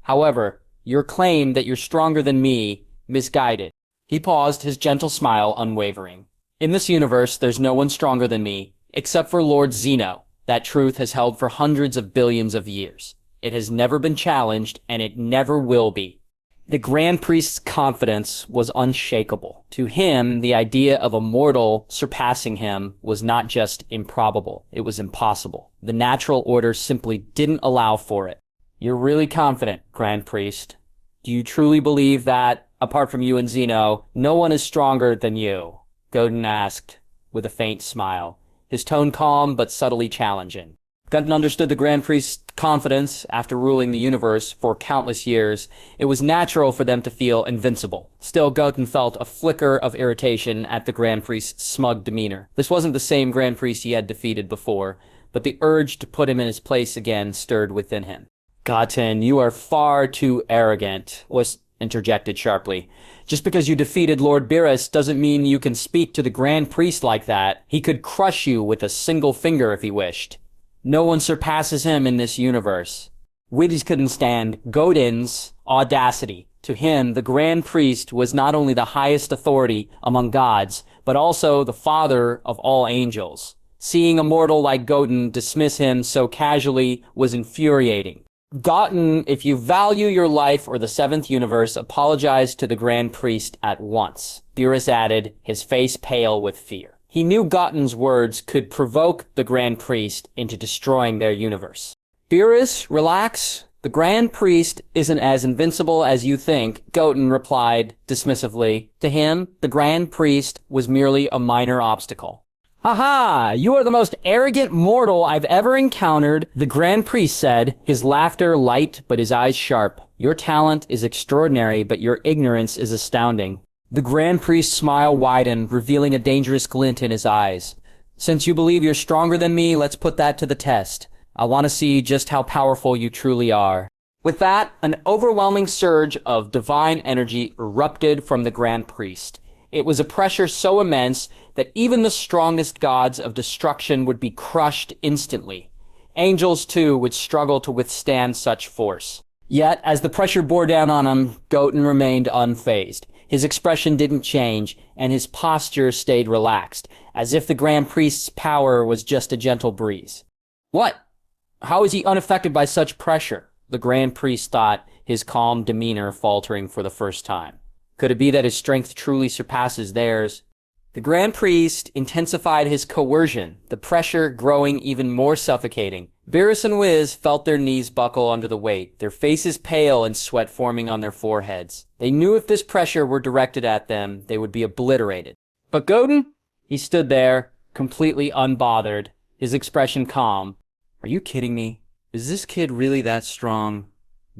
However, your claim that you're stronger than me, misguided. He paused, his gentle smile unwavering. In this universe, there's no one stronger than me, except for Lord Zeno. That truth has held for hundreds of billions of years. It has never been challenged, and it never will be. The Grand Priest's confidence was unshakable. To him, the idea of a mortal surpassing him was not just improbable, it was impossible. The natural order simply didn't allow for it. You're really confident, Grand Priest. Do you truly believe that, apart from you and Zeno, no one is stronger than you? Goten asked, with a faint smile, his tone calm but subtly challenging. Goten understood the Grand Priest's confidence after ruling the universe for countless years. It was natural for them to feel invincible. Still, Goten felt a flicker of irritation at the Grand Priest's smug demeanor. This wasn't the same Grand Priest he had defeated before, but the urge to put him in his place again stirred within him. Goten, you are far too arrogant, Whis interjected sharply. Just because you defeated Lord Beerus doesn't mean you can speak to the Grand Priest like that. He could crush you with a single finger if he wished. No one surpasses him in this universe. Whis couldn't stand Goten's audacity. To him, the Grand Priest was not only the highest authority among gods, but also the father of all angels. Seeing a mortal like Goten dismiss him so casually was infuriating. Goten, if you value your life or the seventh universe, apologize to the Grand Priest at once, Beerus added, his face pale with fear. He knew Goten's words could provoke the Grand Priest into destroying their universe. Beerus, relax. The Grand Priest isn't as invincible as you think, Goten replied dismissively. To him, the Grand Priest was merely a minor obstacle. Ha! You are the most arrogant mortal I've ever encountered, the Grand Priest said, his laughter light but his eyes sharp. Your talent is extraordinary, but your ignorance is astounding. The Grand Priest's smile widened, revealing a dangerous glint in his eyes. Since you believe you're stronger than me, let's put that to the test. I want to see just how powerful you truly are. With that, an overwhelming surge of divine energy erupted from the Grand Priest. It was a pressure so immense that even the strongest gods of destruction would be crushed instantly. Angels, too, would struggle to withstand such force. Yet, as the pressure bore down on him, Goten remained unfazed. His expression didn't change, and his posture stayed relaxed, as if the Grand Priest's power was just a gentle breeze. What? How is he unaffected by such pressure? The Grand Priest thought, his calm demeanor faltering for the first time. Could it be that his strength truly surpasses theirs? The Grand Priest intensified his coercion, the pressure growing even more suffocating. Beerus and Whis felt their knees buckle under the weight, their faces pale and sweat forming on their foreheads. They knew if this pressure were directed at them, they would be obliterated. But Goten? He stood there, completely unbothered, his expression calm. Are you kidding me? Is this kid really that strong?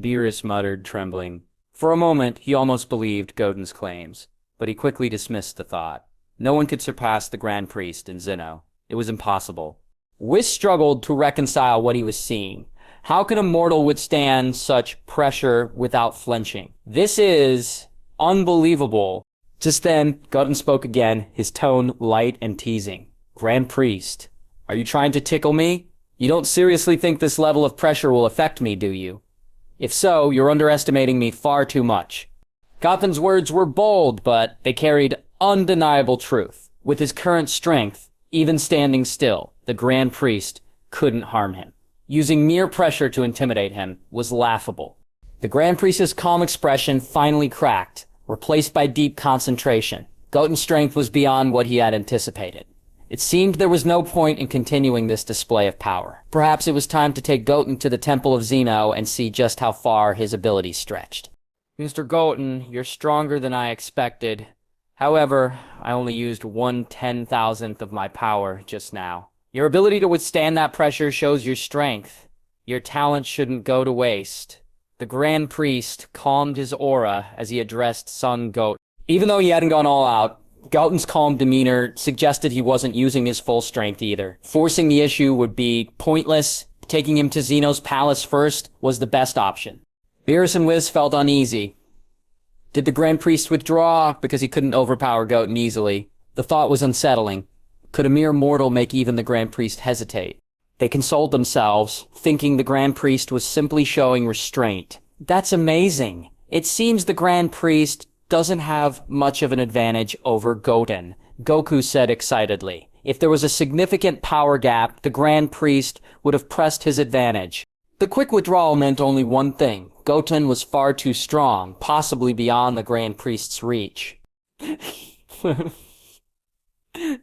Beerus muttered, trembling. For a moment, he almost believed Goten's claims, but he quickly dismissed the thought. No one could surpass the Grand Priest and Zeno. It was impossible. Whis struggled to reconcile what he was seeing. How could a mortal withstand such pressure without flinching? This is unbelievable. Just then, Goten spoke again, his tone light and teasing. Grand Priest, are you trying to tickle me? You don't seriously think this level of pressure will affect me, do you? If so, you're underestimating me far too much. Goten's words were bold, but they carried undeniable truth. With his current strength, even standing still, the Grand Priest couldn't harm him. Using mere pressure to intimidate him was laughable. The Grand Priest's calm expression finally cracked, replaced by deep concentration. Goten's strength was beyond what he had anticipated. It seemed there was no point in continuing this display of power. Perhaps it was time to take Goten to the Temple of Zeno and see just how far his abilities stretched. Mr. Goten, you're stronger than I expected. However, I only used 1/10,000th of my power just now. Your ability to withstand that pressure shows your strength. Your talent shouldn't go to waste. The Grand Priest calmed his aura as he addressed son Goten. Even though he hadn't gone all out, Goten's calm demeanor suggested he wasn't using his full strength either. Forcing the issue would be pointless. Taking him to Zeno's palace first was the best option. Beerus and Whis felt uneasy. Did the Grand Priest withdraw because he couldn't overpower Goten easily? The thought was unsettling. Could a mere mortal make even the Grand Priest hesitate? They consoled themselves, thinking the Grand Priest was simply showing restraint. That's amazing. It seems the Grand Priest doesn't have much of an advantage over Goten, Goku said excitedly. If there was a significant power gap, the Grand Priest would have pressed his advantage. The quick withdrawal meant only one thing. Goten was far too strong, possibly beyond the Grand Priest's reach.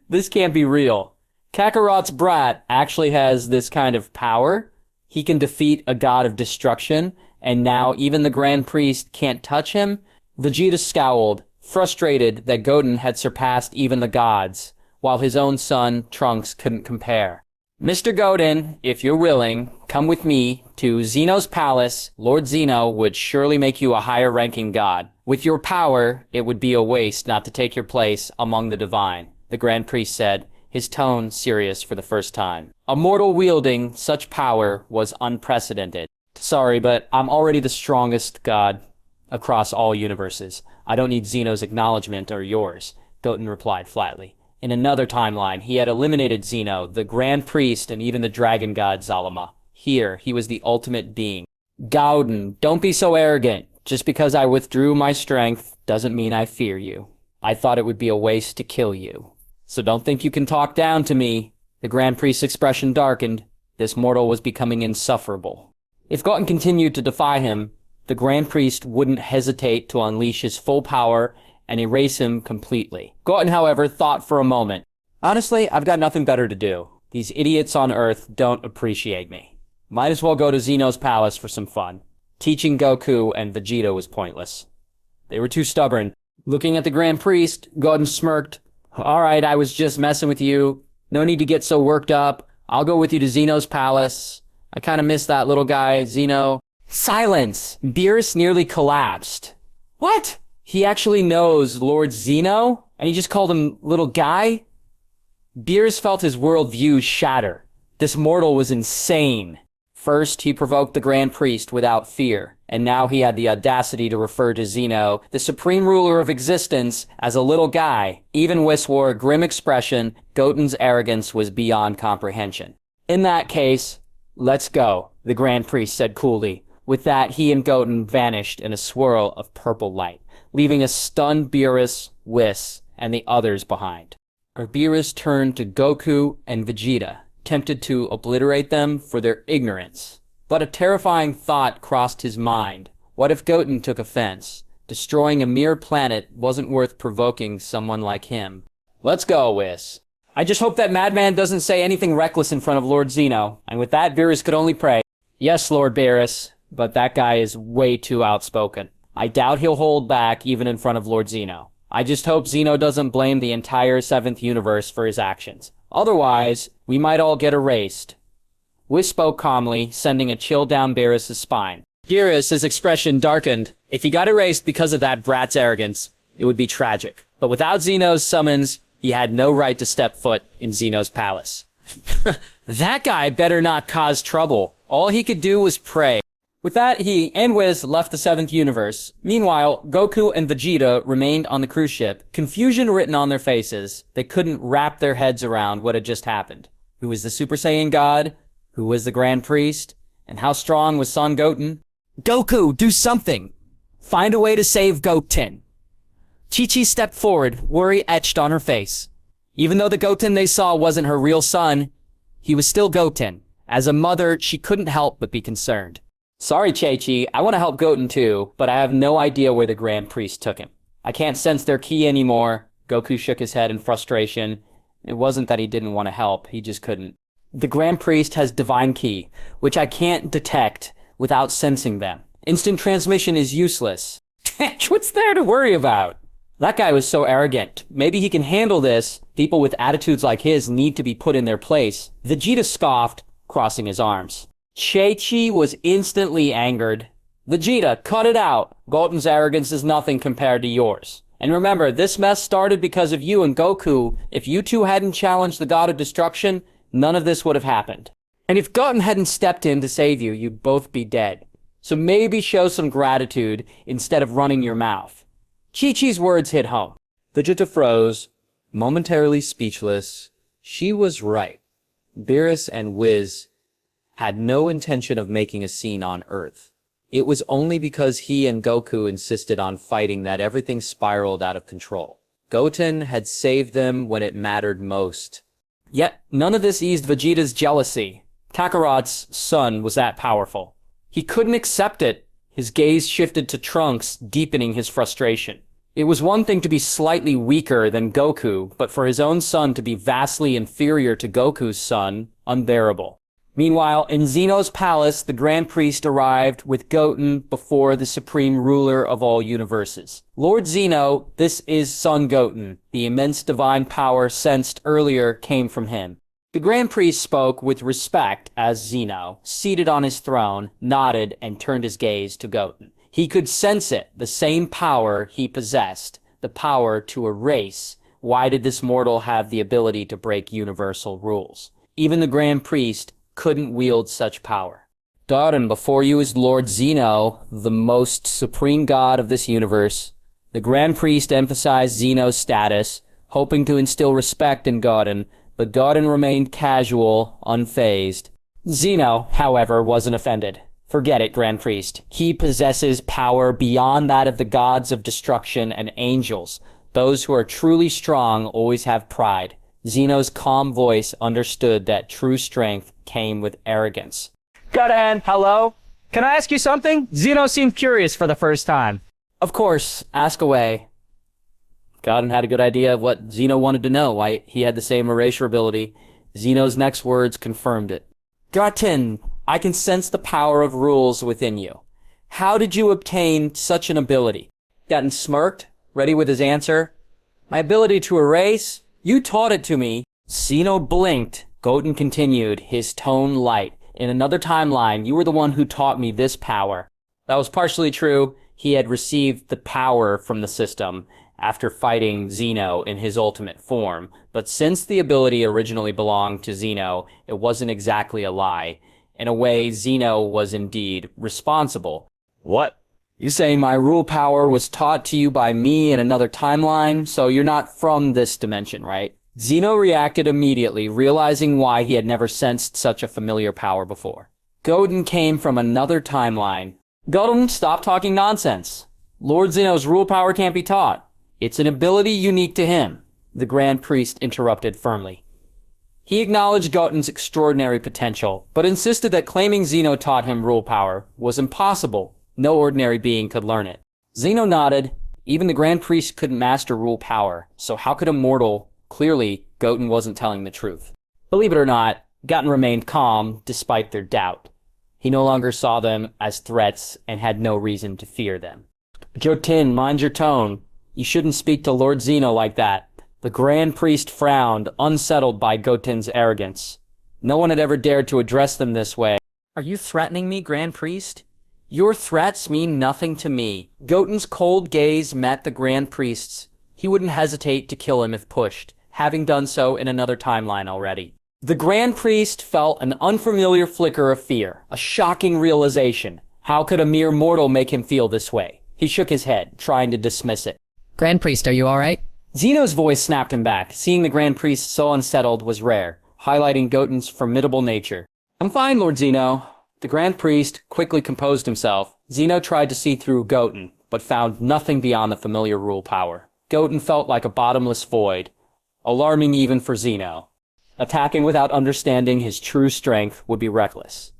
This can't be real. Kakarot's brat actually has this kind of power. He can defeat a god of destruction, and now even the Grand Priest can't touch him? Vegeta scowled, frustrated that Goten had surpassed even the gods, while his own son, Trunks, couldn't compare. Mr. Goten, if you're willing, come with me to Zeno's palace. Lord Zeno would surely make you a higher-ranking god. With your power, it would be a waste not to take your place among the divine, the Grand Priest said, his tone serious for the first time. A mortal wielding such power was unprecedented. Sorry, but I'm already the strongest god across all universes. I don't need Zeno's acknowledgement or yours, Goten replied flatly. In another timeline, he had eliminated Zeno, the Grand Priest, and even the dragon god Zalama. Here, he was the ultimate being. Goten, don't be so arrogant. Just because I withdrew my strength doesn't mean I fear you. I thought it would be a waste to kill you. So don't think you can talk down to me. The Grand Priest's expression darkened. This mortal was becoming insufferable. If Goten continued to defy him, the Grand Priest wouldn't hesitate to unleash his full power and erase him completely. Goten, however, thought for a moment. Honestly, I've got nothing better to do. These idiots on Earth don't appreciate me. Might as well go to Zeno's palace for some fun. Teaching Goku and Vegeta was pointless. They were too stubborn. Looking at the Grand Priest, Goten smirked. Alright, I was just messing with you. No need to get so worked up. I'll go with you to Zeno's palace. I kinda miss that little guy, Zeno. Silence! Beerus nearly collapsed. What? He actually knows Lord Zeno? And he just called him little guy? Beerus felt his worldview shatter. This mortal was insane. First, he provoked the Grand Priest without fear, and now he had the audacity to refer to Zeno, the supreme ruler of existence, as a little guy. Even Whis wore a grim expression. Goten's arrogance was beyond comprehension. In that case, let's go, the Grand Priest said coolly. With that, he and Goten vanished in a swirl of purple light, leaving a stunned Beerus, Whis, and the others behind. Beerus turned to Goku and Vegeta, tempted to obliterate them for their ignorance. But a terrifying thought crossed his mind. What if Goten took offense? Destroying a mere planet wasn't worth provoking someone like him. Let's go, Whis. I just hope that madman doesn't say anything reckless in front of Lord Zeno. And with that, Beerus could only pray. Yes, Lord Beerus, but that guy is way too outspoken. I doubt he'll hold back even in front of Lord Zeno. I just hope Zeno doesn't blame the entire 7th universe for his actions. Otherwise, we might all get erased. Whis spoke calmly, sending a chill down Beerus' spine. Beerus' expression darkened. If he got erased because of that brat's arrogance, it would be tragic. But without Zeno's summons, he had no right to step foot in Zeno's palace. That guy better not cause trouble. All he could do was pray. With that, he and Whis left the 7th universe. Meanwhile, Goku and Vegeta remained on the cruise ship, confusion written on their faces. They couldn't wrap their heads around what had just happened. Who was the Super Saiyan God? Who was the Grand Priest? And how strong was Son Goten? Goku, do something! Find a way to save Goten. Chi-Chi stepped forward, worry etched on her face. Even though the Goten they saw wasn't her real son, he was still Goten. As a mother, she couldn't help but be concerned. Sorry, Chi-Chi, I want to help Goten too, but I have no idea where the Grand Priest took him. I can't sense their ki anymore. Goku shook his head in frustration. It wasn't that he didn't want to help, he just couldn't. The Grand Priest has divine ki, which I can't detect without sensing them. Instant transmission is useless. What's there to worry about? That guy was so arrogant. Maybe he can handle this. People with attitudes like his need to be put in their place. Vegeta scoffed, crossing his arms. Chi-Chi was instantly angered. Vegeta, cut it out. Goten's arrogance is nothing compared to yours. And remember, this mess started because of you and Goku. If you two hadn't challenged the God of Destruction, none of this would have happened. And if Goten hadn't stepped in to save you, you'd both be dead. So maybe show some gratitude instead of running your mouth. Chi-Chi's words hit home. Vegeta froze, momentarily speechless. She was right. Beerus and Whis had no intention of making a scene on Earth. It was only because he and Goku insisted on fighting that everything spiraled out of control. Goten had saved them when it mattered most. Yet, none of this eased Vegeta's jealousy. Kakarot's son was that powerful. He couldn't accept it. His gaze shifted to Trunks, deepening his frustration. It was one thing to be slightly weaker than Goku, but for his own son to be vastly inferior to Goku's son, unbearable. Meanwhile, in Zeno's palace, the Grand Priest arrived with Goten before the supreme ruler of all universes. Lord Zeno, this is Son Goten. The immense divine power sensed earlier came from him. The Grand Priest spoke with respect as Zeno, seated on his throne, nodded and turned his gaze to Goten. He could sense it, the same power he possessed, the power to erase. Why did this mortal have the ability to break universal rules? Even the Grand Priest couldn't wield such power. Goten, before you is Lord Zeno, the most supreme god of this universe. The Grand Priest emphasized Zeno's status, hoping to instill respect in Goten, but Goten remained casual, unfazed. Zeno, however, wasn't offended. Forget it, Grand Priest. He possesses power beyond that of the gods of destruction and angels. Those who are truly strong always have pride. Zeno's calm voice understood that true strength came with arrogance. Goten, hello? Can I ask you something? Zeno seemed curious for the first time. Of course, ask away. Goten had a good idea of what Zeno wanted to know, why he had the same erasure ability. Zeno's next words confirmed it. Goten, I can sense the power of rules within you. How did you obtain such an ability? Goten smirked, ready with his answer. My ability to erase? You taught it to me. Zeno blinked. Goten continued, his tone light. In another timeline, you were the one who taught me this power. That was partially true. He had received the power from the system after fighting Zeno in his ultimate form. But since the ability originally belonged to Zeno, it wasn't exactly a lie. In a way, Zeno was indeed responsible. What? You saying my rule power was taught to you by me in another timeline, so you're not from this dimension, right? Zeno reacted immediately, realizing why he had never sensed such a familiar power before. Goten came from another timeline. Goten, stop talking nonsense. Lord Zeno's rule power can't be taught. It's an ability unique to him, the Grand Priest interrupted firmly. He acknowledged Goten's extraordinary potential, but insisted that claiming Zeno taught him rule power was impossible. No ordinary being could learn it. Zeno nodded. Even the Grand Priest couldn't master rule power, so how could a mortal? Clearly, Goten wasn't telling the truth. Believe it or not, Goten remained calm despite their doubt. He no longer saw them as threats and had no reason to fear them. Goten, mind your tone. You shouldn't speak to Lord Zeno like that. The Grand Priest frowned, unsettled by Goten's arrogance. No one had ever dared to address them this way. Are you threatening me, Grand Priest? Your threats mean nothing to me. Goten's cold gaze met the Grand Priest's. He wouldn't hesitate to kill him if pushed, having done so in another timeline already. The Grand Priest felt an unfamiliar flicker of fear, a shocking realization. How could a mere mortal make him feel this way? He shook his head, trying to dismiss it. Grand Priest, are you alright? Zeno's voice snapped him back. Seeing the Grand Priest so unsettled was rare, highlighting Goten's formidable nature. I'm fine, Lord Zeno. The Grand Priest quickly composed himself. Zeno tried to see through Goten, but found nothing beyond the familiar rule power. Goten felt like a bottomless void, alarming even for Zeno. Attacking without understanding his true strength would be reckless.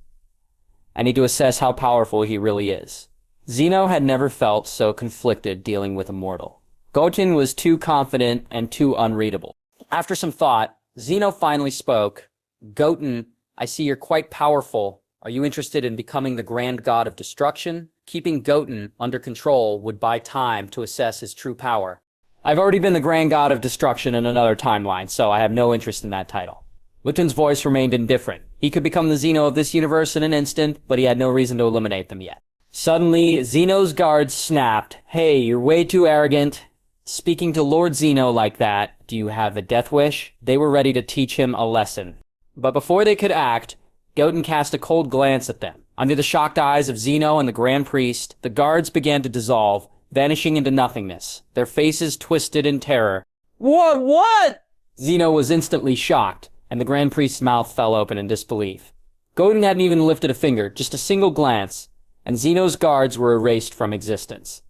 I need to assess how powerful he really is. Zeno had never felt so conflicted dealing with a mortal. Goten was too confident and too unreadable. After some thought, Zeno finally spoke. Goten, I see you're quite powerful. Are you interested in becoming the Grand God of Destruction? Keeping Goten under control would buy time to assess his true power. I've already been the Grand God of Destruction in another timeline, so I have no interest in that title. Goten's voice remained indifferent. He could become the Zeno of this universe in an instant, but he had no reason to eliminate them yet. Suddenly, Zeno's guards snapped. Hey, you're way too arrogant. Speaking to Lord Zeno like that, do you have a death wish? They were ready to teach him a lesson. But before they could act, Goten cast a cold glance at them. Under the shocked eyes of Zeno and the Grand Priest, the guards began to dissolve, vanishing into nothingness, their faces twisted in terror. What? Zeno was instantly shocked, and the Grand Priest's mouth fell open in disbelief. Goten hadn't even lifted a finger, just a single glance, and Zeno's guards were erased from existence.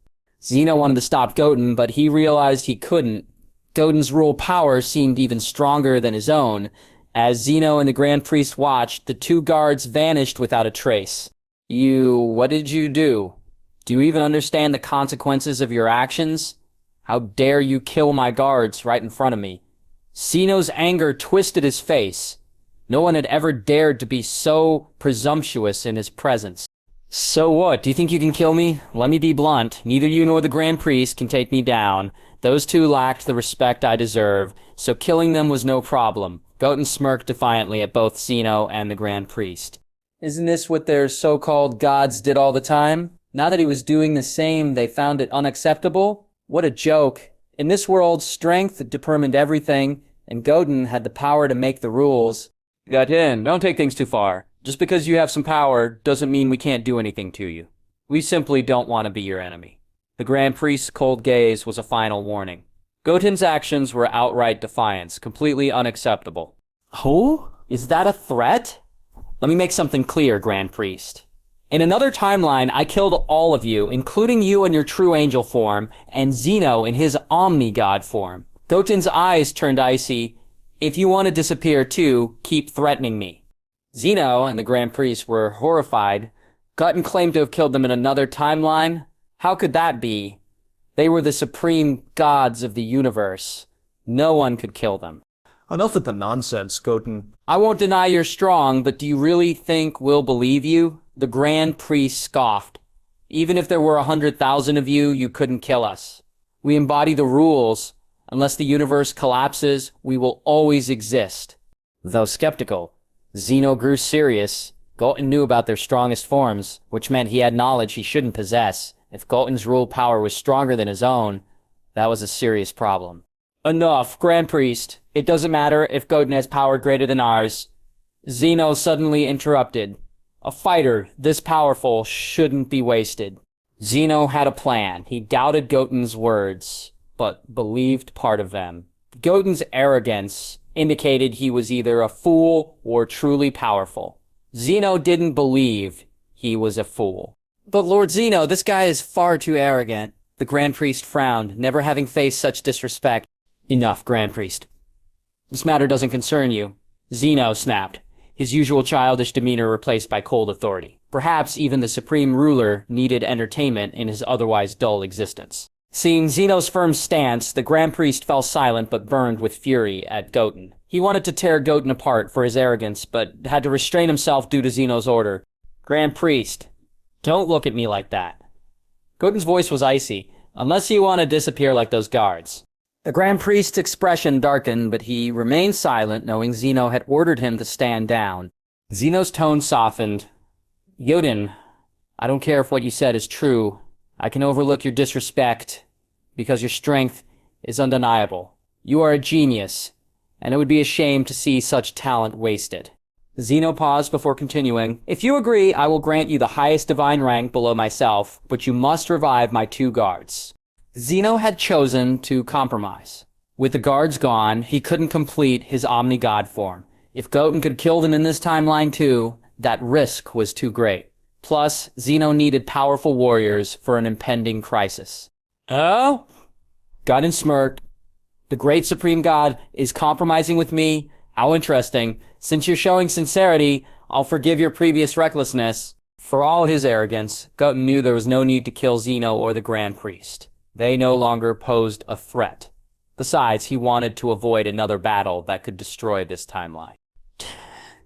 Zeno wanted to stop Goten, but he realized he couldn't. Goten's rule power seemed even stronger than his own. As Zeno and the Grand Priest watched, the two guards vanished without a trace. What did you do? Do you even understand the consequences of your actions? How dare you kill my guards right in front of me? Zeno's anger twisted his face. No one had ever dared to be so presumptuous in his presence. So what? Do you think you can kill me? Let me be blunt. Neither you nor the Grand Priest can take me down. Those two lacked the respect I deserve, so killing them was no problem. Goten smirked defiantly at both Zeno and the Grand Priest. Isn't this what their so-called gods did all the time? Now that he was doing the same, they found it unacceptable? What a joke. In this world, strength determined everything, and Goten had the power to make the rules. Goten, don't take things too far. Just because you have some power doesn't mean we can't do anything to you. We simply don't want to be your enemy. The Grand Priest's cold gaze was a final warning. Goten's actions were outright defiance, completely unacceptable. Who? Is that a threat? Let me make something clear, Grand Priest. In another timeline, I killed all of you, including you in your true angel form, and Zeno in his Omni-God form. Goten's eyes turned icy. If you want to disappear too, keep threatening me. Zeno and the Grand Priest were horrified. Goten claimed to have killed them in another timeline. How could that be? They were the supreme gods of the universe. No one could kill them. Enough with the nonsense, Goten. I won't deny you're strong, but do you really think we'll believe you? The Grand Priest scoffed. Even if there were 100,000 of you, you couldn't kill us. We embody the rules. Unless the universe collapses, we will always exist. Though skeptical, Zeno grew serious. Goten knew about their strongest forms, which meant he had knowledge he shouldn't possess. If Goten's rule power was stronger than his own, that was a serious problem. Enough, Grand Priest. It doesn't matter if Goten has power greater than ours. Zeno suddenly interrupted. A fighter this powerful shouldn't be wasted. Zeno had a plan. He doubted Goten's words, but believed part of them. Goten's arrogance indicated he was either a fool or truly powerful. Zeno didn't believe he was a fool. But Lord Zeno, this guy is far too arrogant. The Grand Priest frowned, never having faced such disrespect. Enough, Grand Priest. This matter doesn't concern you. Zeno snapped, his usual childish demeanor replaced by cold authority. Perhaps even the supreme ruler needed entertainment in his otherwise dull existence. Seeing Zeno's firm stance, the Grand Priest fell silent but burned with fury at Goten. He wanted to tear Goten apart for his arrogance, but had to restrain himself due to Zeno's order. Grand Priest, don't look at me like that. Goten's voice was icy. Unless you want to disappear like those guards. The Grand Priest's expression darkened, but he remained silent, knowing Zeno had ordered him to stand down. Zeno's tone softened. Goten, I don't care if what you said is true. I can overlook your disrespect, because your strength is undeniable. You are a genius, and it would be a shame to see such talent wasted. Zeno paused before continuing. If you agree, I will grant you the highest divine rank below myself, but you must revive my 2 guards. Zeno had chosen to compromise. With the guards gone, he couldn't complete his Omni-God form. If Goten could kill them in this timeline too, that risk was too great. Plus, Zeno needed powerful warriors for an impending crisis. Oh? Goten smirked. The great supreme god is compromising with me? How interesting. Since you're showing sincerity, I'll forgive your previous recklessness. For all his arrogance, Goten knew there was no need to kill Zeno or the Grand Priest. They no longer posed a threat. Besides, he wanted to avoid another battle that could destroy this timeline.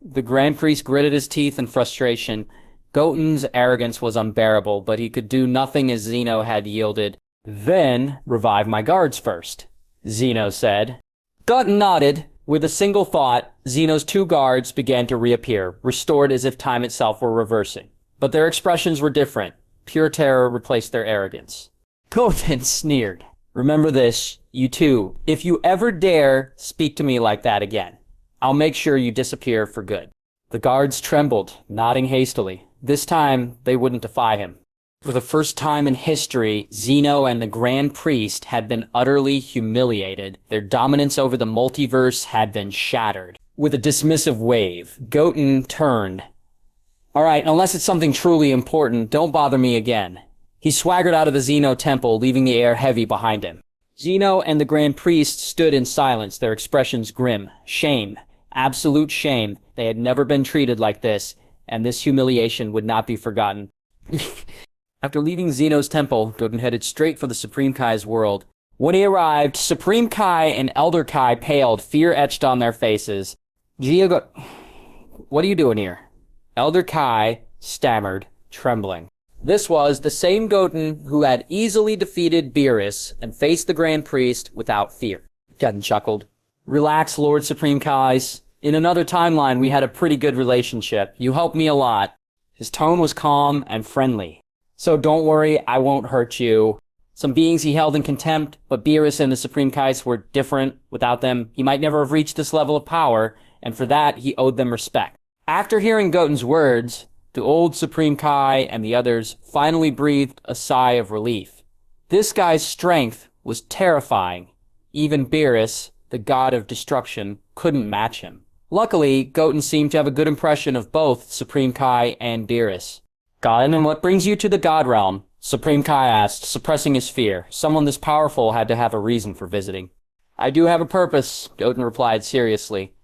The Grand Priest gritted his teeth in frustration. Goten's arrogance was unbearable, but he could do nothing as Zeno had yielded. Then, revive my guards first, Zeno said. Goten nodded. With a single thought, Zeno's 2 guards began to reappear, restored as if time itself were reversing. But their expressions were different. Pure terror replaced their arrogance. Goten sneered. Remember this, you two. If you ever dare speak to me like that again, I'll make sure you disappear for good. The guards trembled, nodding hastily. This time, they wouldn't defy him. For the first time in history, Zeno and the Grand Priest had been utterly humiliated. Their dominance over the multiverse had been shattered. With a dismissive wave, Goten turned. All right, unless it's something truly important, don't bother me again. He swaggered out of the Zeno temple, leaving the air heavy behind him. Zeno and the Grand Priest stood in silence, their expressions grim. Shame. Absolute shame. They had never been treated like this, and this humiliation would not be forgotten. After leaving Zeno's temple, Goten headed straight for the Supreme Kai's world. When he arrived, Supreme Kai and Elder Kai paled, fear etched on their faces. What are you doing here? Elder Kai stammered, trembling. This was the same Goten who had easily defeated Beerus and faced the Grand Priest without fear. Goten chuckled. Relax, Lord Supreme Kais. In another timeline, we had a pretty good relationship. You helped me a lot. His tone was calm and friendly. So don't worry, I won't hurt you. Some beings he held in contempt, but Beerus and the Supreme Kais were different. Without them, he might never have reached this level of power, and for that, he owed them respect. After hearing Goten's words, the old Supreme Kai and the others finally breathed a sigh of relief. This guy's strength was terrifying. Even Beerus, the god of destruction, couldn't match him. Luckily, Goten seemed to have a good impression of both Supreme Kai and Beerus. Goten, and what brings you to the God Realm? Supreme Kai asked, suppressing his fear. Someone this powerful had to have a reason for visiting. I do have a purpose, Goten replied seriously.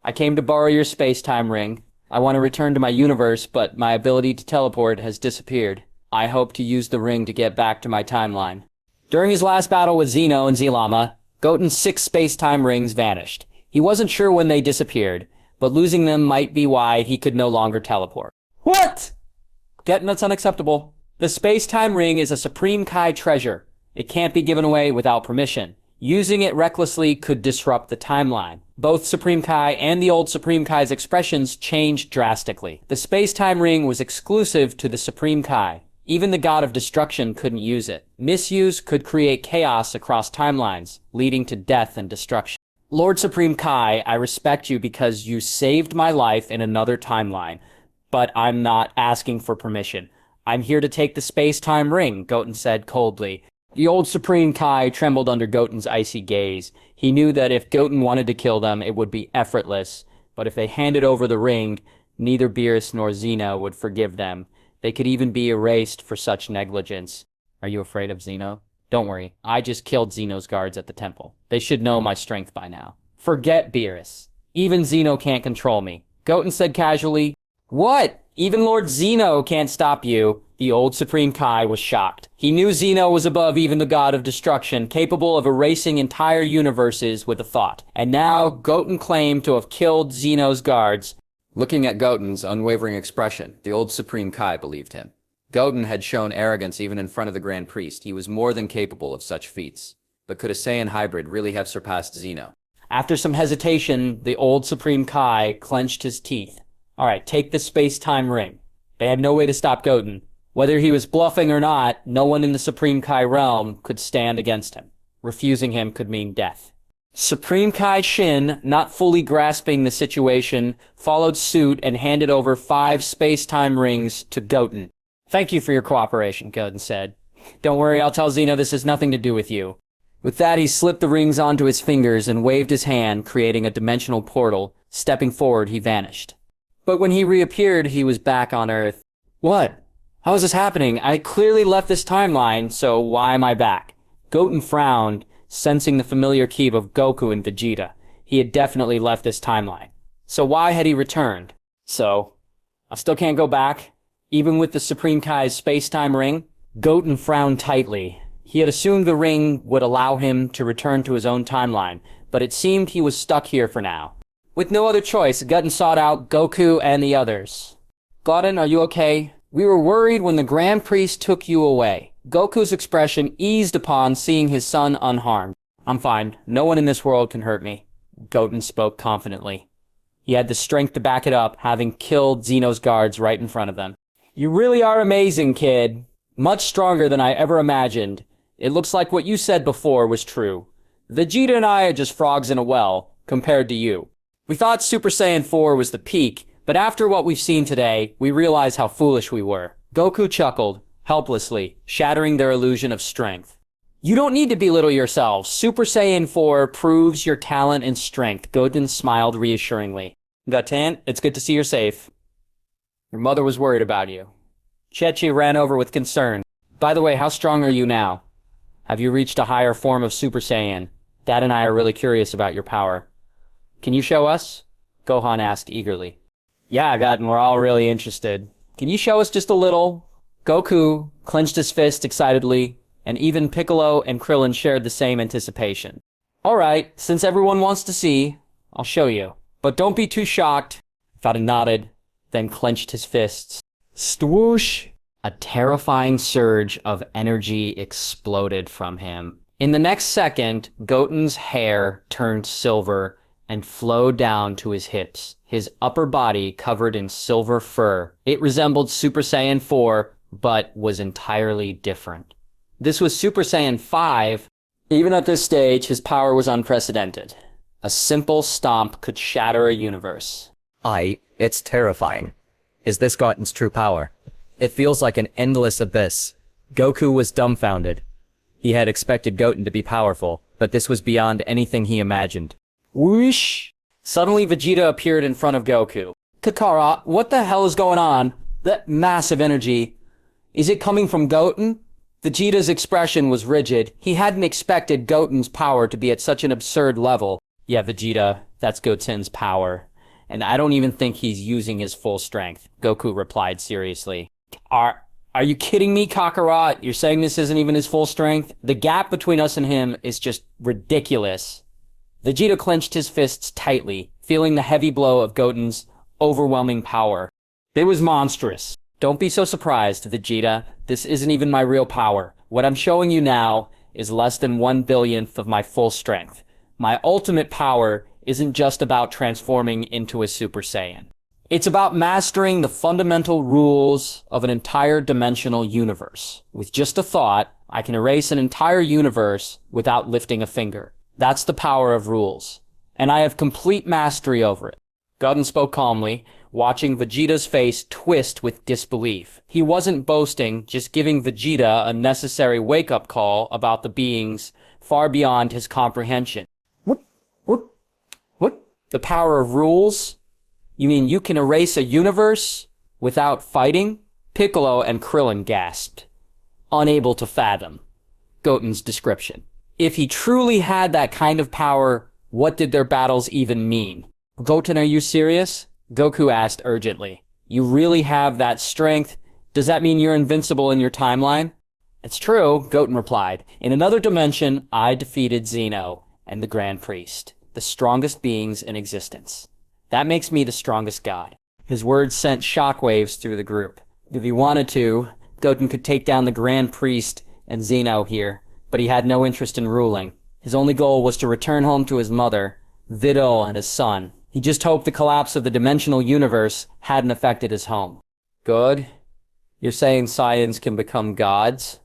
I came to borrow your space-time ring. I want to return to my universe, but my ability to teleport has disappeared. I hope to use the ring to get back to my timeline. During his last battle with Zeno and Zilama, Goten's 6 space-time rings vanished. He wasn't sure when they disappeared, but losing them might be why he could no longer teleport. What? Goten, that's unacceptable. The space-time ring is a Supreme Kai treasure. It can't be given away without permission. Using it recklessly could disrupt the timeline. Both Supreme Kai and the old Supreme Kai's expressions changed drastically. The space-time ring was exclusive to the Supreme Kai. Even the god of destruction couldn't use it. Misuse could create chaos across timelines, leading to death and destruction. Lord Supreme Kai, I respect you because you saved my life in another timeline. But I'm not asking for permission. I'm here to take the space-time ring, Goten said coldly. The old Supreme Kai trembled under Goten's icy gaze. He knew that if Goten wanted to kill them, it would be effortless. But if they handed over the ring, neither Beerus nor Zeno would forgive them. They could even be erased for such negligence. Are you afraid of Zeno? Don't worry, I just killed Zeno's guards at the temple. They should know my strength by now. Forget Beerus. Even Zeno can't control me. Goten said casually, What? Even Lord Zeno can't stop you. The old Supreme Kai was shocked. He knew Zeno was above even the god of destruction, capable of erasing entire universes with a thought. And now, Goten claimed to have killed Zeno's guards. Looking at Goten's unwavering expression, the old Supreme Kai believed him. Goten had shown arrogance even in front of the Grand Priest. He was more than capable of such feats. But could a Saiyan hybrid really have surpassed Xeno? After some hesitation, the old Supreme Kai clenched his teeth. All right, take the space-time ring. They had no way to stop Goten. Whether he was bluffing or not, no one in the Supreme Kai realm could stand against him. Refusing him could mean death. Supreme Kai Shin, not fully grasping the situation, followed suit and handed over 5 space-time rings to Goten. Thank you for your cooperation, Goten said. Don't worry, I'll tell Xeno this has nothing to do with you. With that, he slipped the rings onto his fingers and waved his hand, creating a dimensional portal. Stepping forward, he vanished. But when he reappeared, he was back on Earth. What? How is this happening? I clearly left this timeline, so why am I back? Goten frowned, sensing the familiar keep of Goku and Vegeta. He had definitely left this timeline. So why had he returned? So, I still can't go back? Even with the Supreme Kai's space-time ring? Goten frowned tightly. He had assumed the ring would allow him to return to his own timeline, but it seemed he was stuck here for now. With no other choice, Goten sought out Goku and the others. Goten, are you okay? We were worried when the Grand Priest took you away. Goku's expression eased upon seeing his son unharmed. I'm fine. No one in this world can hurt me. Goten spoke confidently. He had the strength to back it up, having killed Xeno's guards right in front of them. You really are amazing, kid. Much stronger than I ever imagined. It looks like what you said before was true. Vegeta and I are just frogs in a well, compared to you. We thought Super Saiyan 4 was the peak, but after what we've seen today, we realize how foolish we were. Goku chuckled, helplessly, shattering their illusion of strength. You don't need to belittle yourselves. Super Saiyan 4 proves your talent and strength. Goten smiled reassuringly. Goten, it's good to see you're safe. Your mother was worried about you. Chechi ran over with concern. By the way, how strong are you now? Have you reached a higher form of Super Saiyan? Dad and I are really curious about your power. Can you show us? Gohan asked eagerly. Yeah, Goten, we're all really interested. Can you show us just a little? Goku clenched his fist excitedly, and even Piccolo and Krillin shared the same anticipation. All right, since everyone wants to see, I'll show you. But don't be too shocked. Vada nodded, then clenched his fists. Swoosh! A terrifying surge of energy exploded from him. In the next second, Goten's hair turned silver and flowed down to his hips, his upper body covered in silver fur. It resembled Super Saiyan 4, but was entirely different. This was Super Saiyan 5. Even at this stage, his power was unprecedented. A simple stomp could shatter a universe. It's terrifying. Is this Goten's true power? It feels like an endless abyss. Goku was dumbfounded. He had expected Goten to be powerful, but this was beyond anything he imagined. Whoosh! Suddenly Vegeta appeared in front of Goku. Kakarot, what the hell is going on? That massive energy. Is it coming from Goten? Vegeta's expression was rigid. He hadn't expected Goten's power to be at such an absurd level. Yeah, Vegeta, that's Goten's power. And I don't even think he's using his full strength, Goku replied seriously. Are you kidding me, Kakarot? You're saying this isn't even his full strength? The gap between us and him is just ridiculous. Vegeta clenched his fists tightly, feeling the heavy blow of Goten's overwhelming power. It was monstrous. Don't be so surprised, Vegeta. This isn't even my real power. What I'm showing you now is less than 1/1000th of my full strength. My ultimate power isn't just about transforming into a Super Saiyan. It's about mastering the fundamental rules of an entire dimensional universe. With just a thought, I can erase an entire universe without lifting a finger. That's the power of rules. And I have complete mastery over it. Goten spoke calmly, watching Vegeta's face twist with disbelief. He wasn't boasting, just giving Vegeta a necessary wake-up call about the beings far beyond his comprehension. What? The power of rules? You mean you can erase a universe without fighting? Piccolo and Krillin gasped, unable to fathom Goten's description. If he truly had that kind of power, what did their battles even mean? Goten, are you serious? Goku asked urgently. You really have that strength? Does that mean you're invincible in your timeline? It's true, Goten replied. In another dimension, I defeated Xeno and the Grand Priest, the strongest beings in existence. That makes me the strongest god. His words sent shockwaves through the group. If he wanted to, Goten could take down the Grand Priest and Xeno here. but he had no interest in ruling. His only goal was to return home to his mother, Videl, and his son. He just hoped the collapse of the dimensional universe hadn't affected his home. Good? You're saying Saiyans can become gods?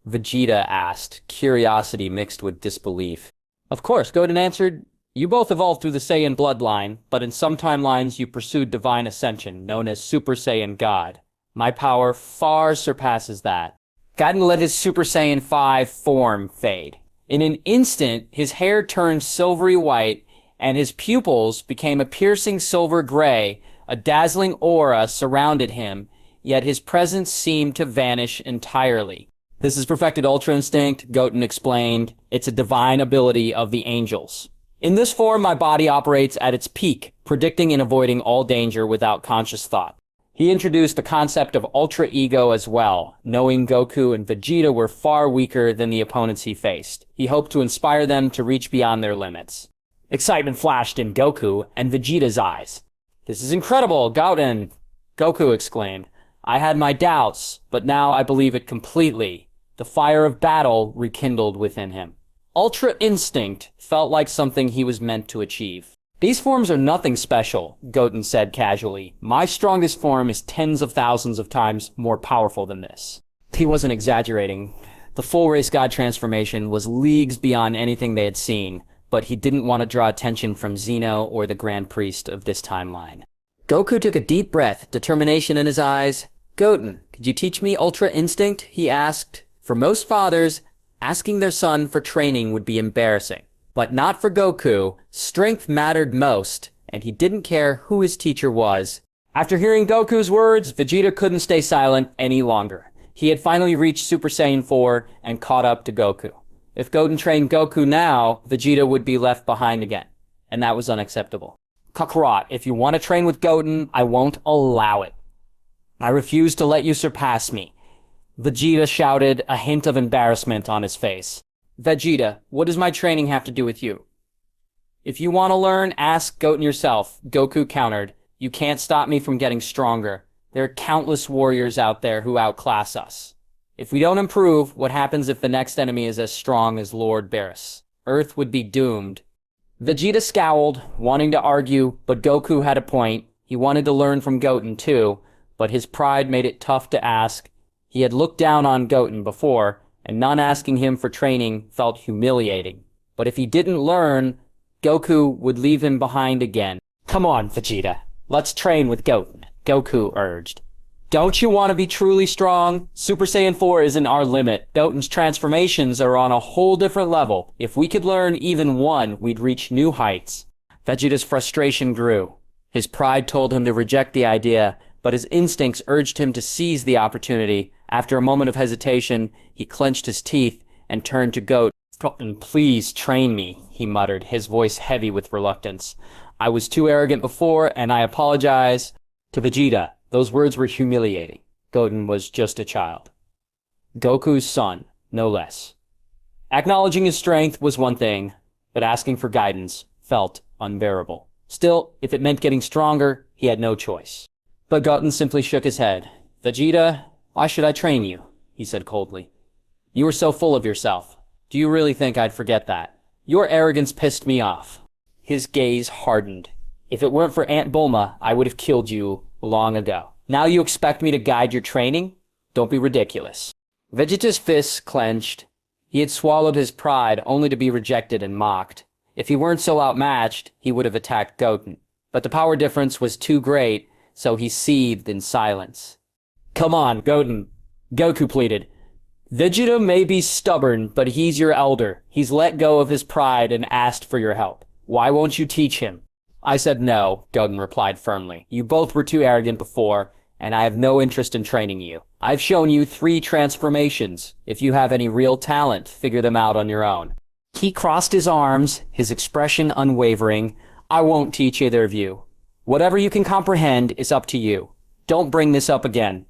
Vegeta asked, curiosity mixed with disbelief. Of course, Goten answered. You both evolved through the Saiyan bloodline, but in some timelines you pursued divine ascension, known as Super Saiyan God. My power far surpasses that. Goten let his Super Saiyan 5 form fade. In an instant, his hair turned silvery white, and his pupils became a piercing silver gray. A dazzling aura surrounded him, yet his presence seemed to vanish entirely. This is perfected Ultra Instinct, Goten explained. It's a divine ability of the angels. In this form, my body operates at its peak, predicting and avoiding all danger without conscious thought. He introduced the concept of Ultra Ego as well, knowing Goku and Vegeta were far weaker than the opponents he faced. He hoped to inspire them to reach beyond their limits. Excitement flashed in Goku and Vegeta's eyes. This is incredible, Goten! Goku exclaimed. I had my doubts, but now I believe it completely. The fire of battle rekindled within him. Ultra Instinct felt like something he was meant to achieve. These forms are nothing special, Goten said casually. My strongest form is tens of thousands of times more powerful than this. He wasn't exaggerating. The full race god transformation was leagues beyond anything they had seen, but he didn't want to draw attention from Zeno or the Grand Priest of this timeline. Goku took a deep breath, determination in his eyes. Goten, could you teach me Ultra Instinct? He asked. For most fathers, asking their son for training would be embarrassing. But not for Goku. Strength mattered most, and he didn't care who his teacher was. After hearing Goku's words, Vegeta couldn't stay silent any longer. He had finally reached Super Saiyan 4 and caught up to Goku. If Goten trained Goku now, Vegeta would be left behind again, and that was unacceptable. Kakarot, if you want to train with Goten, I won't allow it. I refuse to let you surpass me. Vegeta shouted, a hint of embarrassment on his face. Vegeta, what does my training have to do with you? If you want to learn, ask Goten yourself, Goku countered. You can't stop me from getting stronger. There are countless warriors out there who outclass us. If we don't improve, what happens if the next enemy is as strong as Lord Beerus? Earth would be doomed. Vegeta scowled, wanting to argue, but Goku had a point. He wanted to learn from Goten too, but his pride made it tough to ask. He had looked down on Goten before, and not asking him for training felt humiliating. But if he didn't learn, Goku would leave him behind again. Come on, Vegeta. Let's train with Goten, Goku urged. Don't you want to be truly strong? Super Saiyan 4 isn't our limit. Goten's transformations are on a whole different level. If we could learn even one, we'd reach new heights. Vegeta's frustration grew. His pride told him to reject the idea, but his instincts urged him to seize the opportunity. After a moment of hesitation, he clenched his teeth and turned to Goten. Please train me, he muttered, his voice heavy with reluctance. I was too arrogant before, and I apologize. To Vegeta, those words were humiliating. Goten was just a child. Goku's son, no less. Acknowledging his strength was one thing, but asking for guidance felt unbearable. Still, if it meant getting stronger, he had no choice. But Goten simply shook his head. Vegeta, why should I train you? He said coldly. You were so full of yourself. Do you really think I'd forget that? Your arrogance pissed me off. His gaze hardened. If it weren't for Aunt Bulma, I would have killed you long ago. Now you expect me to guide your training? Don't be ridiculous. Vegeta's fists clenched. He had swallowed his pride only to be rejected and mocked. If he weren't so outmatched, he would have attacked Goten. But the power difference was too great, so he seethed in silence. Come on, Goten, Goku pleaded. Vegeta may be stubborn, but he's your elder. He's let go of his pride and asked for your help. Why won't you teach him? I said no, Goten replied firmly. You both were too arrogant before, and I have no interest in training you. I've shown you 3 transformations. If you have any real talent, figure them out on your own. He crossed his arms, his expression unwavering. I won't teach either of you. Whatever you can comprehend is up to you. Don't bring this up again.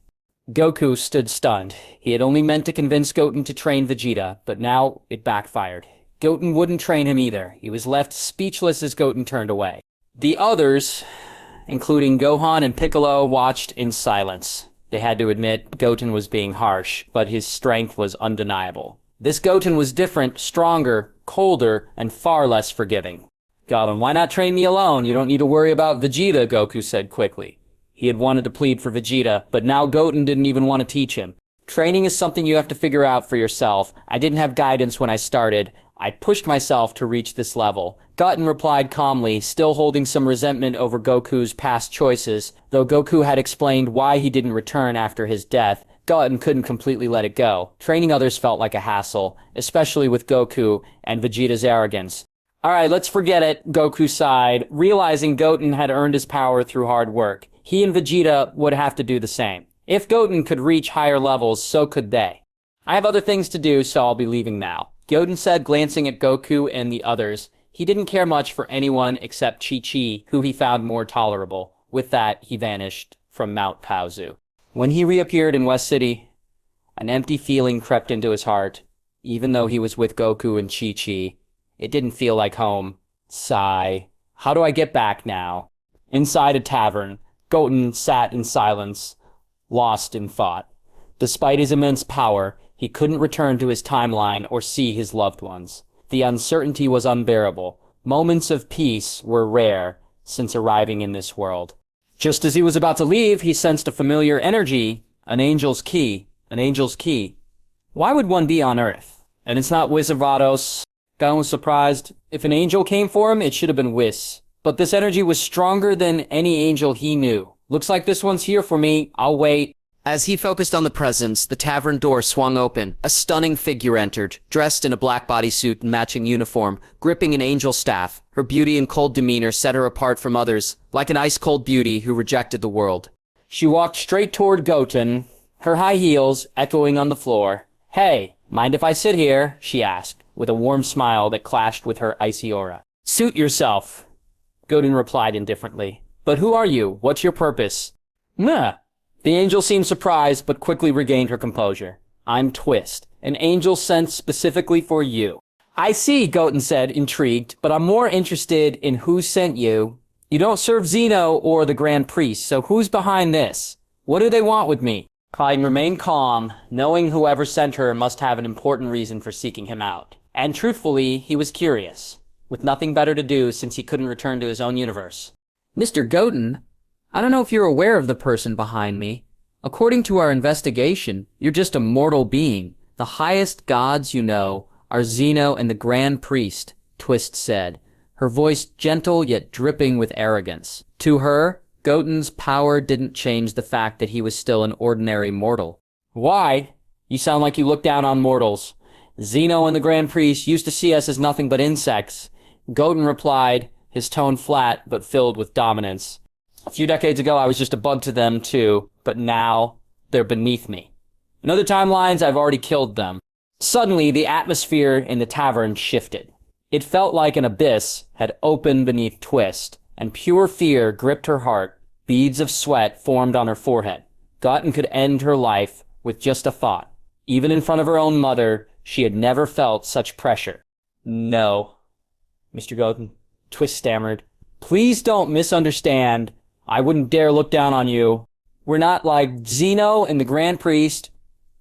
Goku stood stunned. He had only meant to convince Goten to train Vegeta, but now it backfired. Goten wouldn't train him either. He was left speechless as Goten turned away. The others, including Gohan and Piccolo, watched in silence. They had to admit Goten was being harsh, but his strength was undeniable. This Goten was different, stronger, colder, and far less forgiving. Goten, why not train me alone? You don't need to worry about Vegeta, Goku said quickly. He had wanted to plead for Vegeta, but now Goten didn't even want to teach him. Training is something you have to figure out for yourself. I didn't have guidance when I started. I pushed myself to reach this level. Goten replied calmly, still holding some resentment over Goku's past choices. Though Goku had explained why he didn't return after his death, Goten couldn't completely let it go. Training others felt like a hassle, especially with Goku and Vegeta's arrogance. Alright, let's forget it, Goku sighed, realizing Goten had earned his power through hard work. He and Vegeta would have to do the same. If Goten could reach higher levels, so could they. I have other things to do, so I'll be leaving now, Goten said, glancing at Goku and the others. He didn't care much for anyone except Chi-Chi, who he found more tolerable. With that, he vanished from Mount Paozu. When he reappeared in West City, an empty feeling crept into his heart. Even though he was with Goku and Chi-Chi, it didn't feel like home. Sigh. How do I get back now? Inside a tavern, Goten sat in silence, lost in thought. Despite his immense power, he couldn't return to his timeline or see his loved ones. The uncertainty was unbearable. Moments of peace were rare since arriving in this world. Just as he was about to leave, he sensed a familiar energy. An angel's key. An angel's key. Why would one be on Earth? And it's not Whis of Vados. Goten was surprised. If an angel came for him, it should have been Whis. But this energy was stronger than any angel he knew. Looks like this one's here for me. I'll wait. As he focused on the presence, the tavern door swung open. A stunning figure entered, dressed in a black bodysuit and matching uniform, gripping an angel staff. Her beauty and cold demeanor set her apart from others, like an ice-cold beauty who rejected the world. She walked straight toward Goten, her high heels echoing on the floor. Hey, mind if I sit here? She asked, with a warm smile that clashed with her icy aura. Suit yourself, Goten replied indifferently. But who are you? What's your purpose? Nah. The angel seemed surprised, but quickly regained her composure. I'm Twist, an angel sent specifically for you. I see, Goten said, intrigued, but I'm more interested in who sent you. You don't serve Zeno or the Grand Priest, so who's behind this? What do they want with me? Clyde remained calm, knowing whoever sent her must have an important reason for seeking him out. And truthfully, he was curious, with nothing better to do since he couldn't return to his own universe. Mr. Goten, I don't know if you're aware of the person behind me. According to our investigation, you're just a mortal being. The highest gods you know are Zeno and the Grand Priest, Twist said, her voice gentle yet dripping with arrogance. To her, Goten's power didn't change the fact that he was still an ordinary mortal. Why? You sound like you look down on mortals. Zeno and the Grand Priest used to see us as nothing but insects. Goten replied, his tone flat but filled with dominance. A few decades ago, I was just a bug to them, too, but now they're beneath me. In other timelines, I've already killed them. Suddenly, the atmosphere in the tavern shifted. It felt like an abyss had opened beneath Twist, and pure fear gripped her heart. Beads of sweat formed on her forehead. Goten could end her life with just a thought. Even in front of her own mother, she had never felt such pressure. No, Mr. Goten, Twist stammered. Please don't misunderstand. I wouldn't dare look down on you. We're not like Zeno and the Grand Priest.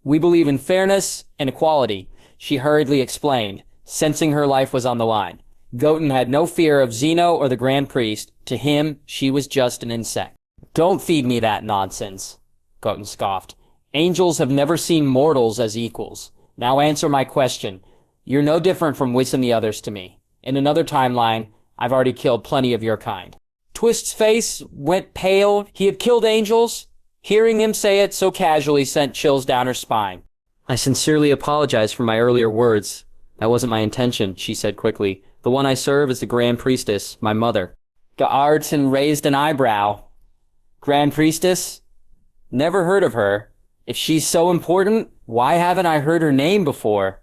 We believe in fairness and equality, she hurriedly explained, sensing her life was on the line. Goten had no fear of Zeno or the Grand Priest. To him, she was just an insect. Don't feed me that nonsense, Goten scoffed. Angels have never seen mortals as equals. Now answer my question. You're no different from Whis and the others to me. In another timeline, I've already killed plenty of your kind. Twist's face went pale. He had killed angels. Hearing him say it so casually sent chills down her spine. I sincerely apologize for my earlier words. That wasn't my intention, she said quickly. The one I serve is the Grand Priestess, my mother. Goten raised an eyebrow. Grand Priestess? Never heard of her. If she's so important, why haven't I heard her name before?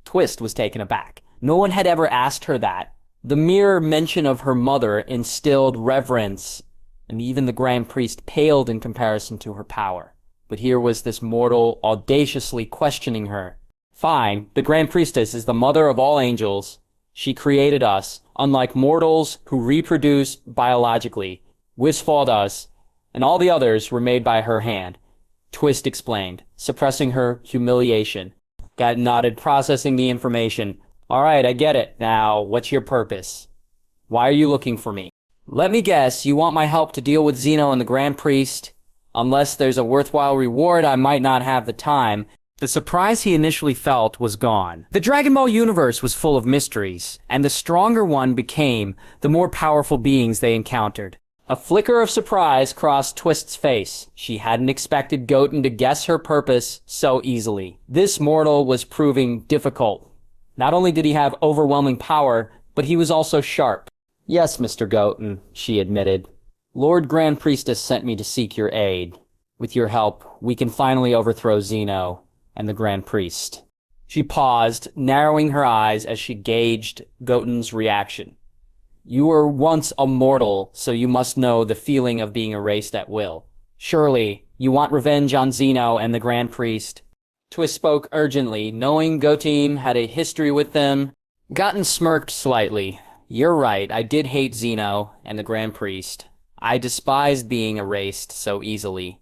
Twist was taken aback. No one had ever asked her that. The mere mention of her mother instilled reverence, and even the Grand Priest paled in comparison to her power. But here was this mortal audaciously questioning her. Fine, the Grand Priestess is the mother of all angels. She created us, unlike mortals who reproduce biologically. Whis fought us, and all the others were made by her hand, Twist explained, suppressing her humiliation. Goten nodded, processing the information. All right, I get it. Now, what's your purpose? Why are you looking for me? Let me guess, you want my help to deal with Zeno and the Grand Priest? Unless there's a worthwhile reward, I might not have the time. The surprise he initially felt was gone. The Dragon Ball universe was full of mysteries, and the stronger one became, the more powerful beings they encountered. A flicker of surprise crossed Twist's face. She hadn't expected Goten to guess her purpose so easily. This mortal was proving difficult. Not only did he have overwhelming power, but he was also sharp. Yes, Mr. Goten, she admitted. Lord Grand Priestess sent me to seek your aid. With your help, we can finally overthrow Zeno and the Grand Priest. She paused, narrowing her eyes as she gauged Goten's reaction. You were once a mortal, so you must know the feeling of being erased at will. Surely, you want revenge on Zeno and the Grand Priest. Twist spoke urgently, knowing Goten had a history with them. Goten smirked slightly. You're right, I did hate Zeno and the Grand Priest. I despised being erased so easily.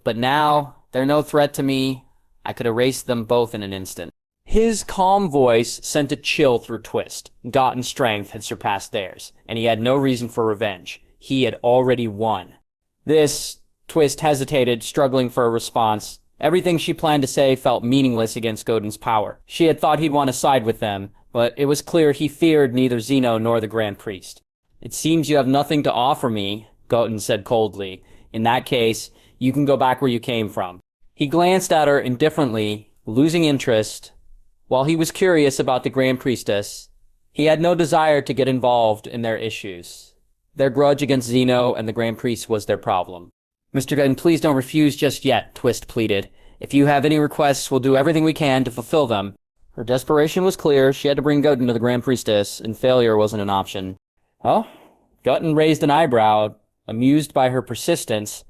But now, they're no threat to me. I could erase them both in an instant. His calm voice sent a chill through Twist. Goten's strength had surpassed theirs, and he had no reason for revenge. He had already won. Twist hesitated, struggling for a response. Everything she planned to say felt meaningless against Goten's power. She had thought he'd want to side with them, but it was clear he feared neither Zeno nor the Grand Priest. It seems you have nothing to offer me, Goten said coldly. In that case, you can go back where you came from. He glanced at her indifferently, losing interest. While he was curious about the Grand Priestess, he had no desire to get involved in their issues. Their grudge against Zeno and the Grand Priest was their problem. Mr. Goten, please don't refuse just yet, Twist pleaded. If you have any requests, we'll do everything we can to fulfill them. Her desperation was clear. She had to bring Goten to the Grand Priestess, and failure wasn't an option. Oh? Goten raised an eyebrow, amused by her persistence.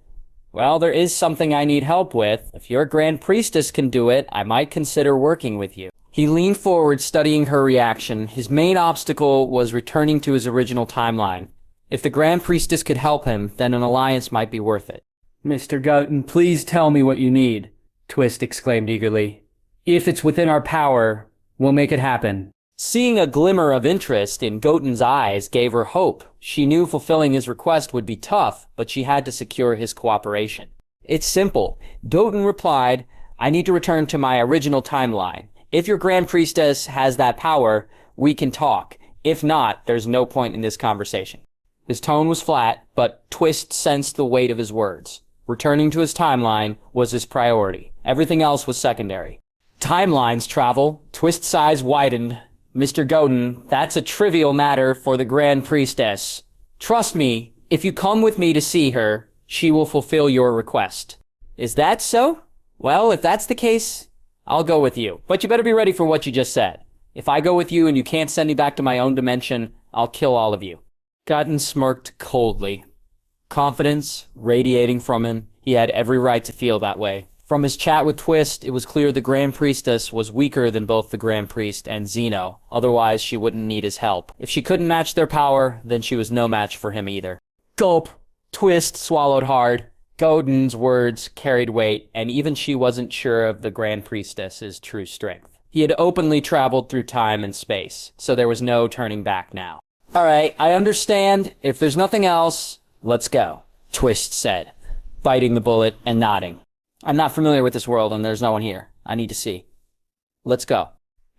Well, there is something I need help with. If your Grand Priestess can do it, I might consider working with you. He leaned forward, studying her reaction. His main obstacle was returning to his original timeline. If the Grand Priestess could help him, then an alliance might be worth it. Mr. Goten, please tell me what you need, Twist exclaimed eagerly. If it's within our power, we'll make it happen. Seeing a glimmer of interest in Goten's eyes gave her hope. She knew fulfilling his request would be tough, but she had to secure his cooperation. It's simple. Goten replied, I need to return to my original timeline. If your Grand Priestess has that power, we can talk. If not, there's no point in this conversation. His tone was flat, but Twist sensed the weight of his words. Returning to his timeline was his priority. Everything else was secondary. Timelines travel. Twist's eyes widened. Mr. Goten, that's a trivial matter for the Grand Priestess. Trust me, if you come with me to see her, she will fulfill your request. Is that so? Well, if that's the case, I'll go with you. But you better be ready for what you just said. If I go with you and you can't send me back to my own dimension, I'll kill all of you. Goten smirked coldly. Confidence radiating from him. He had every right to feel that way. From his chat with Twist, it was clear the Grand Priestess was weaker than both the Grand Priest and Zeno. Otherwise, she wouldn't need his help. If she couldn't match their power, then she was no match for him either. Gulp! Twist swallowed hard. Goten's words carried weight, and even she wasn't sure of the Grand Priestess's true strength. He had openly traveled through time and space, so there was no turning back now. Alright, I understand. If there's nothing else, let's go, Twist said, biting the bullet and nodding. I'm not familiar with this world, and there's no one here. I need to see. Let's go.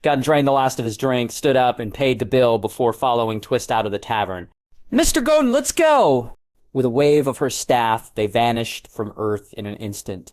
Goten drained the last of his drink, stood up, and paid the bill before following Twist out of the tavern. Mr. Goten, let's go! With a wave of her staff, they vanished from Earth in an instant.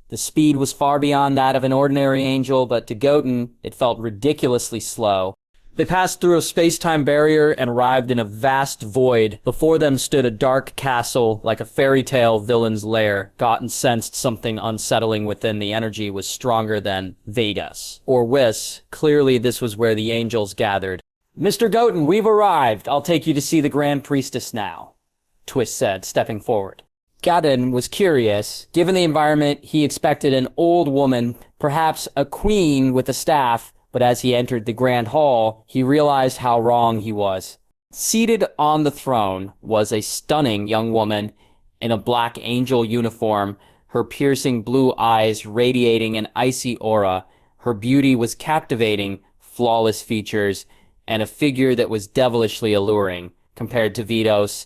The speed was far beyond that of an ordinary angel, but to Goten, it felt ridiculously slow. They passed through a space-time barrier and arrived in a vast void. Before them stood a dark castle, like a fairy tale villain's lair. Goten sensed something unsettling within. The energy was stronger than Vegas, or Whis. Clearly this was where the angels gathered. Mr. Goten, we've arrived. I'll take you to see the Grand Priestess now, Twist said, stepping forward. Goten was curious. Given the environment, he expected an old woman, perhaps a queen with a staff, but as he entered the Grand Hall, he realized how wrong he was. Seated on the throne was a stunning young woman in a black angel uniform, her piercing blue eyes radiating an icy aura. Her beauty was captivating, flawless features, and a figure that was devilishly alluring. Compared to Vitos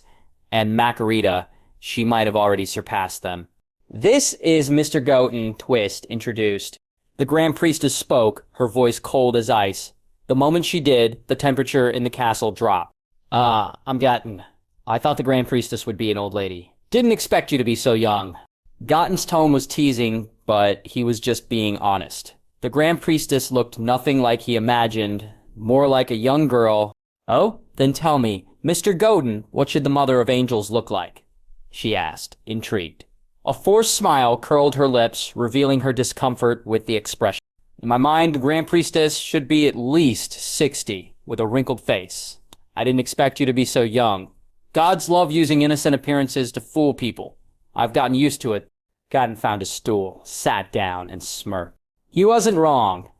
and Makarita, she might have already surpassed them. This is Mr. Goten, Twist, introduced. The Grand Priestess spoke, her voice cold as ice. The moment she did, the temperature in the castle dropped. I'm Goten. I thought the Grand Priestess would be an old lady. Didn't expect you to be so young. Goten's tone was teasing, but he was just being honest. The Grand Priestess looked nothing like he imagined, more like a young girl. Oh? Then tell me, Mr. Goten, what should the Mother of Angels look like? She asked, intrigued. A forced smile curled her lips, revealing her discomfort with the expression. In my mind, the Grand Priestess should be at least 60, with a wrinkled face. I didn't expect you to be so young. Gods love using innocent appearances to fool people. I've gotten used to it. Gotten found a stool, sat down, and smirked. He wasn't wrong.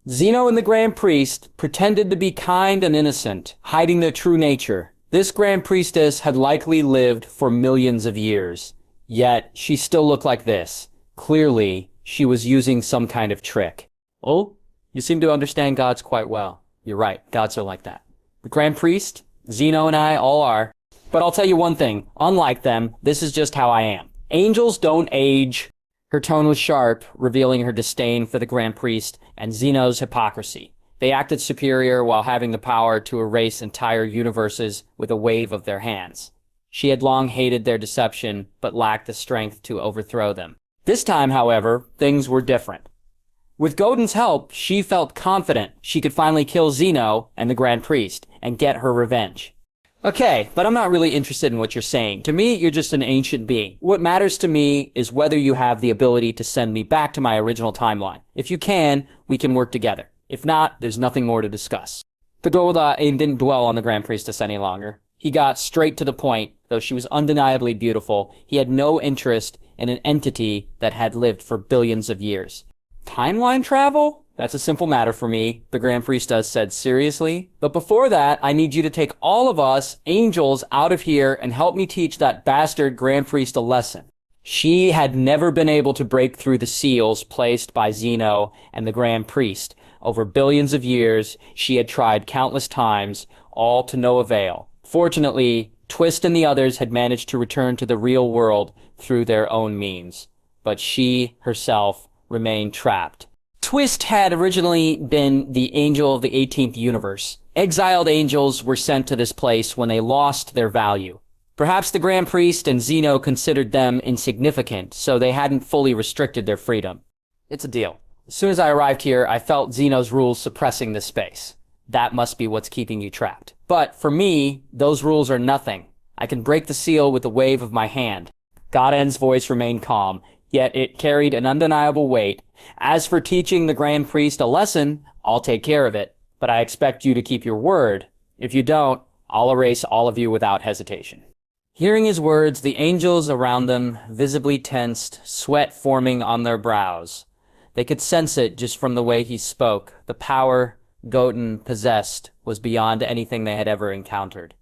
Zeno and the Grand Priest pretended to be kind and innocent, hiding their true nature. This Grand Priestess had likely lived for millions of years. Yet, she still looked like this. Clearly, she was using some kind of trick. Oh, you seem to understand gods quite well. You're right, gods are like that. The Grand Priest, Zeno and I all are. But I'll tell you one thing, unlike them, this is just how I am. Angels don't age. Her tone was sharp, revealing her disdain for the Grand Priest and Zeno's hypocrisy. They acted superior while having the power to erase entire universes with a wave of their hands. She had long hated their deception, but lacked the strength to overthrow them. This time, however, things were different. With Goten's help, she felt confident she could finally kill Zeno and the Grand Priest and get her revenge. Okay, but I'm not really interested in what you're saying. To me, you're just an ancient being. What matters to me is whether you have the ability to send me back to my original timeline. If you can, we can work together. If not, there's nothing more to discuss. The Goten didn't dwell on the Grand Priestess any longer. He got straight to the point. Though she was undeniably beautiful, he had no interest in an entity that had lived for billions of years. Timeline travel? That's a simple matter for me, the Grand Priestess said seriously. But before that, I need you to take all of us, angels, out of here and help me teach that bastard Grand Priest a lesson. She had never been able to break through the seals placed by Zeno and the Grand Priest. Over billions of years, she had tried countless times, all to no avail. Fortunately, Twist and the others had managed to return to the real world through their own means. But she, herself, remained trapped. Twist had originally been the angel of the 18th universe. Exiled angels were sent to this place when they lost their value. Perhaps the Grand Priest and Zeno considered them insignificant, so they hadn't fully restricted their freedom. It's a deal. As soon as I arrived here, I felt Zeno's rules suppressing this space. That must be what's keeping you trapped. But for me, those rules are nothing. I can break the seal with a wave of my hand. Goten's voice remained calm, yet it carried an undeniable weight. As for teaching the Grand Priest a lesson, I'll take care of it. But I expect you to keep your word. If you don't, I'll erase all of you without hesitation. Hearing his words, the angels around them visibly tensed, sweat forming on their brows. They could sense it just from the way he spoke. The power Goten possessed was beyond anything they had ever encountered.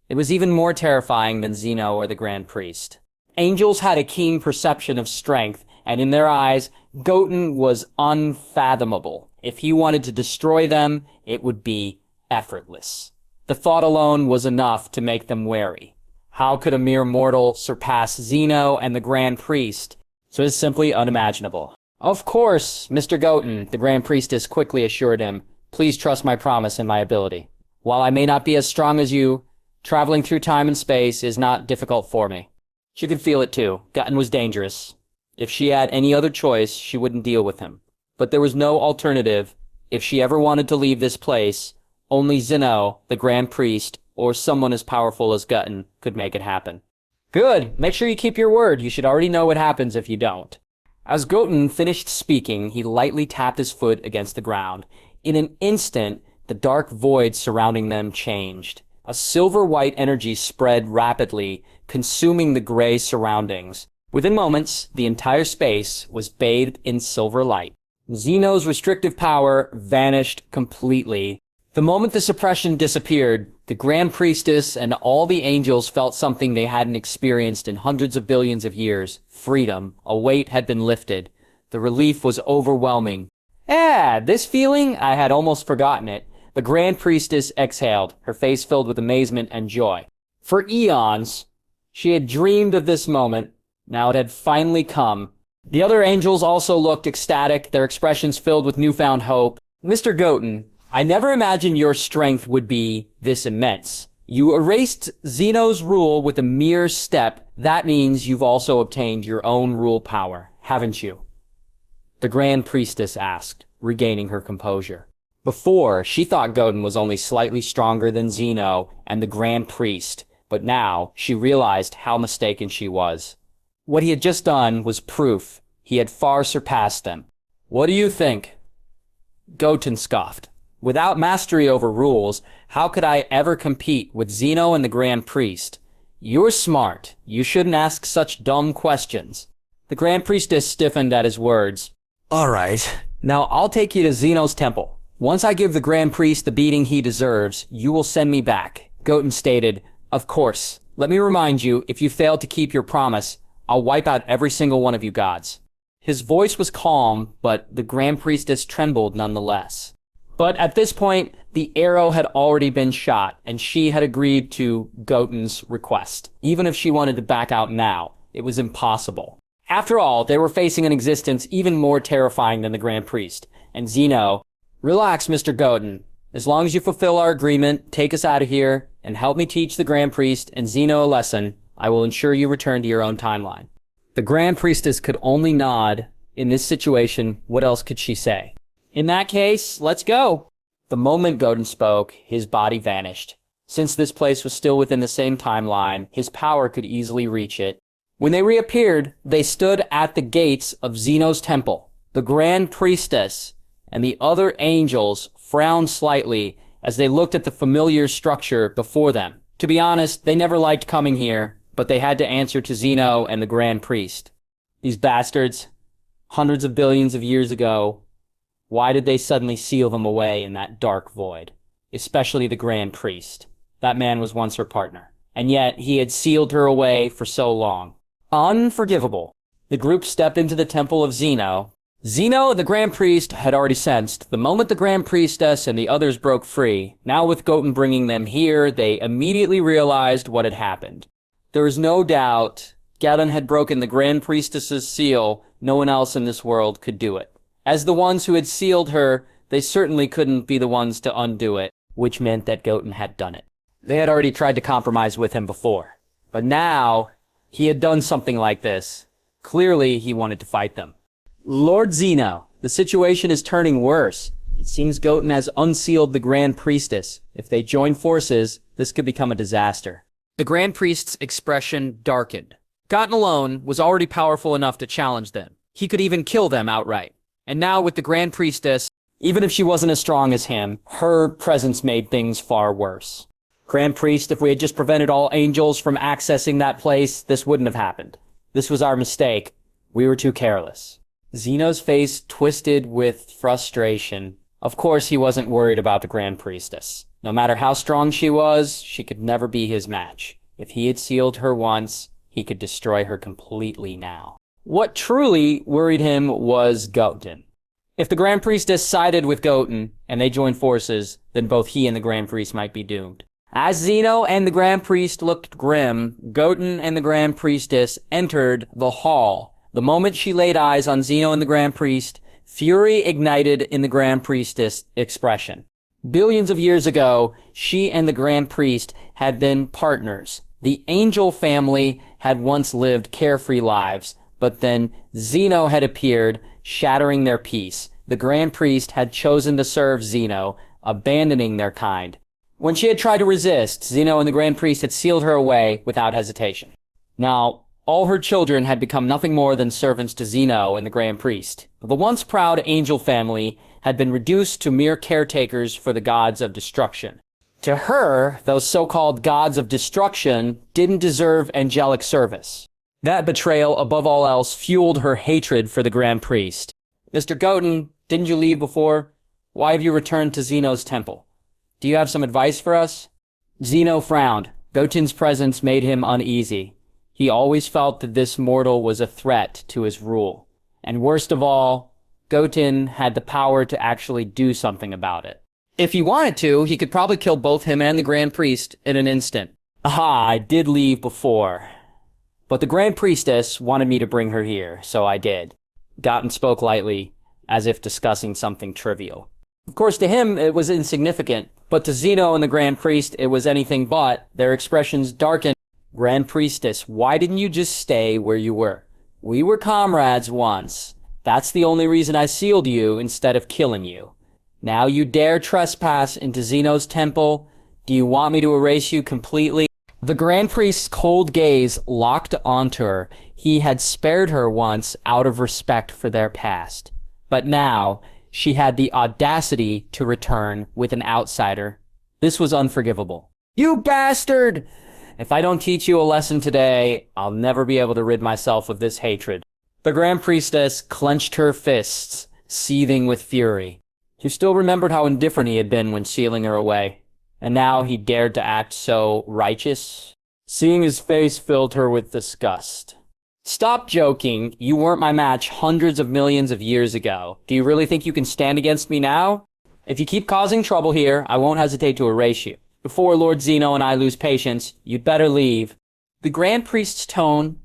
It was even more terrifying than Zeno or the Grand Priest. Angels had a keen perception of strength, and in their eyes, Goten was unfathomable. If he wanted to destroy them, it would be effortless. The thought alone was enough to make them wary. How could a mere mortal surpass Zeno and the Grand Priest? So it's simply unimaginable. Of course, Mr. Goten, the Grand Priestess quickly assured him. Please trust my promise and my ability. While I may not be as strong as you, traveling through time and space is not difficult for me. She could feel it too. Goten was dangerous. If she had any other choice, she wouldn't deal with him. But there was no alternative. If she ever wanted to leave this place, only Zeno, the Grand Priest, or someone as powerful as Goten could make it happen. Good. Make sure you keep your word. You should already know what happens if you don't. As Goten finished speaking, he lightly tapped his foot against the ground. In an instant, the dark void surrounding them changed. A silver-white energy spread rapidly, consuming the gray surroundings. Within moments, the entire space was bathed in silver light. Zeno's restrictive power vanished completely. The moment the suppression disappeared, the Grand Priestess and all the angels felt something they hadn't experienced in hundreds of billions of years. Freedom. A weight had been lifted. The relief was overwhelming. This feeling, I had almost forgotten it. The Grand Priestess exhaled, her face filled with amazement and joy. For eons, she had dreamed of this moment. Now it had finally come. The other angels also looked ecstatic, their expressions filled with newfound hope. Mr. Goten, I never imagined your strength would be this immense. You erased Zeno's rule with a mere step. That means you've also obtained your own rule power, haven't you? The Grand Priestess asked, regaining her composure. Before, she thought Goten was only slightly stronger than Zeno and the Grand Priest, but now she realized how mistaken she was. What he had just done was proof he had far surpassed them. What do you think? Goten scoffed. Without mastery over rules, how could I ever compete with Zeno and the Grand Priest? You're smart. You shouldn't ask such dumb questions. The Grand Priestess stiffened at his words. All right. Now I'll take you to Zeno's temple. Once I give the Grand Priest the beating he deserves, you will send me back. Goten stated, Of course. Let me remind you, if you fail to keep your promise, I'll wipe out every single one of you gods. His voice was calm, but the Grand Priestess trembled nonetheless. But at this point, the arrow had already been shot, and she had agreed to Goten's request. Even if she wanted to back out now, it was impossible. After all, they were facing an existence even more terrifying than the Grand Priest. And Zeno, relax, Mr. Goten. As long as you fulfill our agreement, take us out of here, and help me teach the Grand Priest and Zeno a lesson, I will ensure you return to your own timeline. The Grand Priestess could only nod. In this situation, what else could she say? In that case, let's go. The moment Goten spoke, his body vanished. Since this place was still within the same timeline, his power could easily reach it. When they reappeared, they stood at the gates of Zeno's temple. The Grand Priestess and the other angels frowned slightly as they looked at the familiar structure before them. To be honest, they never liked coming here, but they had to answer to Zeno and the Grand Priest. These bastards, hundreds of billions of years ago, why did they suddenly seal them away in that dark void? Especially the Grand Priest. That man was once her partner. And yet, he had sealed her away for so long. Unforgivable. The group stepped into the temple of Zeno. Zeno, the Grand Priest, had already sensed the moment the Grand Priestess and the others broke free. Now with Goten bringing them here, they immediately realized what had happened. There was no doubt Goten had broken the Grand Priestess's seal. No one else in this world could do it. As the ones who had sealed her, they certainly couldn't be the ones to undo it, which meant that Goten had done it. They had already tried to compromise with him before. But now, he had done something like this. Clearly, he wanted to fight them. Lord Zeno, the situation is turning worse. It seems Goten has unsealed the Grand Priestess. If they join forces, this could become a disaster. The Grand Priest's expression darkened. Goten alone was already powerful enough to challenge them. He could even kill them outright. And now with the Grand Priestess, even if she wasn't as strong as him, her presence made things far worse. Grand Priest, if we had just prevented all angels from accessing that place, this wouldn't have happened. This was our mistake. We were too careless. Zeno's face twisted with frustration. Of course, he wasn't worried about the Grand Priestess. No matter how strong she was, she could never be his match. If he had sealed her once, he could destroy her completely now. What truly worried him was Goten. If the Grand Priestess sided with Goten, and they joined forces, then both he and the Grand Priest might be doomed. As Zeno and the Grand Priest looked grim, Goten and the Grand Priestess entered the hall. The moment she laid eyes on Zeno and the Grand Priest, fury ignited in the Grand Priestess' expression. Billions of years ago, she and the Grand Priest had been partners. The angel family had once lived carefree lives, but then Zeno had appeared, shattering their peace. The Grand Priest had chosen to serve Zeno, abandoning their kind. When she had tried to resist, Zeno and the Grand Priest had sealed her away without hesitation. Now, all her children had become nothing more than servants to Zeno and the Grand Priest. The once proud angel family had been reduced to mere caretakers for the gods of destruction. To her, those so-called gods of destruction didn't deserve angelic service. That betrayal, above all else, fueled her hatred for the Grand Priest. Mr. Goten, didn't you leave before? Why have you returned to Zeno's temple? Do you have some advice for us? Zeno frowned. Goten's presence made him uneasy. He always felt that this mortal was a threat to his rule. And worst of all, Goten had the power to actually do something about it. If he wanted to, he could probably kill both him and the Grand Priest in an instant. Aha, I did leave before. But the Grand Priestess wanted me to bring her here, so I did. Goten spoke lightly, as if discussing something trivial. Of course, to him, it was insignificant, but to Zeno and the Grand Priest, it was anything but. Their expressions darkened. Grand Priestess, why didn't you just stay where you were? We were comrades once. That's the only reason I sealed you instead of killing you. Now you dare trespass into Zeno's temple? Do you want me to erase you completely? The Grand Priest's cold gaze locked onto her. He had spared her once out of respect for their past. But now, she had the audacity to return with an outsider. This was unforgivable. You bastard! If I don't teach you a lesson today, I'll never be able to rid myself of this hatred. The Grand Priestess clenched her fists, seething with fury. She still remembered how indifferent he had been when sealing her away. And now he dared to act so righteous. Seeing his face filled her with disgust. Stop joking. You weren't my match hundreds of millions of years ago. Do you really think you can stand against me now? If you keep causing trouble here, I won't hesitate to erase you. Before Lord Zeno and I lose patience, you'd better leave. The Grand Priest's tone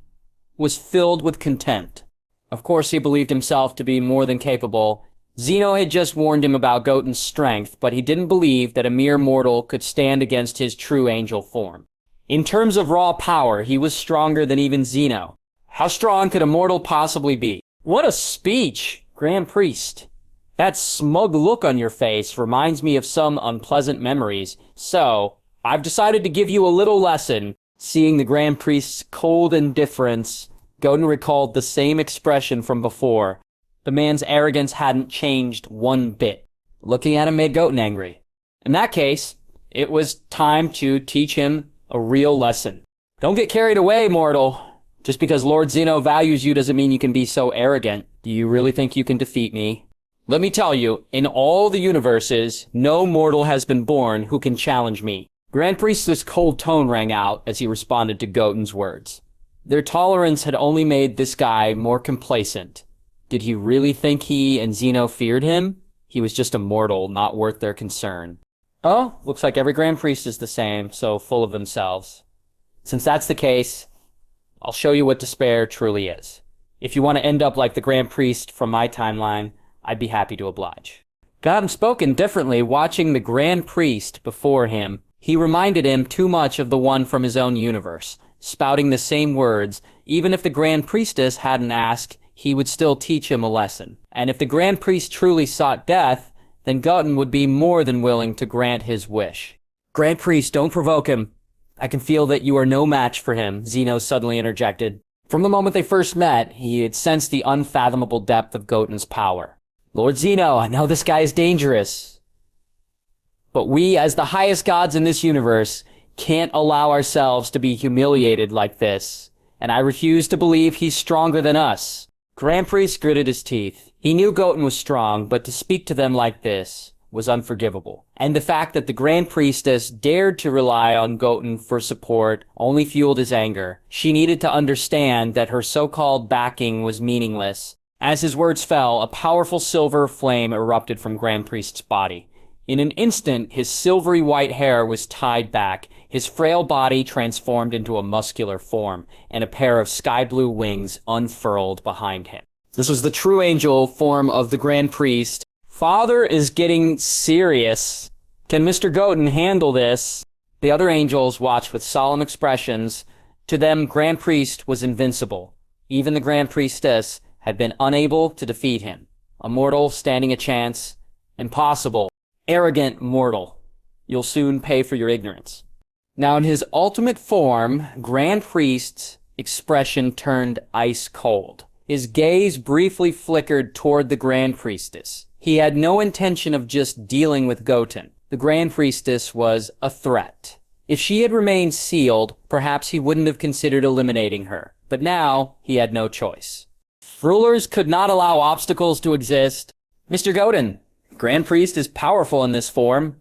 was filled with contempt. Of course, he believed himself to be more than capable. Zeno had just warned him about Goten's strength, but he didn't believe that a mere mortal could stand against his true angel form. In terms of raw power, he was stronger than even Zeno. How strong could a mortal possibly be? What a speech, Grand Priest. That smug look on your face reminds me of some unpleasant memories, so I've decided to give you a little lesson. Seeing the Grand Priest's cold indifference, Goten recalled the same expression from before. The man's arrogance hadn't changed one bit. Looking at him made Goten angry. In that case, it was time to teach him a real lesson. Don't get carried away, mortal. Just because Lord Zeno values you doesn't mean you can be so arrogant. Do you really think you can defeat me? Let me tell you, in all the universes, no mortal has been born who can challenge me. Grand Priest's cold tone rang out as he responded to Goten's words. Their tolerance had only made this guy more complacent. Did he really think he and Zeno feared him? He was just a mortal, not worth their concern. Oh, looks like every Grand Priest is the same, so full of themselves. Since that's the case, I'll show you what despair truly is. If you want to end up like the Grand Priest from my timeline, I'd be happy to oblige. Goten spoke indifferently, watching the Grand Priest before him. He reminded him too much of the one from his own universe, spouting the same words. Even if the Grand Priestess hadn't asked, he would still teach him a lesson. And if the Grand Priest truly sought death, then Goten would be more than willing to grant his wish. Grand Priest, don't provoke him. I can feel that you are no match for him, Zeno suddenly interjected. From the moment they first met, he had sensed the unfathomable depth of Goten's power. Lord Zeno, I know this guy is dangerous. But we, as the highest gods in this universe, can't allow ourselves to be humiliated like this. And I refuse to believe he's stronger than us. Grand Priest gritted his teeth. He knew Goten was strong, but to speak to them like this was unforgivable. And the fact that the Grand Priestess dared to rely on Goten for support only fueled his anger. She needed to understand that her so-called backing was meaningless. As his words fell, a powerful silver flame erupted from Grand Priest's body. In an instant, his silvery white hair was tied back, his frail body transformed into a muscular form, and a pair of sky-blue wings unfurled behind him. This was the true angel form of the Grand Priest. Father is getting serious. Can Mr. Goten handle this? The other angels watched with solemn expressions. To them, Grand Priest was invincible. Even the Grand Priestess had been unable to defeat him. A mortal standing a chance. Impossible. Arrogant mortal. You'll soon pay for your ignorance. Now in his ultimate form, Grand Priest's expression turned ice cold. His gaze briefly flickered toward the Grand Priestess. He had no intention of just dealing with Goten. The Grand Priestess was a threat. If she had remained sealed, perhaps he wouldn't have considered eliminating her. But now, he had no choice. Rulers could not allow obstacles to exist. Mr. Goten, Grand Priest is powerful in this form.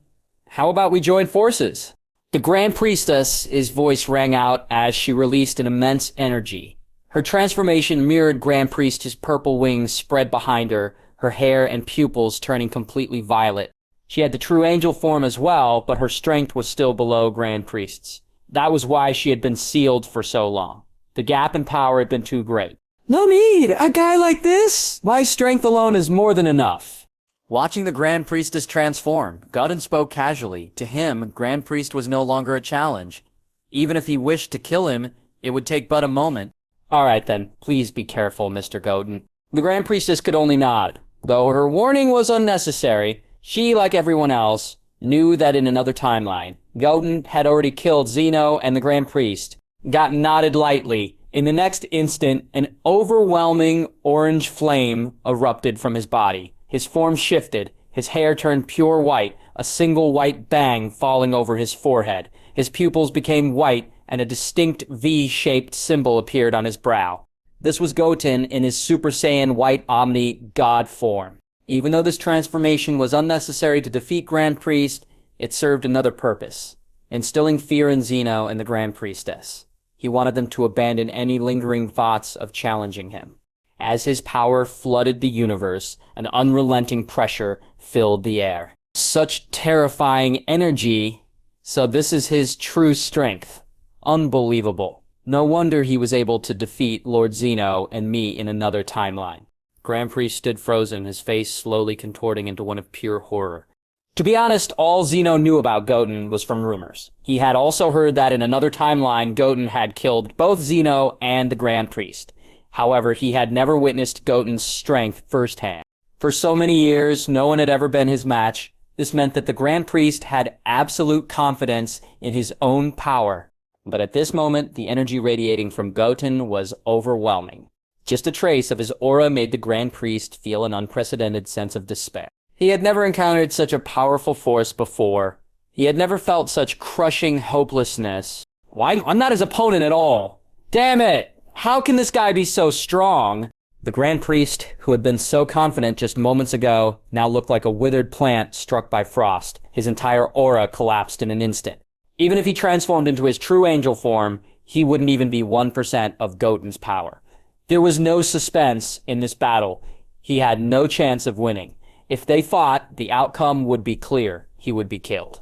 How about we join forces? The Grand Priestess's voice rang out as she released an immense energy. Her transformation mirrored Grand Priest's purple wings spread behind her, her hair and pupils turning completely violet. She had the true angel form as well, but her strength was still below Grand Priest's. That was why she had been sealed for so long. The gap in power had been too great. No need! A guy like this? My strength alone is more than enough. Watching the Grand Priestess transform, Goten spoke casually. To him, Grand Priest was no longer a challenge. Even if he wished to kill him, it would take but a moment. Alright then, please be careful, Mr. Goten. The Grand Priestess could only nod. Though her warning was unnecessary, she, like everyone else, knew that in another timeline, Goten had already killed Zeno and the Grand Priest. Got nodded lightly. In the next instant, an overwhelming orange flame erupted from his body. His form shifted. His hair turned pure white, a single white bang falling over his forehead. His pupils became white, and a distinct V-shaped symbol appeared on his brow. This was Goten in his Super Saiyan White Omni God form. Even though this transformation was unnecessary to defeat Grand Priest, it served another purpose, instilling fear in Zeno and the Grand Priestess. He wanted them to abandon any lingering thoughts of challenging him. As his power flooded the universe, an unrelenting pressure filled the air. Such terrifying energy, so this is his true strength. Unbelievable. No wonder he was able to defeat Lord Zeno and me in another timeline. Grand Priest stood frozen, his face slowly contorting into one of pure horror. To be honest, all Zeno knew about Goten was from rumors. He had also heard that in another timeline, Goten had killed both Zeno and the Grand Priest. However, he had never witnessed Goten's strength firsthand. For so many years, no one had ever been his match. This meant that the Grand Priest had absolute confidence in his own power. But at this moment, the energy radiating from Goten was overwhelming. Just a trace of his aura made the Grand Priest feel an unprecedented sense of despair. He had never encountered such a powerful force before. He had never felt such crushing hopelessness. Why? I'm not his opponent at all. Damn it! How can this guy be so strong? The Grand Priest, who had been so confident just moments ago, now looked like a withered plant struck by frost. His entire aura collapsed in an instant. Even if he transformed into his true angel form, he wouldn't even be 1% of Goten's power. There was no suspense in this battle. He had no chance of winning. If they fought, the outcome would be clear. He would be killed.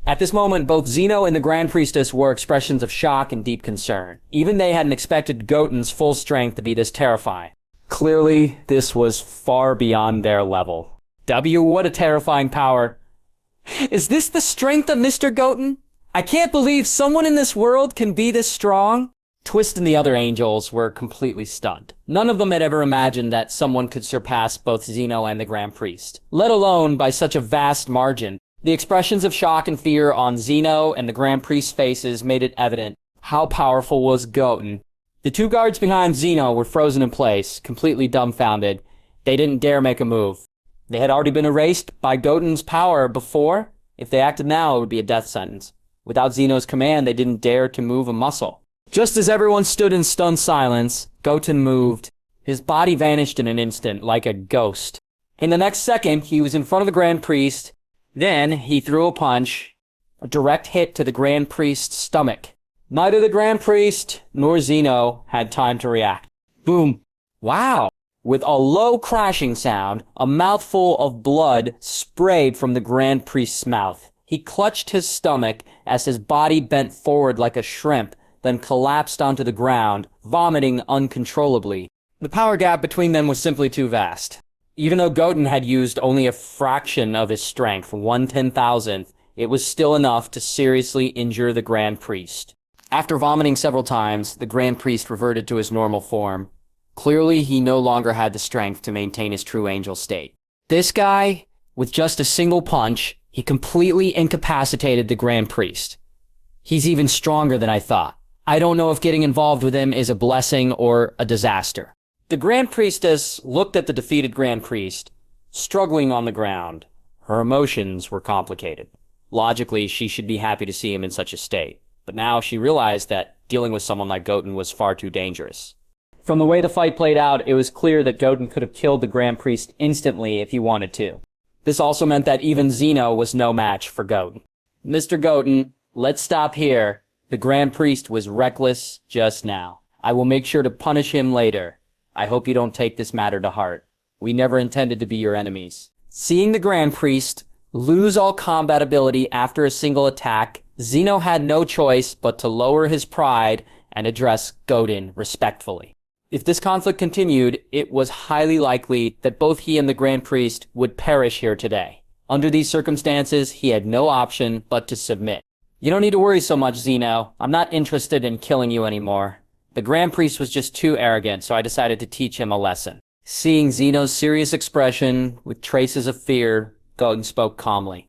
At this moment, both Zeno and the Grand Priestess wore expressions of shock and deep concern. Even they hadn't expected Goten's full strength to be this terrifying. Clearly, this was far beyond their level. What a terrifying power. Is this the strength of Mr. Goten? I can't believe someone in this world can be this strong. Twist and the other angels were completely stunned. None of them had ever imagined that someone could surpass both Zeno and the Grand Priest, let alone by such a vast margin. The expressions of shock and fear on Zeno and the Grand Priest's faces made it evident how powerful was Goten. The two guards behind Zeno were frozen in place, completely dumbfounded. They didn't dare make a move. They had already been erased by Goten's power before. If they acted now, it would be a death sentence. Without Zeno's command, they didn't dare to move a muscle. Just as everyone stood in stunned silence, Goten moved. His body vanished in an instant, like a ghost. In the next second, he was in front of the Grand Priest. Then, he threw a punch, a direct hit to the Grand Priest's stomach. Neither the Grand Priest nor Zeno had time to react. Boom. Wow. With a low crashing sound, a mouthful of blood sprayed from the Grand Priest's mouth. He clutched his stomach as his body bent forward like a shrimp, then collapsed onto the ground, vomiting uncontrollably. The power gap between them was simply too vast. Even though Goten had used only a fraction of his strength, 1/10,000th, it was still enough to seriously injure the Grand Priest. After vomiting several times, the Grand Priest reverted to his normal form. Clearly, he no longer had the strength to maintain his true angel state. This guy, with just a single punch, he completely incapacitated the Grand Priest. He's even stronger than I thought. I don't know if getting involved with him is a blessing or a disaster. The Grand Priestess looked at the defeated Grand Priest, struggling on the ground. Her emotions were complicated. Logically, she should be happy to see him in such a state. But now she realized that dealing with someone like Goten was far too dangerous. From the way the fight played out, it was clear that Goten could have killed the Grand Priest instantly if he wanted to. This also meant that even Zeno was no match for Goten. Mr. Goten, let's stop here. The Grand Priest was reckless just now. I will make sure to punish him later. I hope you don't take this matter to heart. We never intended to be your enemies. Seeing the Grand Priest lose all combat ability after a single attack, Zeno had no choice but to lower his pride and address Goten respectfully. If this conflict continued, it was highly likely that both he and the Grand Priest would perish here today. Under these circumstances, he had no option but to submit. You don't need to worry so much, Zeno. I'm not interested in killing you anymore. The Grand Priest was just too arrogant, so I decided to teach him a lesson. Seeing Zeno's serious expression with traces of fear, Goten spoke calmly.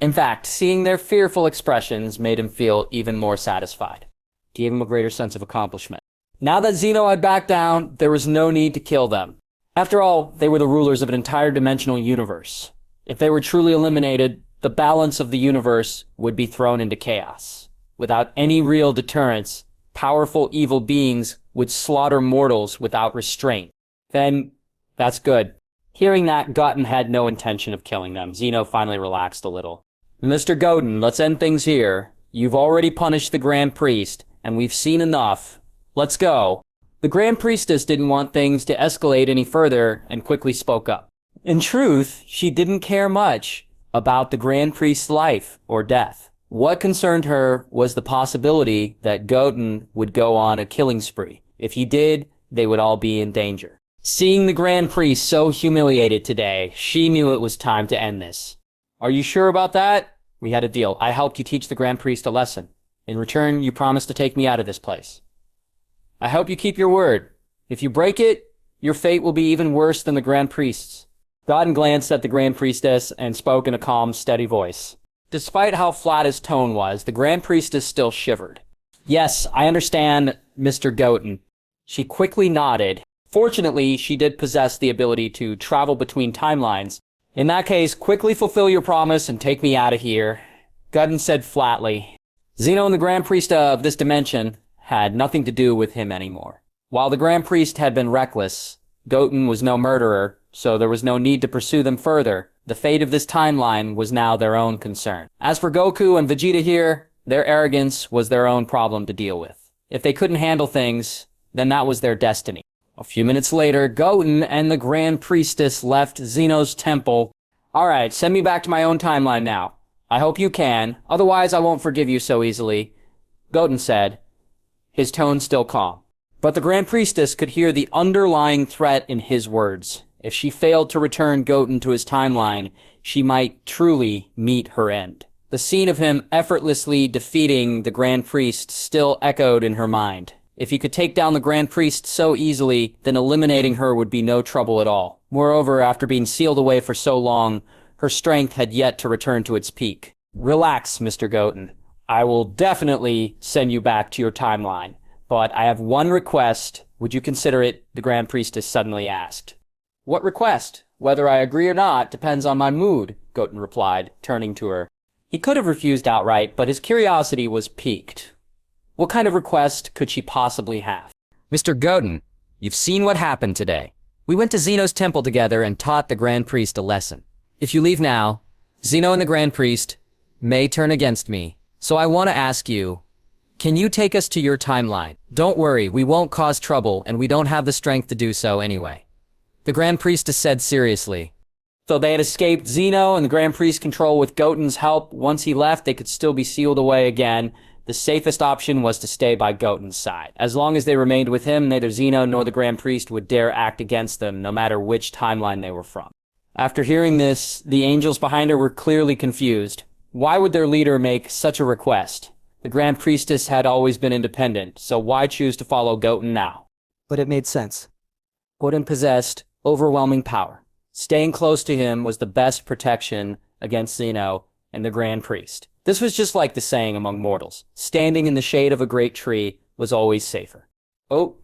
In fact, seeing their fearful expressions made him feel even more satisfied. Gave him a greater sense of accomplishment. Now that Zeno had backed down, there was no need to kill them. After all, they were the rulers of an entire dimensional universe. If they were truly eliminated, the balance of the universe would be thrown into chaos. Without any real deterrence, powerful evil beings would slaughter mortals without restraint. Then, that's good. Hearing that, Goten had no intention of killing them. Zeno finally relaxed a little. Mr. Goten, let's end things here. You've already punished the Grand Priest, and we've seen enough. Let's go. The Grand Priestess didn't want things to escalate any further and quickly spoke up. In truth, she didn't care much about the Grand Priest's life or death. What concerned her was the possibility that Goten would go on a killing spree. If he did, they would all be in danger. Seeing the Grand Priest so humiliated today, she knew it was time to end this. Are you sure about that? We had a deal. I helped you teach the Grand Priest a lesson. In return, you promised to take me out of this place. I hope you keep your word. If you break it, your fate will be even worse than the Grand Priest's. Goten glanced at the Grand Priestess and spoke in a calm, steady voice. Despite how flat his tone was, the Grand Priestess still shivered. Yes, I understand, Mr. Goten. She quickly nodded. Fortunately, she did possess the ability to travel between timelines. In that case, quickly fulfill your promise and take me out of here. Goten said flatly. Zeno and the Grand Priest of this dimension had nothing to do with him anymore. While the Grand Priest had been reckless, Goten was no murderer, so there was no need to pursue them further. The fate of this timeline was now their own concern. As for Goku and Vegeta here, their arrogance was their own problem to deal with. If they couldn't handle things, then that was their destiny. A few minutes later, Goten and the Grand Priestess left Zeno's temple. Alright, send me back to my own timeline now. I hope you can, otherwise I won't forgive you so easily, Goten said, his tone still calm. But the Grand Priestess could hear the underlying threat in his words. If she failed to return Goten to his timeline, she might truly meet her end. The scene of him effortlessly defeating the Grand Priest still echoed in her mind. If he could take down the Grand Priest so easily, then eliminating her would be no trouble at all. Moreover, after being sealed away for so long, her strength had yet to return to its peak. Relax, Mr. Goten. I will definitely send you back to your timeline. But I have one request. Would you consider it? The Grand Priestess suddenly asked. What request? Whether I agree or not depends on my mood, Goten replied, turning to her. He could have refused outright, but his curiosity was piqued. What kind of request could she possibly have? Mr. Goten, you've seen what happened today. We went to Zeno's temple together and taught the Grand Priest a lesson. If you leave now, Zeno and the Grand Priest may turn against me. So I want to ask you, can you take us to your timeline? Don't worry, we won't cause trouble, and we don't have the strength to do so anyway. The Grand Priestess said seriously. So they had escaped Zeno and the Grand Priest control with Goten's help. Once he left, they could still be sealed away again. The safest option was to stay by Goten's side. As long as they remained with him, neither Zeno nor the Grand Priest would dare act against them, no matter which timeline they were from. After hearing this, the angels behind her were clearly confused. Why would their leader make such a request? The Grand Priestess had always been independent, so why choose to follow Goten now? But it made sense. Goten possessed overwhelming power. Staying close to him was the best protection against Zeno and the Grand Priest. This was just like the saying among mortals. Standing in the shade of a great tree was always safer. Oh,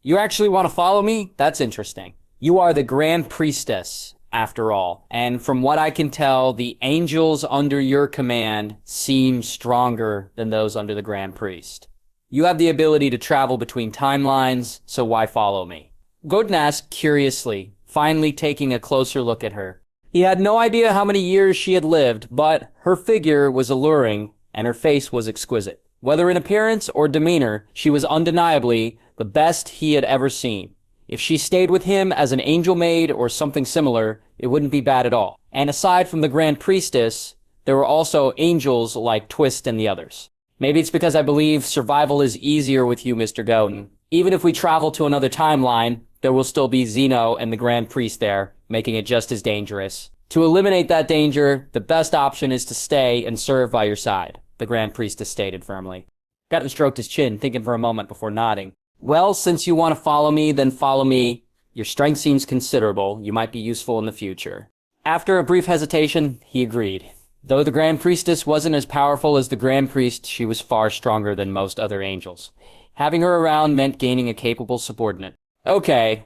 you actually want to follow me? That's interesting. You are the Grand Priestess, after all. And from what I can tell, the angels under your command seem stronger than those under the Grand Priest. You have the ability to travel between timelines, so why follow me? Goten asked curiously, finally taking a closer look at her. He had no idea how many years she had lived, but her figure was alluring, and her face was exquisite. Whether in appearance or demeanor, she was undeniably the best he had ever seen. If she stayed with him as an angel maid or something similar, it wouldn't be bad at all. And aside from the Grand Priestess, there were also angels like Twist and the others. Maybe it's because I believe survival is easier with you, Mr. Goten. Even if we travel to another timeline, there will still be Zeno and the Grand Priest there, making it just as dangerous. To eliminate that danger, the best option is to stay and serve by your side, the Grand Priestess stated firmly. Goten stroked his chin, thinking for a moment before nodding. Well, since you want to follow me, then follow me. Your strength seems considerable. You might be useful in the future. After a brief hesitation, he agreed. Though the Grand Priestess wasn't as powerful as the Grand Priest, she was far stronger than most other angels. Having her around meant gaining a capable subordinate. Okay.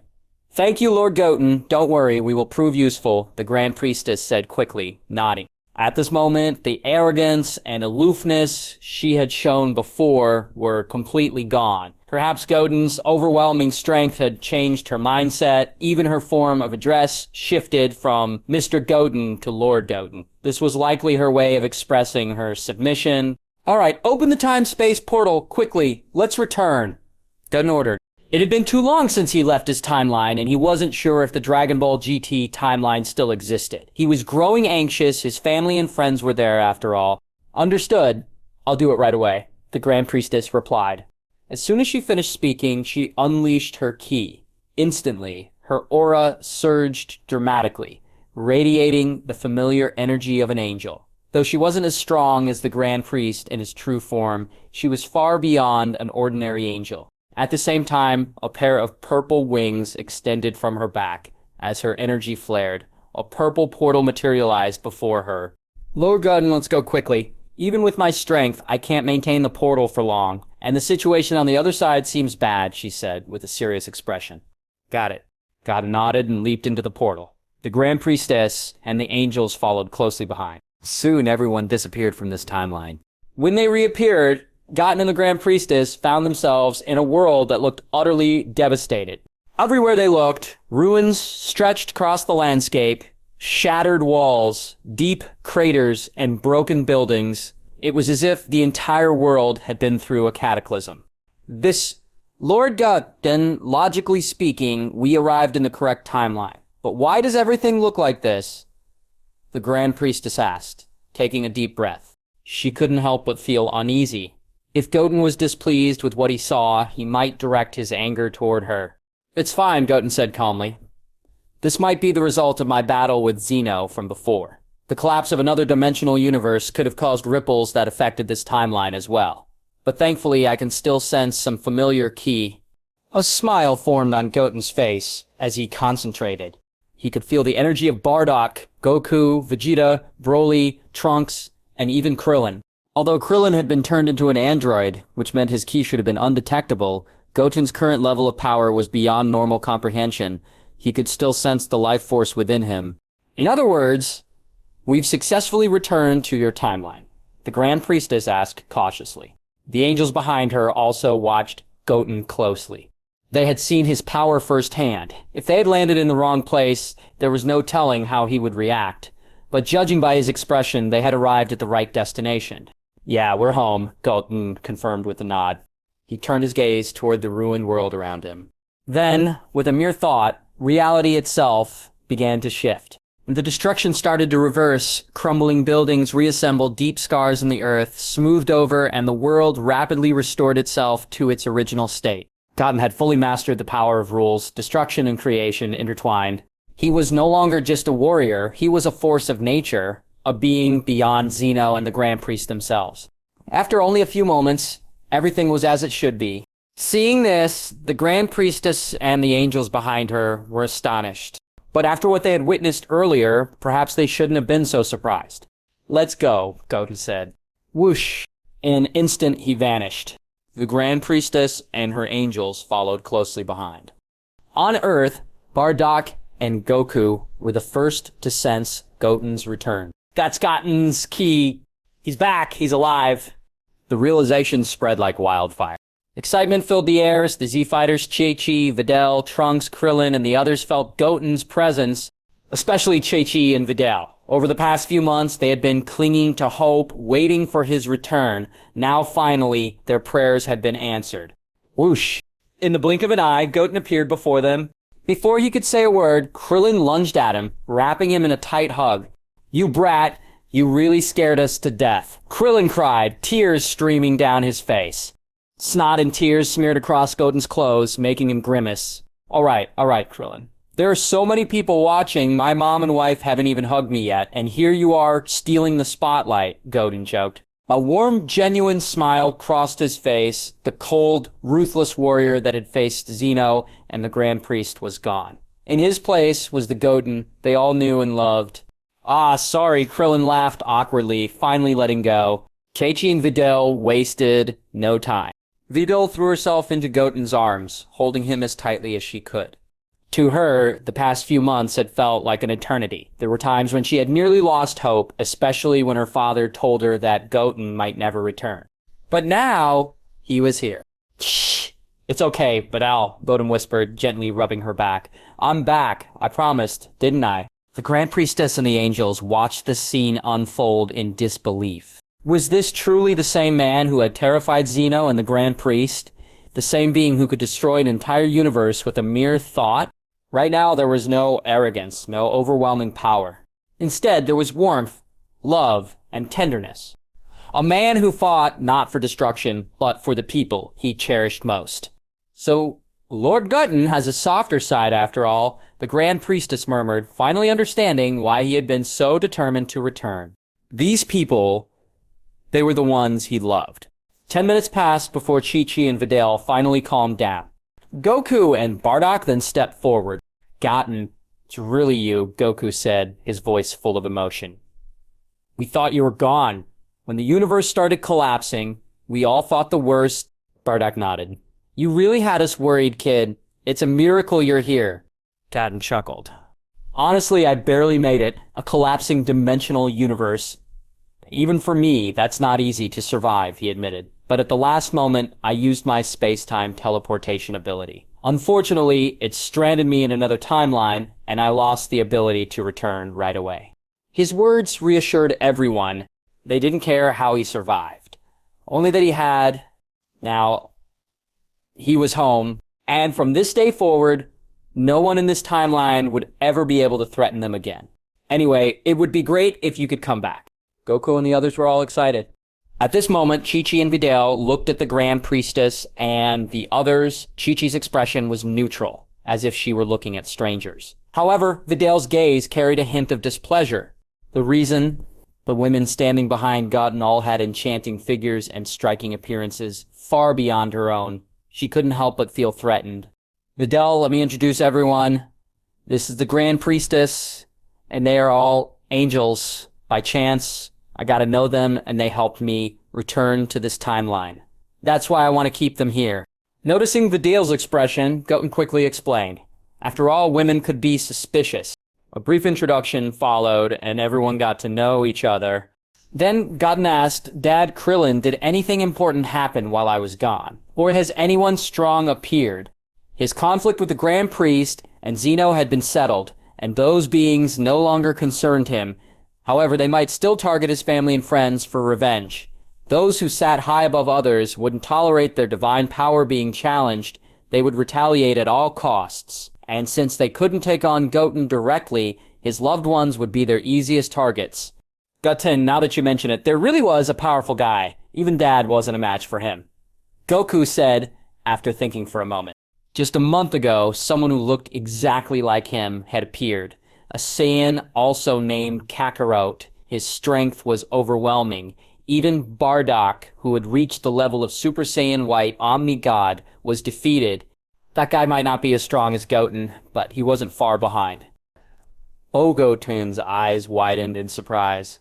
Thank you, Lord Goten. Don't worry, we will prove useful, the Grand Priestess said quickly, nodding. At this moment, the arrogance and aloofness she had shown before were completely gone. Perhaps Goten's overwhelming strength had changed her mindset. Even her form of address shifted from Mr. Goten to Lord Goten. This was likely her way of expressing her submission. Alright, open the time-space portal, quickly. Let's return. Goten ordered. It had been too long since he left his timeline, and he wasn't sure if the Dragon Ball GT timeline still existed. He was growing anxious. His family and friends were there, after all. Understood. I'll do it right away, the Grand Priestess replied. As soon as she finished speaking, she unleashed her ki. Instantly, her aura surged dramatically, radiating the familiar energy of an angel. Though she wasn't as strong as the Grand Priest in his true form, she was far beyond an ordinary angel. At the same time, a pair of purple wings extended from her back. As her energy flared, a purple portal materialized before her. Lord Goten, let's go quickly. Even with my strength, I can't maintain the portal for long. And the situation on the other side seems bad, she said, with a serious expression. Got it. Goten nodded and leaped into the portal. The Grand Priestess and the angels followed closely behind. Soon everyone disappeared from this timeline. When they reappeared, Goten and the Grand Priestess found themselves in a world that looked utterly devastated. Everywhere they looked, ruins stretched across the landscape, shattered walls, deep craters, and broken buildings. It was as if the entire world had been through a cataclysm. Lord Goten, logically speaking, we arrived in the correct timeline. But why does everything look like this? The Grand Priestess asked, taking a deep breath. She couldn't help but feel uneasy. If Goten was displeased with what he saw, he might direct his anger toward her. It's fine, Goten said calmly. This might be the result of my battle with Zeno from before. The collapse of another dimensional universe could have caused ripples that affected this timeline as well. But thankfully, I can still sense some familiar ki. A smile formed on Goten's face as he concentrated. He could feel the energy of Bardock, Goku, Vegeta, Broly, Trunks, and even Krillin. Although Krillin had been turned into an android, which meant his ki should have been undetectable, Goten's current level of power was beyond normal comprehension. He could still sense the life force within him. In other words, we've successfully returned to your timeline, the Grand Priestess asked cautiously. The angels behind her also watched Goten closely. They had seen his power firsthand. If they had landed in the wrong place, there was no telling how he would react. But judging by his expression, they had arrived at the right destination. Yeah, we're home, Goten confirmed with a nod. He turned his gaze toward the ruined world around him. Then, with a mere thought, reality itself began to shift. The destruction started to reverse. Crumbling buildings reassembled, deep scars in the earth smoothed over, and the world rapidly restored itself to its original state. Goten had fully mastered the power of rules, destruction and creation intertwined. He was no longer just a warrior, he was a force of nature, a being beyond Zeno and the Grand Priest themselves. After only a few moments, everything was as it should be. Seeing this, the Grand Priestess and the angels behind her were astonished. But after what they had witnessed earlier, perhaps they shouldn't have been so surprised. Let's go, Goten said. Whoosh! In an instant, he vanished. The Grand Priestess and her angels followed closely behind. On Earth, Bardock and Goku were the first to sense Goten's return. That's Goten's ki. He's back. He's alive. The realization spread like wildfire. Excitement filled the air as the Z-Fighters Chi-Chi, Videl, Trunks, Krillin, and the others felt Goten's presence, especially Chi-Chi and Videl. Over the past few months, they had been clinging to hope, waiting for his return. Now finally, their prayers had been answered. Whoosh! In the blink of an eye, Goten appeared before them. Before he could say a word, Krillin lunged at him, wrapping him in a tight hug. "You brat, you really scared us to death," Krillin cried, tears streaming down his face. Snot and tears smeared across Goten's clothes, making him grimace. All right, Krillin. There are so many people watching, my mom and wife haven't even hugged me yet, and here you are stealing the spotlight," Goten joked. A warm, genuine smile crossed his face. The cold, ruthless warrior that had faced Zeno and the Grand Priest was gone. In his place was the Goten they all knew and loved. "Ah, sorry," Krillin laughed awkwardly, finally letting go. Keiichi and Videl wasted no time. Videl threw herself into Goten's arms, holding him as tightly as she could. To her, the past few months had felt like an eternity. There were times when she had nearly lost hope, especially when her father told her that Goten might never return. But now, he was here. "Shh, it's okay, Videl," Goten whispered, gently rubbing her back. "I'm back, I promised, didn't I?" The Grand Priestess and the angels watched the scene unfold in disbelief. Was this truly the same man who had terrified Zeno and the Grand Priest? The same being who could destroy an entire universe with a mere thought? Right now, there was no arrogance, no overwhelming power. Instead, there was warmth, love, and tenderness. A man who fought not for destruction, but for the people he cherished most. "So, Lord Goten has a softer side after all," the Grand Priestess murmured, finally understanding why he had been so determined to return. These people, they were the ones he loved. 10 minutes passed before Chi-Chi and Videl finally calmed down. Goku and Bardock then stepped forward. "Goten, it's really you," Goku said, his voice full of emotion. "We thought you were gone. When the universe started collapsing, we all thought the worst." Bardock nodded. "You really had us worried, kid. It's a miracle you're here." Goten chuckled. "Honestly, I barely made it. A collapsing dimensional universe. Even for me, that's not easy to survive," he admitted. "But at the last moment, I used my space-time teleportation ability. Unfortunately, it stranded me in another timeline, and I lost the ability to return right away." His words reassured everyone. They didn't care how he survived. Only that he had... Now, he was home, and from this day forward, no one in this timeline would ever be able to threaten them again. Anyway, it would be great if you could come back. Goku and the others were all excited. At this moment, Chi-Chi and Videl looked at the Grand Priestess and the others. Chi-Chi's expression was neutral, as if she were looking at strangers. However, Videl's gaze carried a hint of displeasure. The reason? The women standing behind Goten all had enchanting figures and striking appearances far beyond her own. She couldn't help but feel threatened. "Videl, let me introduce everyone. This is the Grand Priestess, and they are all angels. By chance, I got to know them, and they helped me return to this timeline. That's why I want to keep them here." Noticing Videl's expression, Goten quickly explained. After all, women could be suspicious. A brief introduction followed, and everyone got to know each other. Then Goten asked, "Dad Krillin, did anything important happen while I was gone? Or has anyone strong appeared?" His conflict with the Grand Priest and Zeno had been settled, and those beings no longer concerned him. However, they might still target his family and friends for revenge. Those who sat high above others wouldn't tolerate their divine power being challenged. They would retaliate at all costs. And since they couldn't take on Goten directly, his loved ones would be their easiest targets. Goten, now that you mention it, there really was a powerful guy. Even Dad wasn't a match for him. Goku said, after thinking for a moment. Just a month ago, someone who looked exactly like him had appeared. A Saiyan also named Kakarot. His strength was overwhelming. Even Bardock, who had reached the level of Super Saiyan White Omni-God, was defeated. That guy might not be as strong as Goten, but he wasn't far behind. Goten's eyes widened in surprise.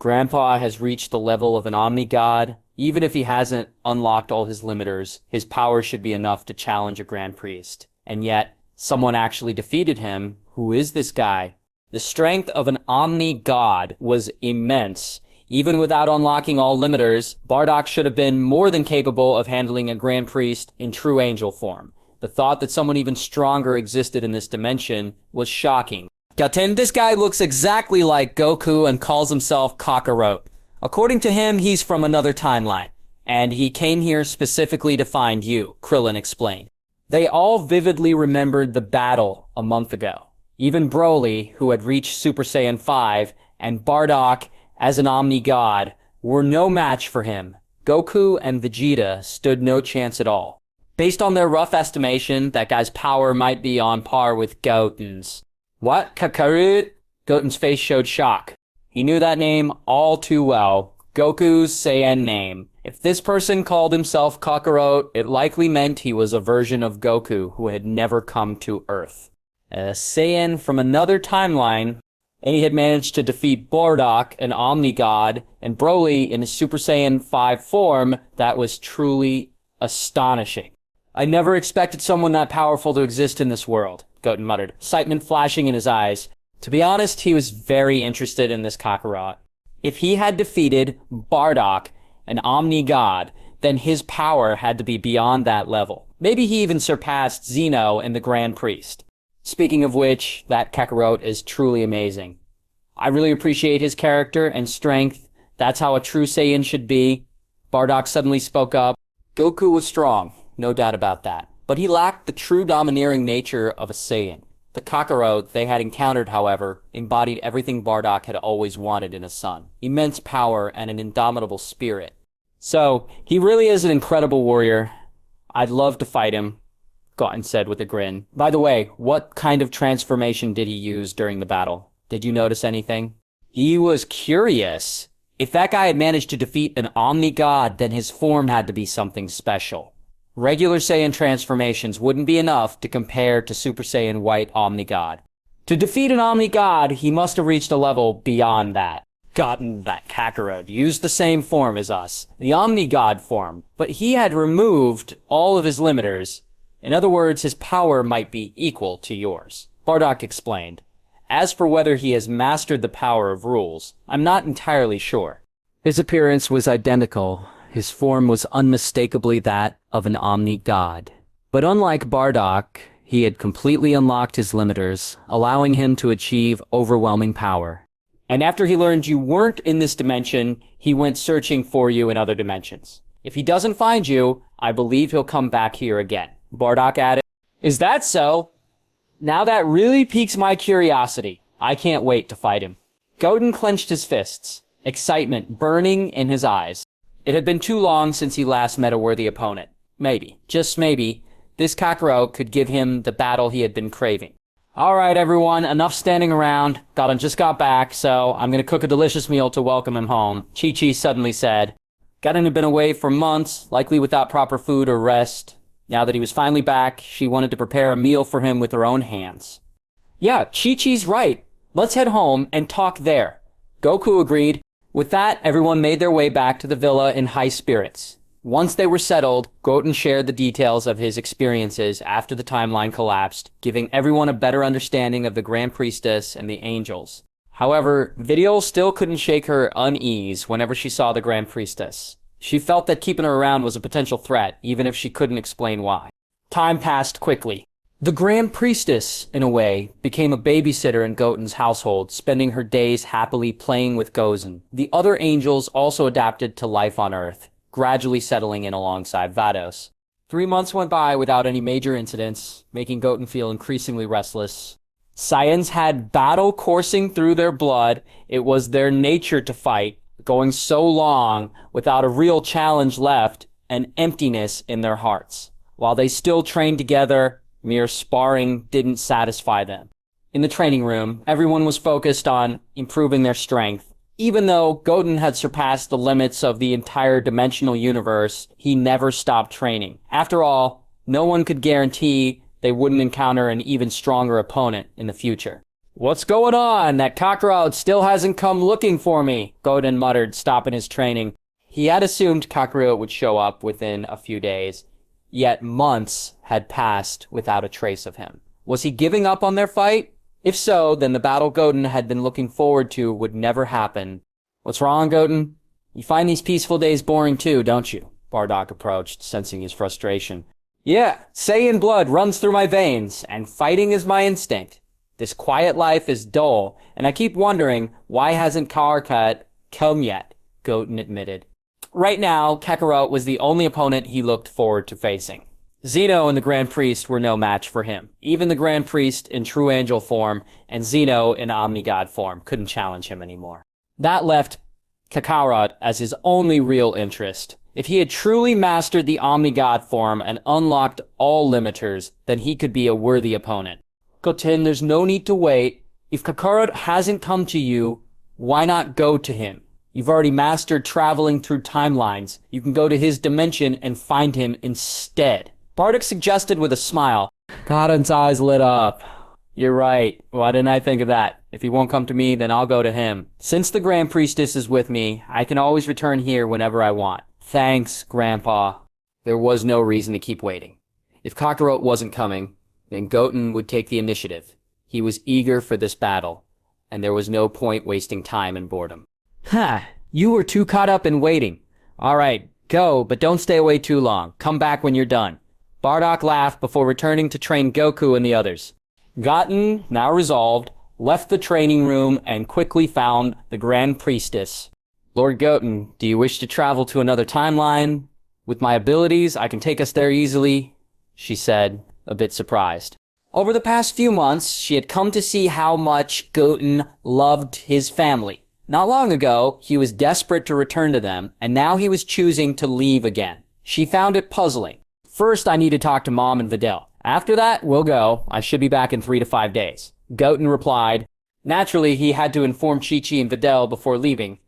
Grandpa has reached the level of an Omni-God. Even if he hasn't unlocked all his limiters, his power should be enough to challenge a Grand Priest. And yet, someone actually defeated him. Who is this guy? The strength of an Omni-God was immense. Even without unlocking all limiters, Bardock should have been more than capable of handling a Grand Priest in true angel form. The thought that someone even stronger existed in this dimension was shocking. Goten, this guy looks exactly like Goku and calls himself Kakarot. According to him, he's from another timeline, and he came here specifically to find you, Krillin explained. They all vividly remembered the battle a month ago. Even Broly, who had reached Super Saiyan 5, and Bardock, as an Omni-God, were no match for him. Goku and Vegeta stood no chance at all. Based on their rough estimation, that guy's power might be on par with Goten's. What? Kakarot? Goten's face showed shock. He knew that name all too well. Goku's Saiyan name. If this person called himself Kakarot, it likely meant he was a version of Goku who had never come to Earth. A Saiyan from another timeline, and he had managed to defeat Bardock, an Omni-God, and Broly in his Super Saiyan 5 form. That was truly astonishing. I never expected someone that powerful to exist in this world, Goten muttered, excitement flashing in his eyes. To be honest, he was very interested in this Kakarot. If he had defeated Bardock, an Omni-God, then his power had to be beyond that level. Maybe he even surpassed Zeno and the Grand Priest. Speaking of which, that Kakarot is truly amazing. I really appreciate his character and strength. That's how a true Saiyan should be. Bardock suddenly spoke up. Goku was strong, no doubt about that. But he lacked the true domineering nature of a Saiyan. The Kakarot they had encountered, however, embodied everything Bardock had always wanted in a son. Immense power and an indomitable spirit. So, he really is an incredible warrior. I'd love to fight him, Goten said with a grin. By the way, what kind of transformation did he use during the battle? Did you notice anything? He was curious. If that guy had managed to defeat an Omni-God, then his form had to be something special. Regular Saiyan transformations wouldn't be enough to compare to Super Saiyan White Omni-God. To defeat an Omni-God, he must have reached a level beyond that. Gotten that Kakarot used the same form as us, the Omni-God form, but he had removed all of his limiters. In other words, his power might be equal to yours. Bardock explained. As for whether he has mastered the power of rules, I'm not entirely sure. His appearance was identical. His form was unmistakably that of an Omni-God. But unlike Bardock, he had completely unlocked his limiters, allowing him to achieve overwhelming power. And after he learned you weren't in this dimension, he went searching for you in other dimensions. If he doesn't find you, I believe he'll come back here again. Bardock added. Is that so? Now that really piques my curiosity. I can't wait to fight him. Goten clenched his fists, excitement burning in his eyes. It had been too long since he last met a worthy opponent. Maybe, just maybe, this Kakarot could give him the battle he had been craving. Alright everyone, enough standing around. Goten just got back, so I'm gonna cook a delicious meal to welcome him home, Chi-Chi suddenly said. Goten had been away for months, likely without proper food or rest. Now that he was finally back, she wanted to prepare a meal for him with her own hands. Yeah, Chi-Chi's right. Let's head home and talk there. Goku agreed. With that, everyone made their way back to the villa in high spirits. Once they were settled, Goten shared the details of his experiences after the timeline collapsed, giving everyone a better understanding of the Grand Priestess and the angels. However, Video still couldn't shake her unease whenever she saw the Grand Priestess. She felt that keeping her around was a potential threat, even if she couldn't explain why. Time passed quickly. The Grand Priestess, in a way, became a babysitter in Goten's household, spending her days happily playing with Gozen. The other angels also adapted to life on Earth, gradually settling in alongside Vados. 3 months went by without any major incidents, making Goten feel increasingly restless. Saiyans had battle coursing through their blood. It was their nature to fight, going so long without a real challenge left, and emptiness in their hearts. While they still trained together, mere sparring didn't satisfy them. In the training room, everyone was focused on improving their strength. Even though Goten had surpassed the limits of the entire dimensional universe, he never stopped training. After all, no one could guarantee they wouldn't encounter an even stronger opponent in the future. What's going on? That Kakarot still hasn't come looking for me, Goten muttered, stopping his training. He had assumed Kakarot would show up within a few days, yet months had passed without a trace of him. Was he giving up on their fight? If so, then the battle Goten had been looking forward to would never happen. What's wrong, Goten? You find these peaceful days boring too, don't you? Bardock approached, sensing his frustration. Yeah, Saiyan blood runs through my veins, and fighting is my instinct. This quiet life is dull, and I keep wondering, why hasn't Kakarot come yet? Goten admitted. Right now, Kakarot was the only opponent he looked forward to facing. Zeno and the Grand Priest were no match for him. Even the Grand Priest in true angel form and Zeno in Omnigod form couldn't challenge him anymore. That left Kakarot as his only real interest. If he had truly mastered the Omnigod form and unlocked all limiters, then he could be a worthy opponent. Goten, there's no need to wait. If Kakarot hasn't come to you, why not go to him? You've already mastered traveling through timelines. You can go to his dimension and find him instead. Bardock suggested with a smile. Goten's eyes lit up. You're right. Why didn't I think of that? If he won't come to me, then I'll go to him. Since the Grand Priestess is with me, I can always return here whenever I want. Thanks, Grandpa. There was no reason to keep waiting. If Kakarot wasn't coming, then Goten would take the initiative. He was eager for this battle, and there was no point wasting time and boredom. Ha! You were too caught up in waiting. All right, go, but don't stay away too long. Come back when you're done. Bardock laughed before returning to train Goku and the others. Goten, now resolved, left the training room and quickly found the Grand Priestess. Lord Goten, do you wish to travel to another timeline? With my abilities, I can take us there easily, she said, a bit surprised. Over the past few months, she had come to see how much Goten loved his family. Not long ago, he was desperate to return to them, and now he was choosing to leave again. She found it puzzling. First, I need to talk to Mom and Videl. After that, we'll go. I should be back in 3 to 5 days. Goten replied. Naturally, he had to inform Chi-Chi and Videl before leaving.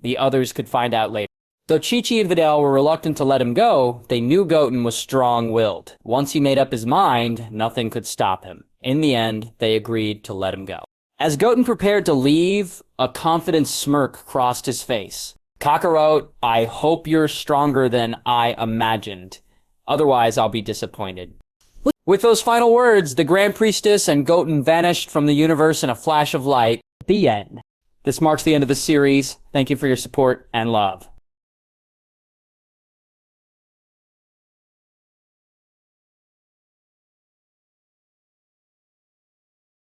The others could find out later. Though Chi-Chi and Videl were reluctant to let him go, they knew Goten was strong-willed. Once he made up his mind, nothing could stop him. In the end, they agreed to let him go. As Goten prepared to leave, a confident smirk crossed his face. Kakarot, I hope you're stronger than I imagined. Otherwise, I'll be disappointed. With those final words, the Grand Priestess and Goten vanished from the universe in a flash of light. The end. This marks the end of the series. Thank you for your support and love.